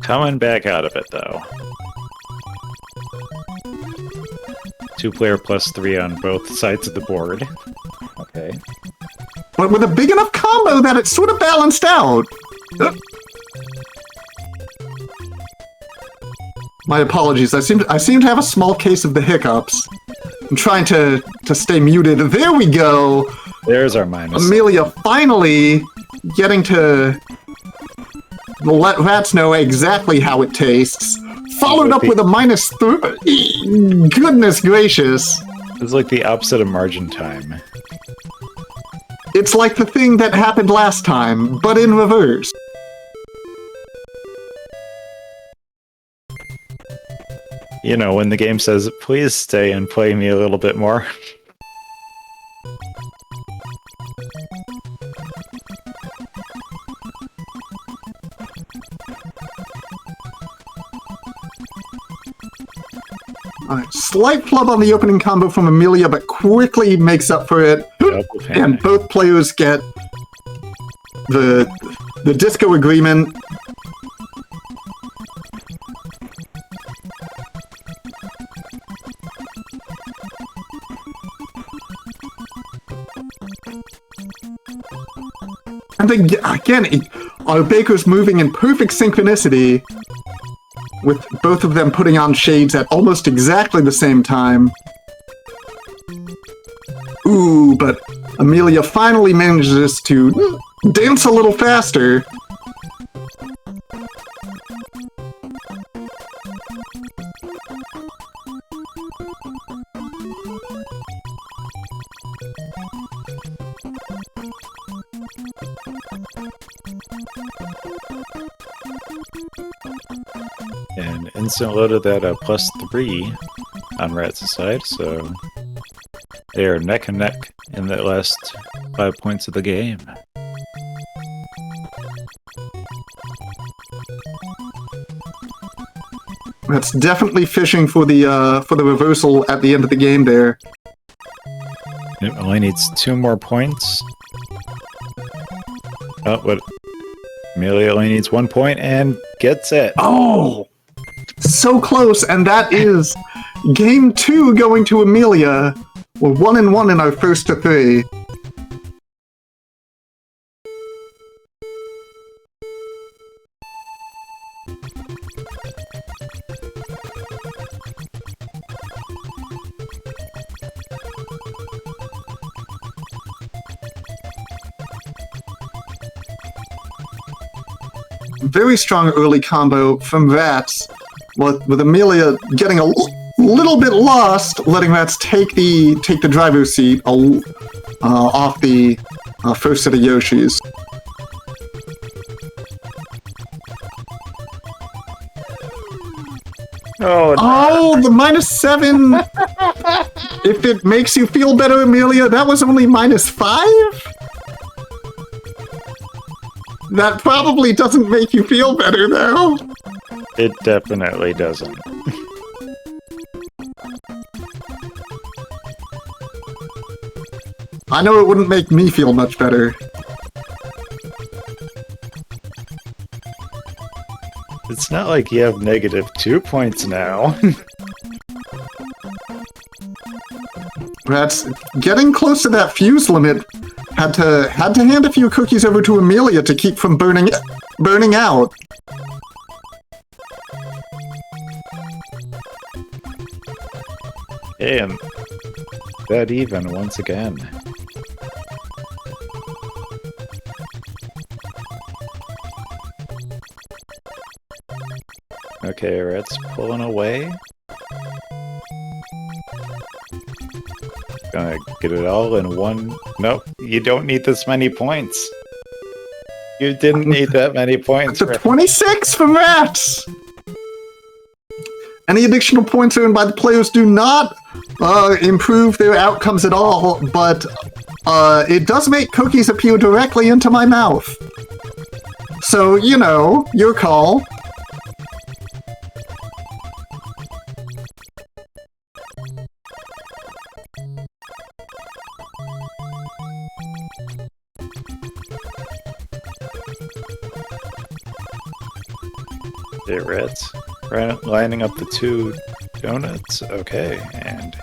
Coming back out of it, though. 2-player +3 on both sides of the board. Okay. But with a big enough combo that it's sort of balanced out. My apologies. I seem to have a small case of the hiccups. I'm trying to stay muted. There we go. There's our minus. Amelia finally getting to let Ratttz know exactly how it tastes. Followed up with a -3. Goodness gracious. It's like the opposite of margin time. It's like the thing that happened last time, but in reverse. You know, when the game says, "Please stay and play me a little bit more." Alright, slight flub on the opening combo from Amelia, but quickly makes up for it. And both players get the disco agreement. And again, our Baker's moving in perfect synchronicity, with both of them putting on shades at almost exactly the same time. Ooh, but Amelia finally manages to dance a little faster. And instant loaded that +3 on Rattz's side, so they are neck and neck in the last 5 points of the game. That's definitely fishing for the reversal at the end of the game there. It only needs 2 more points. Oh, what? Amelia only needs 1 point and gets it. Oh! So close, and that is game 2 going to Amelia. We're 1-1 in our first to 3. Very strong early combo from Ratttz, with Amelia getting a little bit lost, letting Ratttz take the driver's seat off the first set of Yoshis. Oh, the -7! If it makes you feel better, Amelia, that was only -5? That probably doesn't make you feel better, though. It definitely doesn't. I know it wouldn't make me feel much better. It's not like you have -2 points now. Ratttz getting close to that fuse limit. Had to hand a few cookies over to Amelia to keep from burning out. Hey, and that even once again. Okay, Ratttz pulling away. Gonna get it all in one. Nope, you don't need this many points. You didn't need that many points. It's a 26 from Ratttz! Any additional points earned by the players do not improve their outcomes at all, but it does make cookies appear directly into my mouth. So, you know, your call. There, Ratttz. Lining up the 2 donuts. Okay, and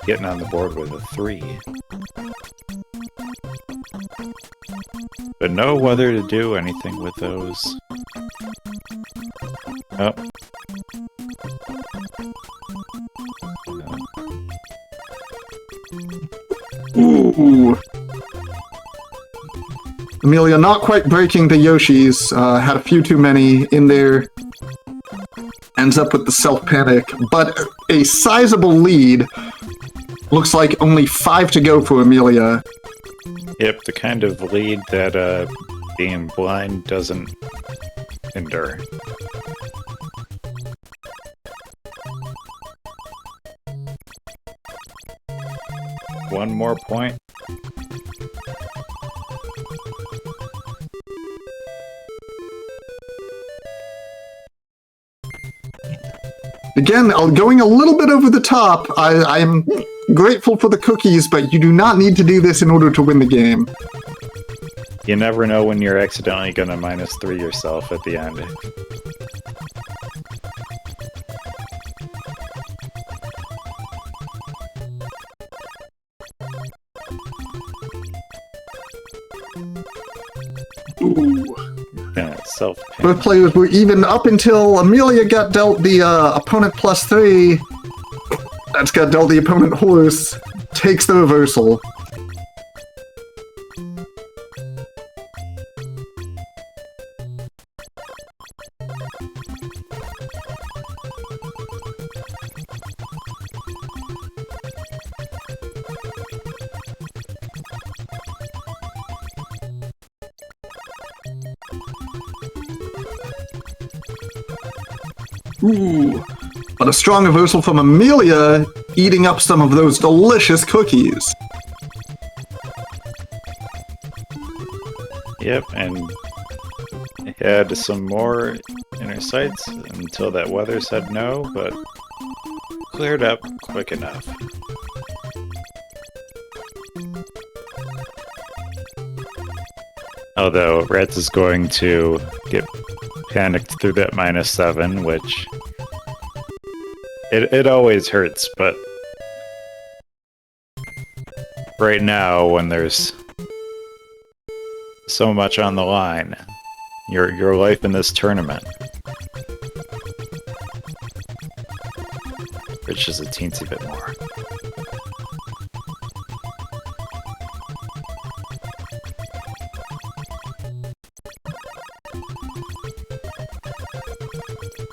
getting on the board with a 3. But know whether to do anything with those. Oh. Ooh. Amelia not quite breaking the Yoshis, had a few too many in there. Ends up with the self-panic, but a sizable lead. Looks like only 5 to go for Amelia. Yep, the kind of lead that being blind doesn't endure. One more point. Again, going a little bit over the top. I'm grateful for the cookies, but you do not need to do this in order to win the game. You never know when you're accidentally gonna -3 yourself at the end. Ooh. Self-panic. Both players were even up until Amelia got dealt the opponent +3. That's got dealt the opponent horse. Takes the reversal. Ooh, but a strong reversal from Amelia, eating up some of those delicious cookies. Yep, and had some more inner sights until that weather said no, but cleared up quick enough. Although Ratttz is going to get panicked through that -7, which it always hurts, but right now when there's so much on the line, your life in this tournament, which is a teensy bit more.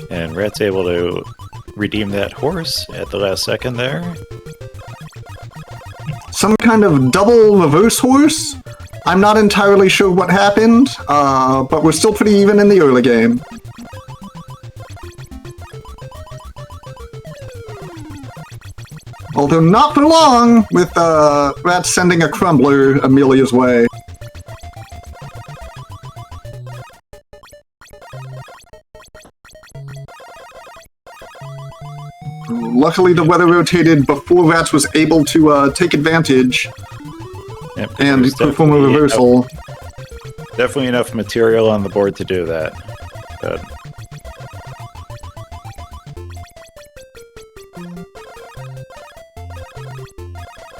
And Rattt's able to redeem that horse at the last second there. Some kind of double reverse horse? I'm not entirely sure what happened, but we're still pretty even in the early game. Although not for long, with Ratttz sending a crumbler Amelia's way. Luckily, the weather rotated before Ratttz was able to take advantage Yep, and there's perform a reversal. Definitely enough material on the board to do that. But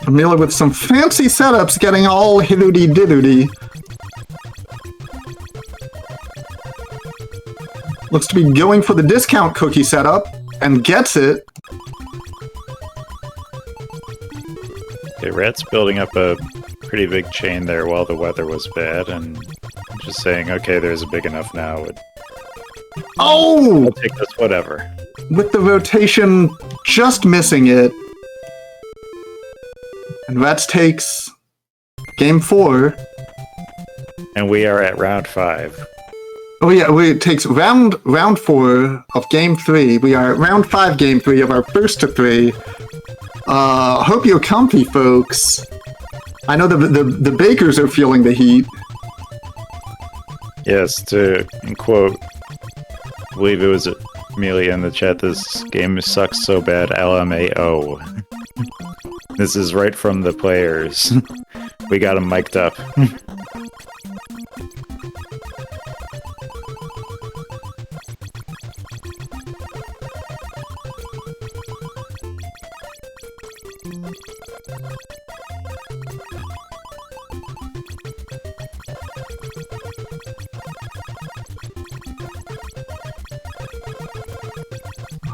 Amelia with some fancy setups getting all hidoody-didoody. Looks to be going for the discount cookie setup, and gets it. okay, Rattt's building up a pretty big chain there while the weather was bad, and just saying, okay, there's a big enough now. Oh! I'll take this, whatever. With the rotation just missing it. And Ratttz takes game 4. And we are at round 5. Oh yeah, it takes round 4 of game 3. We are at round 5, game 3 of our first to 3. Hope you're comfy, folks. I know the bakers are feeling the heat. Yes, to quote, I believe it was Amelia in the chat, this game sucks so bad, LMAO. This is right from the players. We got them mic'd up.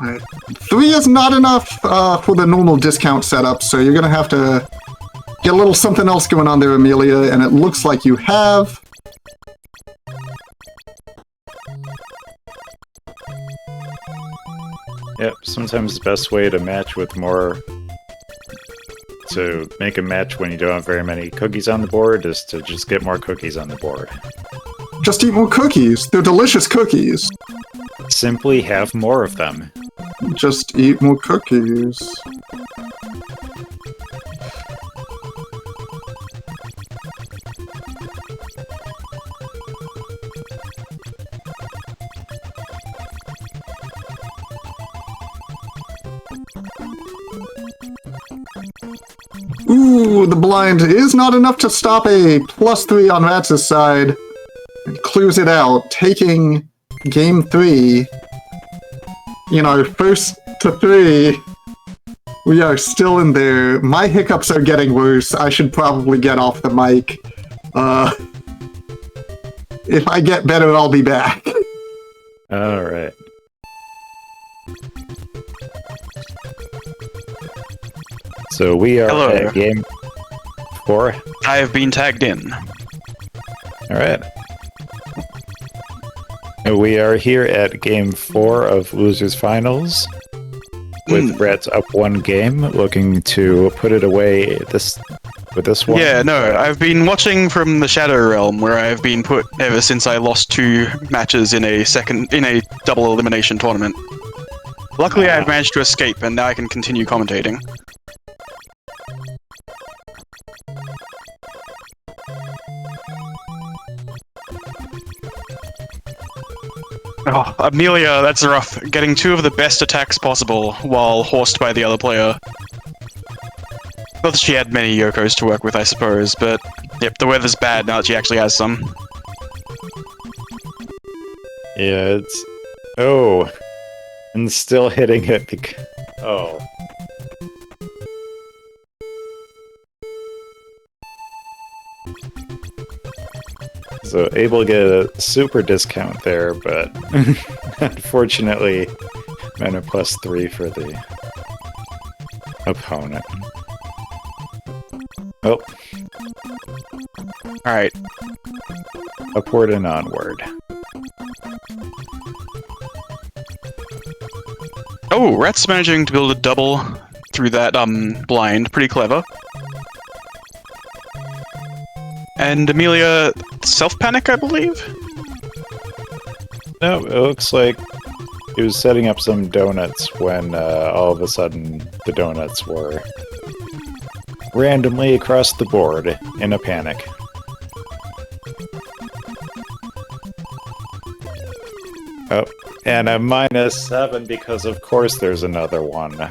Alright. 3 is not enough for the normal discount setup, so you're gonna have to get a little something else going on there, Amelia, and it looks like you have. Yep, sometimes the best way to match with more... to make a match when you don't have very many cookies on the board is to just get more cookies on the board. Just eat more cookies. They're delicious cookies. Simply have more of them. Just eat more cookies. Ooh, the blind is not enough to stop a +3 on Rattz's side. It clears it out, taking game 3. In our first to 3, we are still in there. My hiccups are getting worse. I should probably get off the mic. If I get better, I'll be back. Alright. So we are Hello. at game 4. I have been tagged in. Alright. We are here at game 4 of Losers Finals, with Ratttz up 1 game, looking to put it away with this one. Yeah, no, I've been watching from the Shadow Realm, where I have been put ever since I lost 2 matches in a double elimination tournament. Luckily, I've managed to escape, and now I can continue commentating. Oh, Amelia, that's rough. Getting 2 of the best attacks possible while horsed by the other player. Not that she had many Yokos to work with, I suppose, but yep, the weather's bad now that she actually has some. Yeah, it's... Oh. And still hitting it because... Oh. So able to get a super discount there, but unfortunately, mana +3 for the opponent. Oh. Alright. Upward and onward. Oh, Ratttz managing to build a double through that blind. Pretty clever. And Amelia self-panic, I believe? No, it looks like he was setting up some donuts when all of a sudden the donuts were randomly across the board in a panic. Oh, and a -7 because of course there's another one.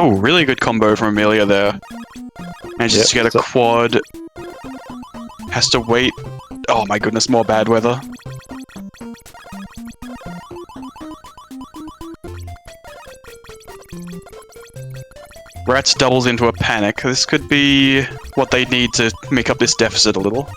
Oh, really good combo from Amelia there. Manages to get a quad. Has to wait. Oh my goodness, more bad weather. Ratttz doubles into a panic. This could be what they need to make up this deficit a little.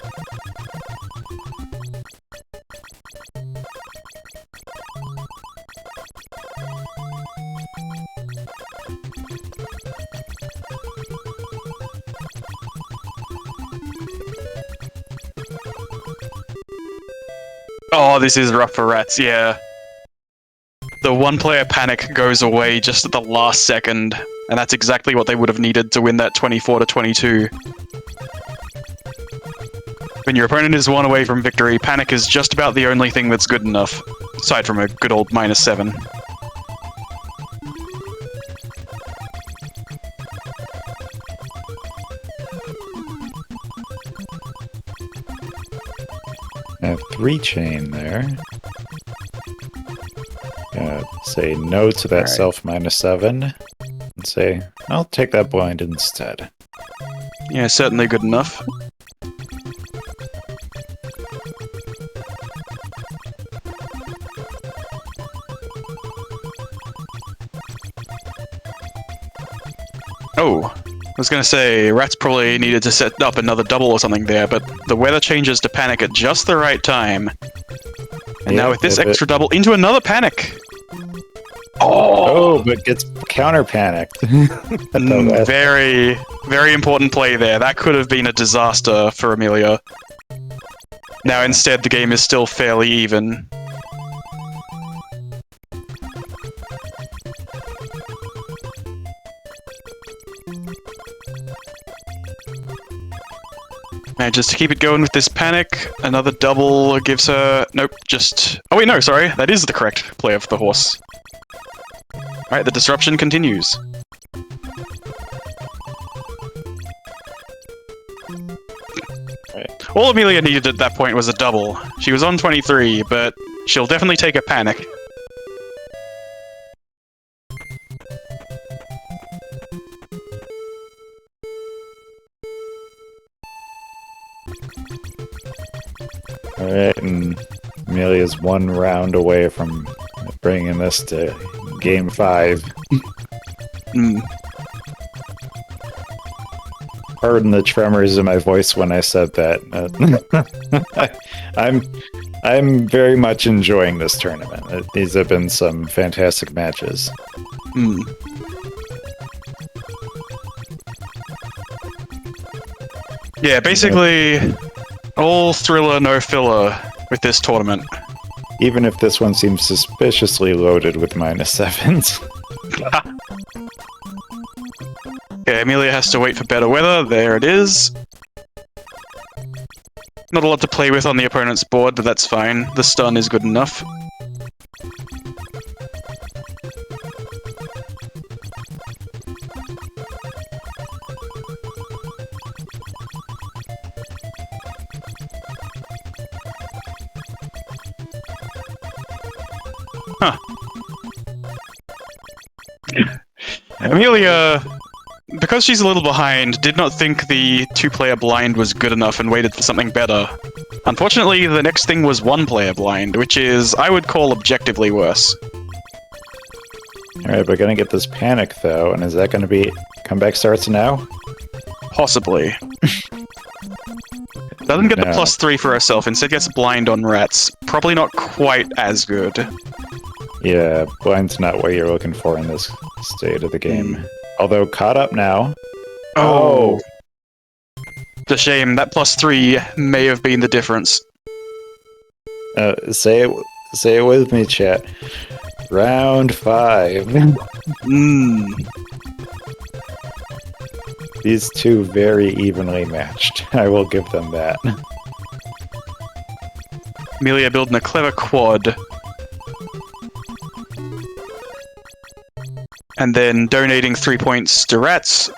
Oh, this is rough for Ratttz, yeah. The one-player panic goes away just at the last second, and that's exactly what they would have needed to win that 24-22. When your opponent is 1 away from victory, panic is just about the only thing that's good enough, aside from a good old -7. A 3 chain there. Say no to that self -7. And say, I'll take that blind instead. Yeah, certainly good enough. Oh, I was gonna say, Ratttz probably needed to set up another double or something there, but the weather changes to panic at just the right time. And now with this extra double, into another panic! Oh, but gets counter-panicked. Very, very important play there. That could have been a disaster for Amelia. Now instead, the game is still fairly even. Manages to keep it going with this panic. Another double gives her... Nope, just... Oh wait, no, sorry. That is the correct play of the horse. Alright, the disruption continues. Right. All Amelia needed at that point was a double. She was on 23, but she'll definitely take a panic. Alright, and Amelia's 1 round away from bringing this to Game 5. Pardon the tremors in my voice when I said that. I'm very much enjoying this tournament. These have been some fantastic matches. Yeah, basically, all thriller, no filler with this tournament. Even if this one seems suspiciously loaded with -7s. Okay, Amelia has to wait for better weather. There it is. Not a lot to play with on the opponent's board, but that's fine. The stun is good enough. Huh. Amelia, because she's a little behind, did not think the two-player blind was good enough and waited for something better. Unfortunately, the next thing was one-player blind, which is, I would call objectively worse. Alright, we're gonna get this panic, though, and is that gonna be... Comeback starts now? Possibly. Doesn't get the No. +3 for herself, instead gets blind on Ratttz. Probably not quite as good. Yeah, blind's not what you're looking for in this state of the game. Although, caught up now. Oh! It's a shame, that +3 may have been the difference. Say it with me, chat. Round 5. Mmm. These two very evenly matched. I will give them that. Amelia building a clever quad. And then donating 3 points to Ratttz.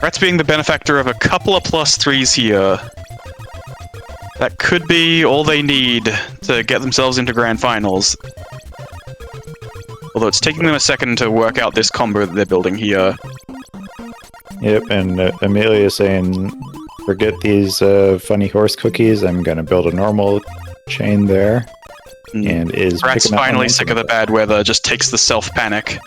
Ratttz being the benefactor of a couple of +3s here. That could be all they need to get themselves into Grand Finals. Although it's taking them a second to work out this combo that they're building here. Yep, and Amelia saying, forget these funny horse cookies, I'm gonna build a normal chain there. And is Ratttz picking up finally momentum. sick of the bad weather, just takes the self-panic.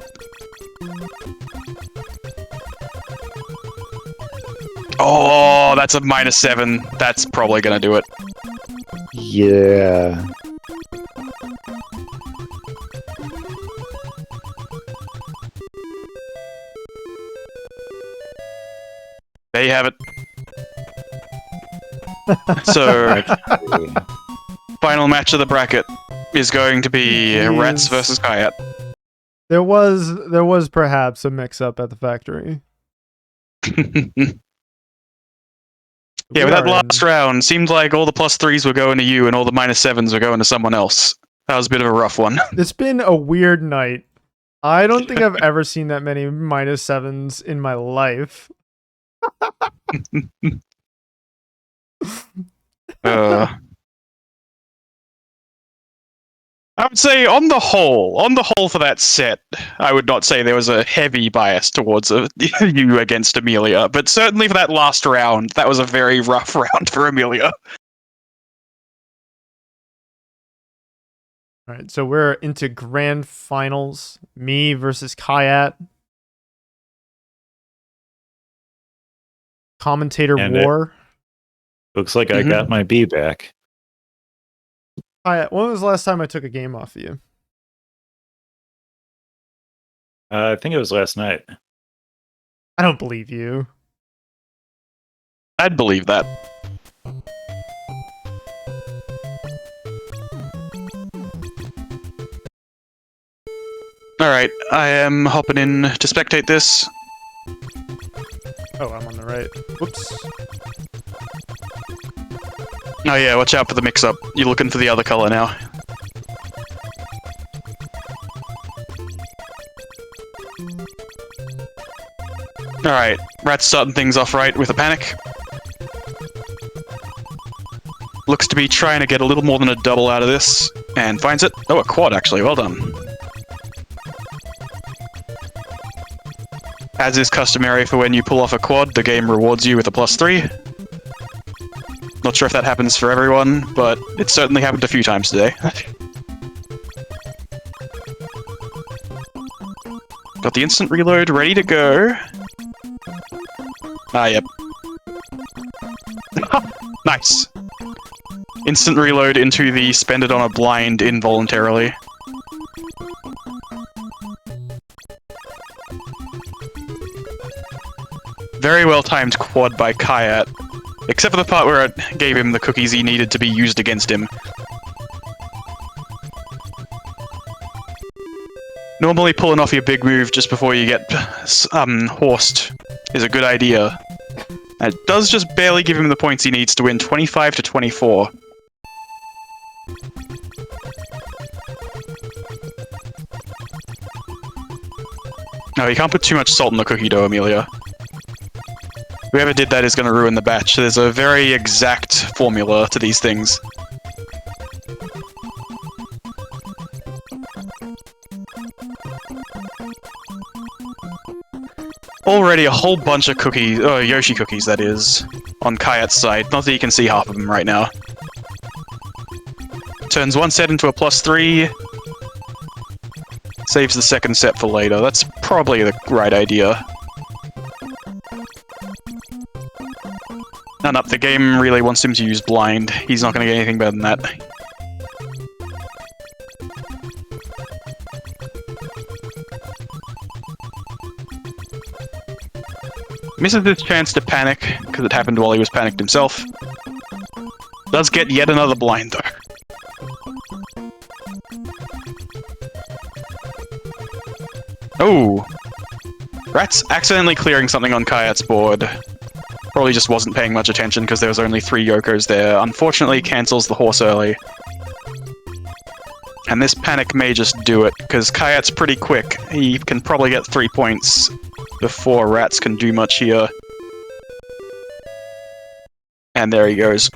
Oh, that's a -7. That's probably gonna do it. Yeah. There you have it. So, final match of the bracket is going to be Ratttz versus Kayat. There was perhaps a mix-up at the factory. Yeah, with that last round, seemed like all the +3s were going to you and all the -7s were going to someone else. That was a bit of a rough one. It's been a weird night. I don't think I've ever seen that many -7s in my life. I would say on the whole for that set, I would not say there was a heavy bias towards you against Amelia, but certainly for that last round, that was a very rough round for Amelia. All right, so we're into Grand Finals. Me versus Kayat. Commentator And war. Looks like I got my B back. Kayat, when was the last time I took a game off of you? I think it was last night. I don't believe you. I'd believe that. Alright, I am hopping in to spectate this. Oh, I'm on the right. Whoops. Oh yeah, watch out for the mix-up. You're looking for the other color now. Alright, Ratttz starting things off right with a panic. Looks to be trying to get a little more than a double out of this, and finds it. Oh, a quad actually, well done. As is customary for when you pull off a quad, the game rewards you with a +3. Not sure if that happens for everyone, but it certainly happened a few times today. Got the instant reload ready to go. Ah, yep. Nice. Instant reload into the spend it on a blind involuntarily. Very well timed quad by Kayat. Except for the part where it gave him the cookies he needed to be used against him. Normally pulling off your big move just before you get horsed is a good idea. And it does just barely give him the points he needs to win 25 to 24. No, you can't put too much salt in the cookie dough, Amelia. Whoever did that is going to ruin the batch. There's a very exact formula to these things. Already a whole bunch of cookies, Yoshi cookies that is, on Kayat's side. Not that you can see half of them right now. Turns one set into a +3. Saves the second set for later. That's probably the right idea. And up, the game really wants him to use blind. He's not going to get anything better than that. Misses this chance to panic, because it happened while he was panicked himself. Does get yet another blind, though. Oh! Ratttz accidentally clearing something on Kayat's board. Probably just wasn't paying much attention because there was only 3 Yokos there. Unfortunately, cancels the horse early. And this panic may just do it, because Kayat's pretty quick. He can probably get 3 points before Ratttz can do much here. And there he goes.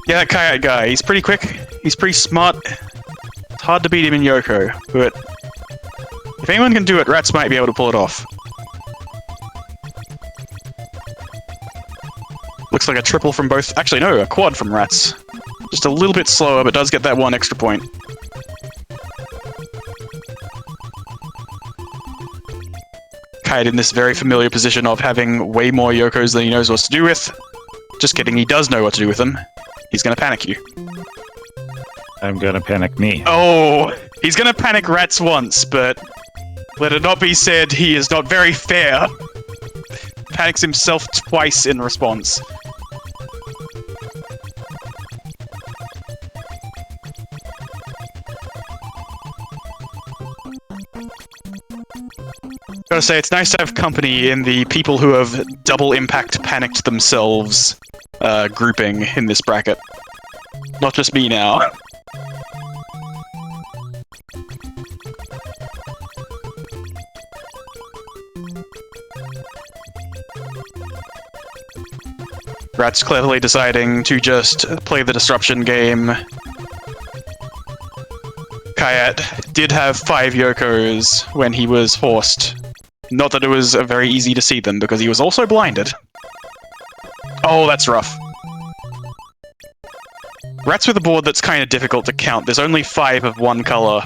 Yeah, that Kayat guy, he's pretty quick, he's pretty smart. It's hard to beat him in Yoko, but if anyone can do it, Ratttz might be able to pull it off. Looks like a triple from both. Actually, no, a quad from Ratttz. Just a little bit slower, but does get that 1 extra point. Kayat in this very familiar position of having way more Yokos than he knows what to do with. Just kidding, he does know what to do with them. He's gonna panic you. I'm gonna panic me. Oh! He's gonna panic Ratttz once, but let it not be said, he is not very fair. Panics himself twice in response. Gotta say, it's nice to have company in the people who have double impact panicked themselves grouping in this bracket. Not just me now. Ratttz cleverly deciding to just play the disruption game. Kayat did have 5 Yokos when he was horsed. Not that it was very easy to see them, because he was also blinded. Oh, that's rough. Ratttz with a board that's kind of difficult to count. There's only 5 of one color.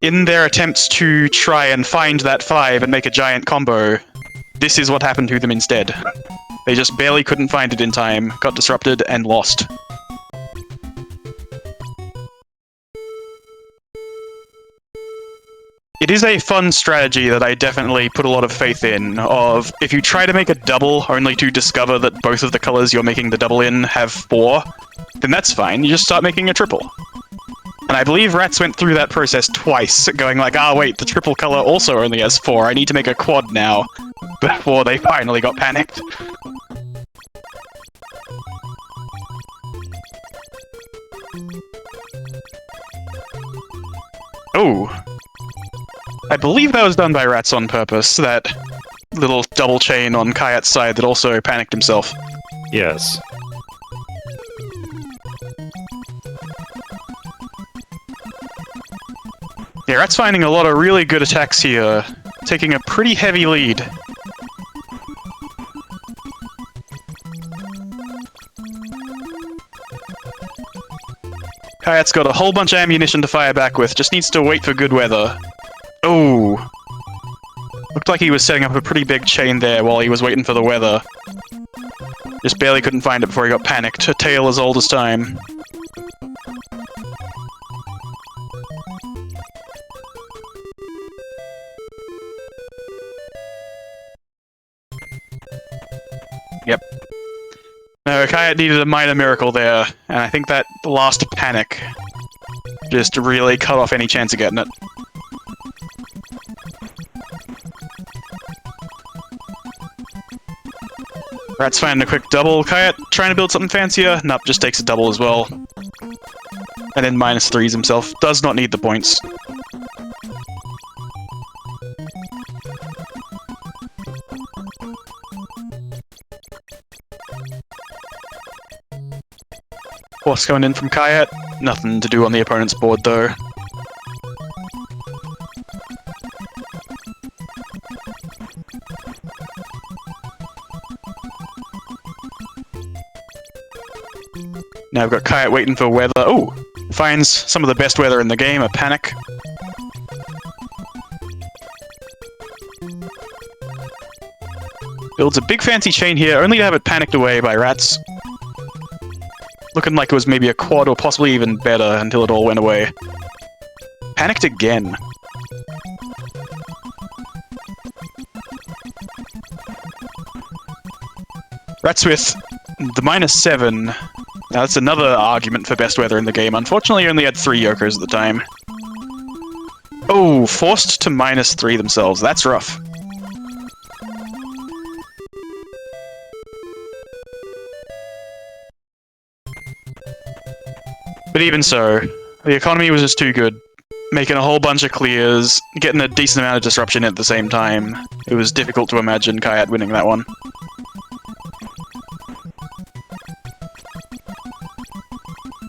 In their attempts to try and find that 5 and make a giant combo, this is what happened to them instead. They just barely couldn't find it in time, got disrupted, and lost. It is a fun strategy that I definitely put a lot of faith in, of if you try to make a double only to discover that both of the colors you're making the double in have 4, then that's fine, you just start making a triple. And I believe Ratttz went through that process twice, going like, ah wait, the triple color also only has 4, I need to make a quad now, before they finally got panicked. Oh. I believe that was done by Ratttz on purpose, that little double chain on Kayat's side that also panicked himself. Yes. Yeah, Ratttz finding a lot of really good attacks here, taking a pretty heavy lead. Kayat's got a whole bunch of ammunition to fire back with, just needs to wait for good weather. Oh! Looked like he was setting up a pretty big chain there while he was waiting for the weather. Just barely couldn't find it before he got panicked. A tale as old as time. Yep. No, Kayat needed a minor miracle there, and I think that last panic just really cut off any chance of getting it. Ratttz finding a quick double. Kayat trying to build something fancier. Nope, just takes a double as well. And then -3s himself. Does not need the points. Force coming in from Kayat. Nothing to do on the opponent's board though. Now I've got Kayat waiting for weather. Oh! Finds some of the best weather in the game, a panic. Builds a big fancy chain here, only to have it panicked away by Ratttz. Looking like it was maybe a quad or possibly even better until it all went away. Panicked again. Ratttz with the -7. Now that's another argument for best weather in the game. Unfortunately, he only had 3 Yokos at the time. Oh, forced to -3 themselves. That's rough. But even so, the economy was just too good. Making a whole bunch of clears, getting a decent amount of disruption at the same time. It was difficult to imagine Kayat winning that one.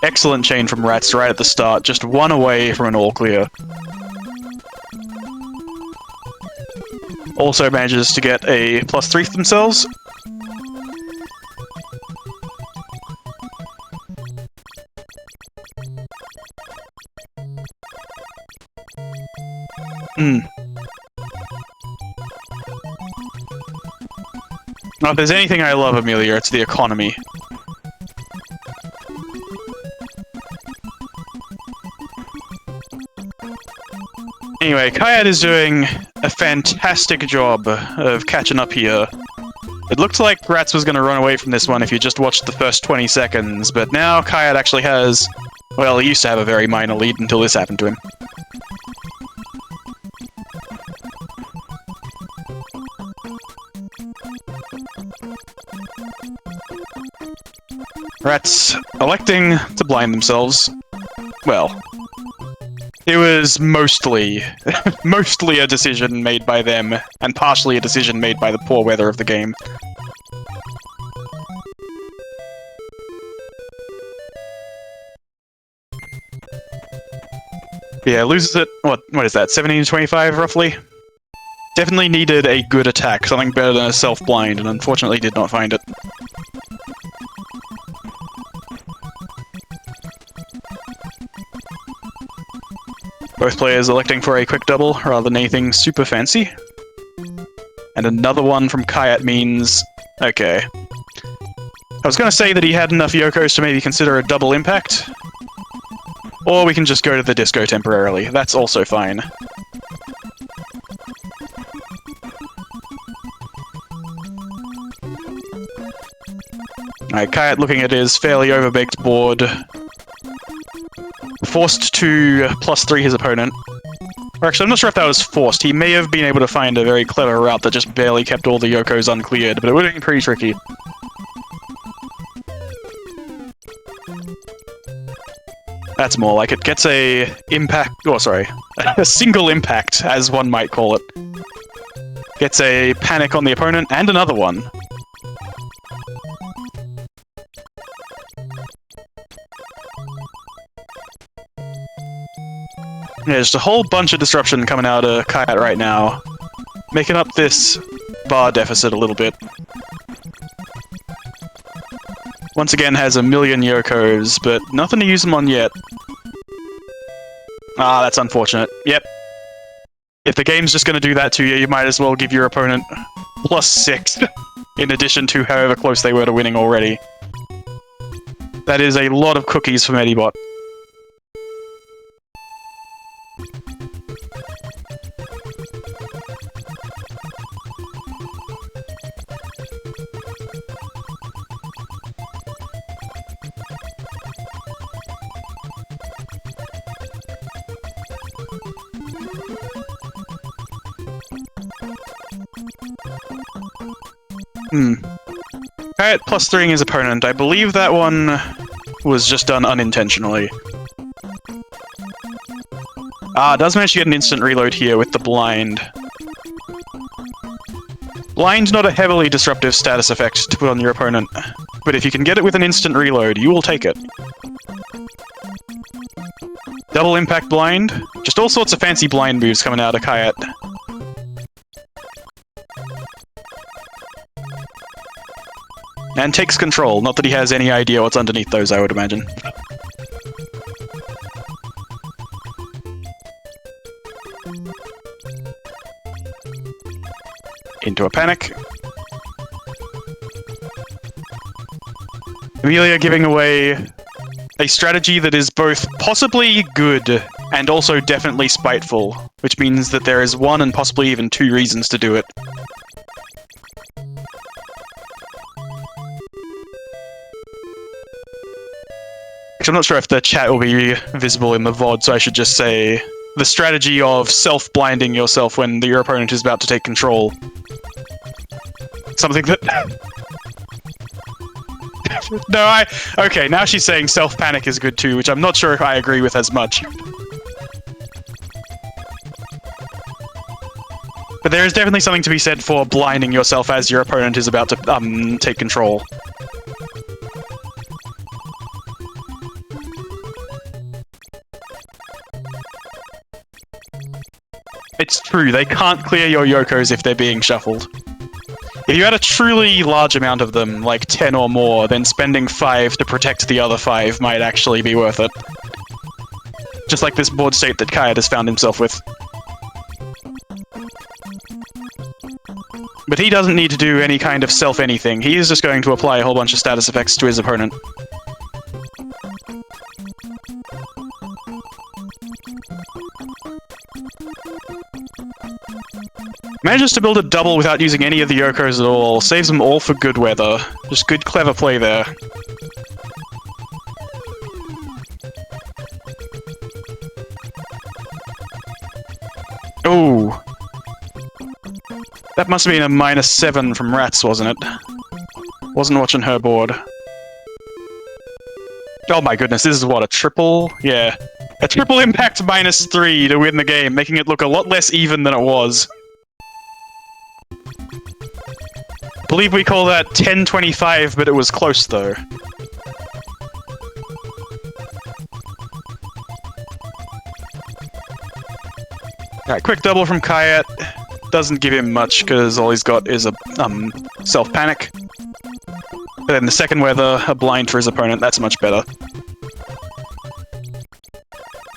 Excellent chain from Ratttz right at the start, just one away from an all clear. Also manages to get a +3 for themselves. Now, if there's anything I love, Amelia, it's the economy. Anyway, Kayat is doing a fantastic job of catching up here. It looked like Ratttz was going to run away from this one if you just watched the first 20 seconds, but now Kayat actually has... Well, he used to have a very minor lead until this happened to him. Ratttz electing to blind themselves. Well, it was mostly a decision made by them, and partially a decision made by the poor weather of the game. Yeah, loses it, what is that, 17 to 25 roughly? Definitely needed a good attack, something better than a self-blind, and unfortunately did not find it. Both players electing for a quick double rather than anything super fancy. And another one from Kayat means... okay. I was going to say that he had enough Yokos to maybe consider a double impact. Or we can just go to the disco temporarily. That's also fine. Alright, Kayat looking at his fairly overbaked board. Forced to +3 his opponent. Or actually, I'm not sure if that was forced. He may have been able to find a very clever route that just barely kept all the Yokos uncleared, but it would have been pretty tricky. That's more like it. Gets a impact... oh, sorry. A single impact, as one might call it. Gets a panic on the opponent, and another one. Yeah, just a whole bunch of disruption coming out of Kayat right now. Making up this bar deficit a little bit. Once again has a million Yokos, but nothing to use them on yet. Ah, that's unfortunate. Yep. If the game's just going to do that to you, you might as well give your opponent +6, in addition to however close they were to winning already. That is a lot of cookies for medibot. Kayat plus 3ing his opponent. I believe that one was just done unintentionally. Does manage to get an instant reload here with the blind. Blind's not a heavily disruptive status effect to put on your opponent, but if you can get it with an instant reload, you will take it. Double impact blind. Just all sorts of fancy blind moves coming out of Kayat. And takes control. Not that he has any idea what's underneath those, I would imagine. Into a panic. Amelia giving away a strategy that is both possibly good and also definitely spiteful, which means that there is one and possibly even two reasons to do it. I'm not sure if the chat will be visible in the VOD, so I should just say the strategy of self-blinding yourself when your opponent is about to take control. Something that... No, okay, now she's saying self-panic is good too, which I'm not sure if I agree with as much. But there is definitely something to be said for blinding yourself as your opponent is about to take control. It's true, they can't clear your Yokos if they're being shuffled. If you had a truly large amount of them, like 10 or more, then spending 5 to protect the other 5 might actually be worth it. Just like this board state that Kayat has found himself with. But he doesn't need to do any kind of self-anything, he is just going to apply a whole bunch of status effects to his opponent. Manages to build a double without using any of the Yokos at all. Saves them all for good weather. Just good, clever play there. Oh. That must have been a -7 from Ratttz, wasn't it? Wasn't watching her board. Oh my goodness, this is what, a triple? Yeah. A triple impact -3 to win the game, making it look a lot less even than it was. I believe we call that 10-25, but it was close though. Alright, quick double from Kayat. Doesn't give him much, because all he's got is a self-panic. But then the second weather, a blind for his opponent, that's much better.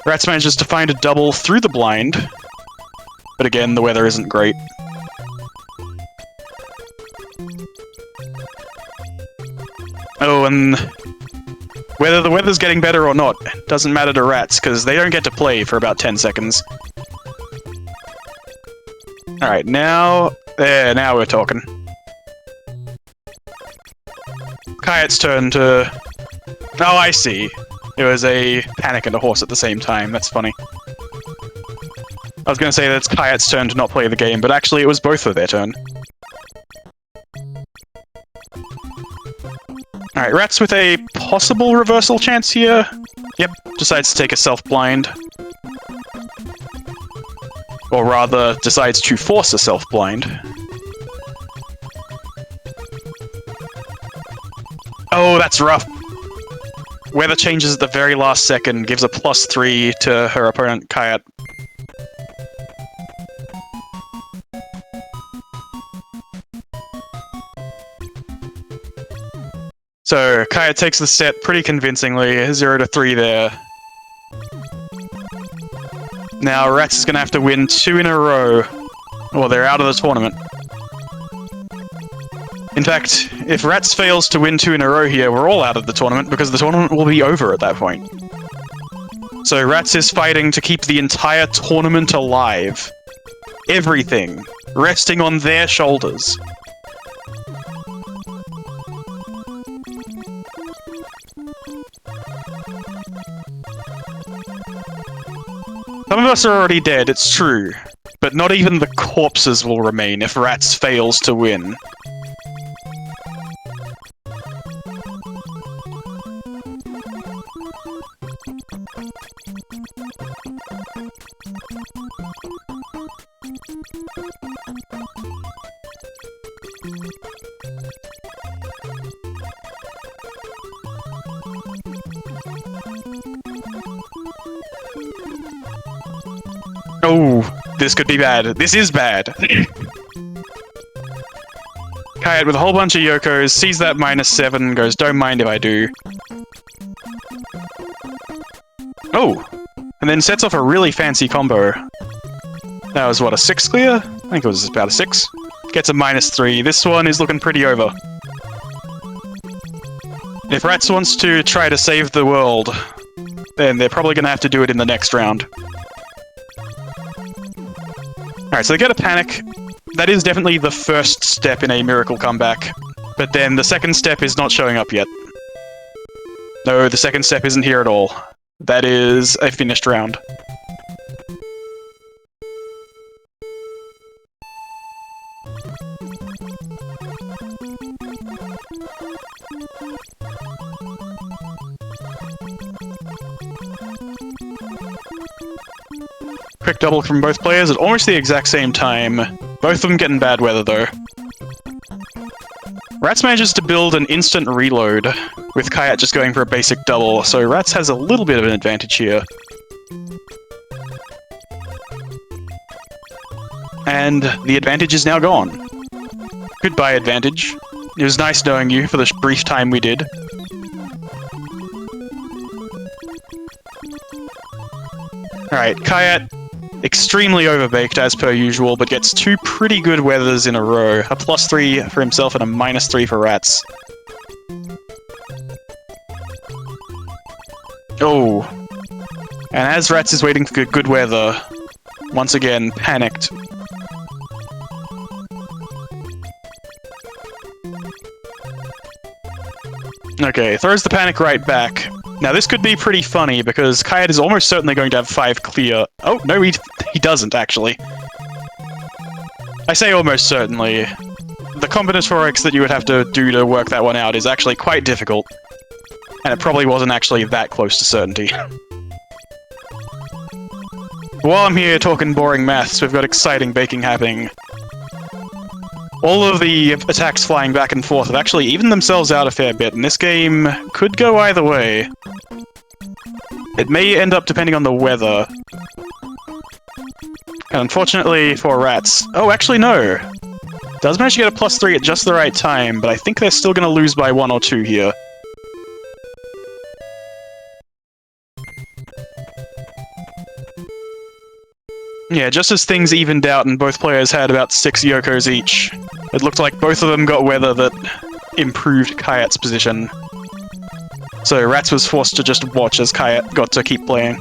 Ratttz manages to find a double through the blind, but again, the weather isn't great. Oh, and whether the weather's getting better or not doesn't matter to Ratttz, because they don't get to play for about 10 seconds. Alright, now we're talking. Kayat's turn to... Oh, I see. It was a panic and a horse at the same time, that's funny. I was going to say that it's Kayat's turn to not play the game, but actually it was both of their turn. Alright, Ratttz with a possible reversal chance here. Yep, decides to take a self-blind. Or rather, decides to force a self-blind. Oh, that's rough. Weather changes at the very last second, gives a +3 to her opponent, Kayat. So, Kayat takes the set pretty convincingly, 0-3 there. Now, Ratttz is going to have to win 2 in a row, or they're out of the tournament. In fact, if Ratttz fails to win 2 in a row here, we're all out of the tournament, because the tournament will be over at that point. So Ratttz is fighting to keep the entire tournament alive. Everything resting on their shoulders. Some of us are already dead, it's true, but not even the corpses will remain if Ratttz fails to win. Oh, this could be bad. This is bad. Kayat with a whole bunch of Yokos, sees that -7, goes, don't mind if I do. Oh, and then sets off a really fancy combo. That was, what, a 6 clear? I think it was about a 6. Gets a -3. This one is looking pretty over. If Ratttz wants to try to save the world, then they're probably going to have to do it in the next round. Alright, so they get a panic. That is definitely the first step in a miracle comeback. But then the second step is not showing up yet. No, the second step isn't here at all. That is a finished round. Quick double from both players at almost the exact same time. Both of them getting bad weather though. Ratttz manages to build an instant reload, with Kayat just going for a basic double, so Ratttz has a little bit of an advantage here. And the advantage is now gone. Goodbye, advantage. It was nice knowing you for the brief time we did. Alright, Kayat, extremely overbaked as per usual, but gets 2 pretty good weathers in a row. A +3 for himself and a -3 for Ratttz. Oh. And as Ratttz is waiting for good weather, once again, panicked. Okay, throws the panic right back. Now this could be pretty funny, because Kayat is almost certainly going to have 5 clear. Oh, no, he doesn't, actually. I say almost certainly. The combinatorics that you would have to do to work that one out is actually quite difficult. And it probably wasn't actually that close to certainty. While I'm here talking boring maths, we've got exciting baking happening. All of the attacks flying back and forth have actually evened themselves out a fair bit, and this game could go either way. It may end up depending on the weather. And unfortunately for Ratttz... Oh, actually no! Does manage to get a +3 at just the right time, but I think they're still going to lose by 1 or 2 here. Yeah, just as things evened out and both players had about 6 Yokos each, it looked like both of them got weather that improved Kayat's position. So Ratttz was forced to just watch as Kayat got to keep playing.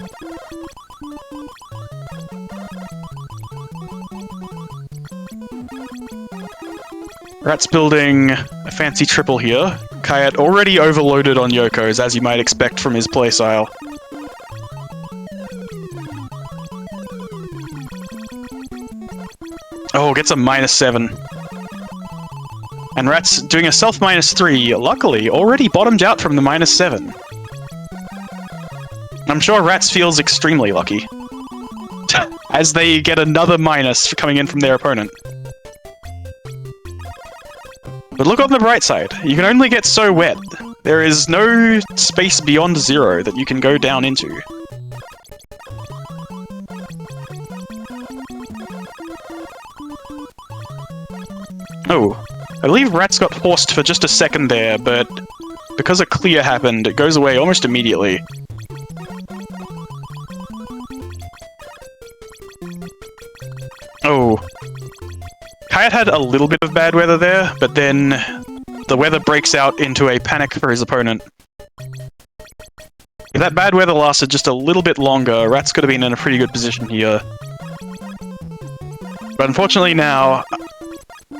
Ratttz building a fancy triple here. Kayat already overloaded on Yokos, as you might expect from his playstyle. Oh, gets a -7. And Ratttz doing a self -3, luckily, already bottomed out from the -7. I'm sure Ratttz feels extremely lucky. As they get another minus coming in from their opponent. But look on the bright side, you can only get so wet. There is no space beyond 0 that you can go down into. Oh, I believe Ratttz got forced for just a second there, but because a clear happened, it goes away almost immediately. Oh. Kayat had a little bit of bad weather there, but then the weather breaks out into a panic for his opponent. If that bad weather lasted just a little bit longer, Ratttz could have been in a pretty good position here. But unfortunately now,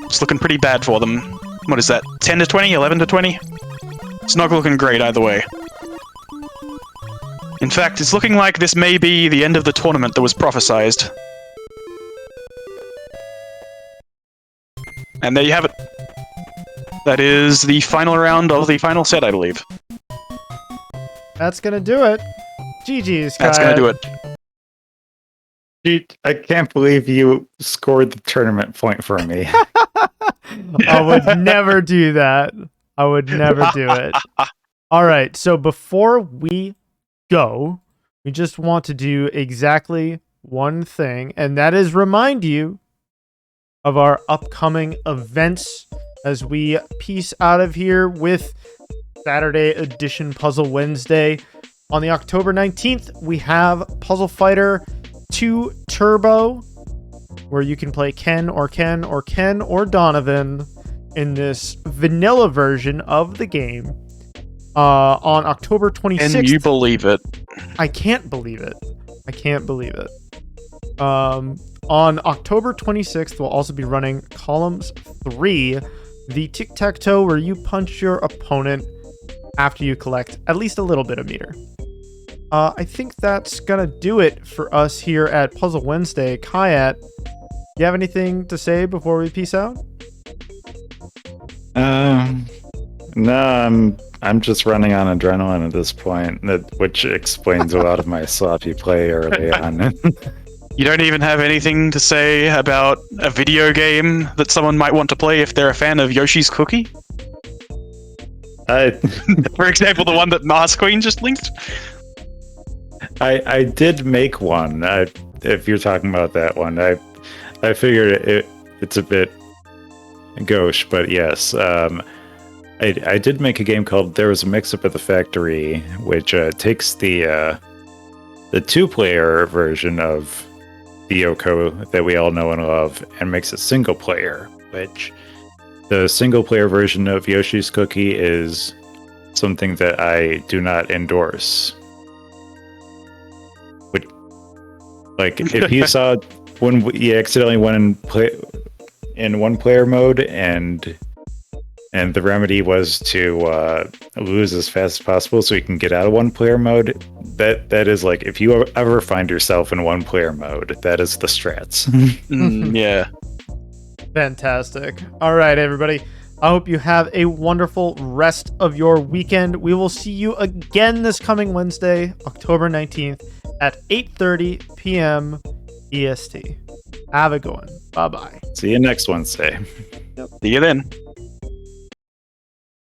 it's looking pretty bad for them. What is that, 10 to 20, 11 to 20? It's not looking great either way. In fact, it's looking like this may be the end of the tournament that was prophesized. And there you have it. That is the final round of the final set, I believe. That's gonna do it. GG's, That's gonna do it. I can't believe you scored the tournament point for me. I would never do that. I would never do it. All right, so before we go, we just want to do exactly one thing, and that is remind you of our upcoming events as we peace out of here with Saturday edition Puzzle Wednesday. On the October 19th, we have Puzzle Fighter 2 Turbo, where you can play Ken or Donovan in this vanilla version of the game. On October 26th. Can you believe it? I can't believe it. I can't believe it. On October 26th, we'll also be running Columns 3, the tic-tac-toe where you punch your opponent after you collect at least a little bit of meter. I think that's gonna do it for us here at Puzzle Wednesday. Kayat, you have anything to say before we peace out? No, I'm just running on adrenaline at this point, which explains a lot of my sloppy play early on. You don't even have anything to say about a video game that someone might want to play if they're a fan of Yoshi's Cookie? For example, the one that Mars Queen just linked? I did make one. If you're talking about that one, I figured it's a bit gauche, but yes. I did make a game called There Was a Mix-Up at the Factory, which takes the 2-player version of the Yoko that we all know and love and makes it single player, which the single player version of Yoshi's Cookie is something that I do not endorse. Like, if you saw when you accidentally went in one player mode and the remedy was to lose as fast as possible so you can get out of one player mode, that is like, if you ever find yourself in one player mode, that is the strats. Yeah. Fantastic. All right, everybody. I hope you have a wonderful rest of your weekend. We will see you again this coming Wednesday, October 19th at 8:30 p.m. EST. Have a good one. Bye-bye. See you next Wednesday. See you then.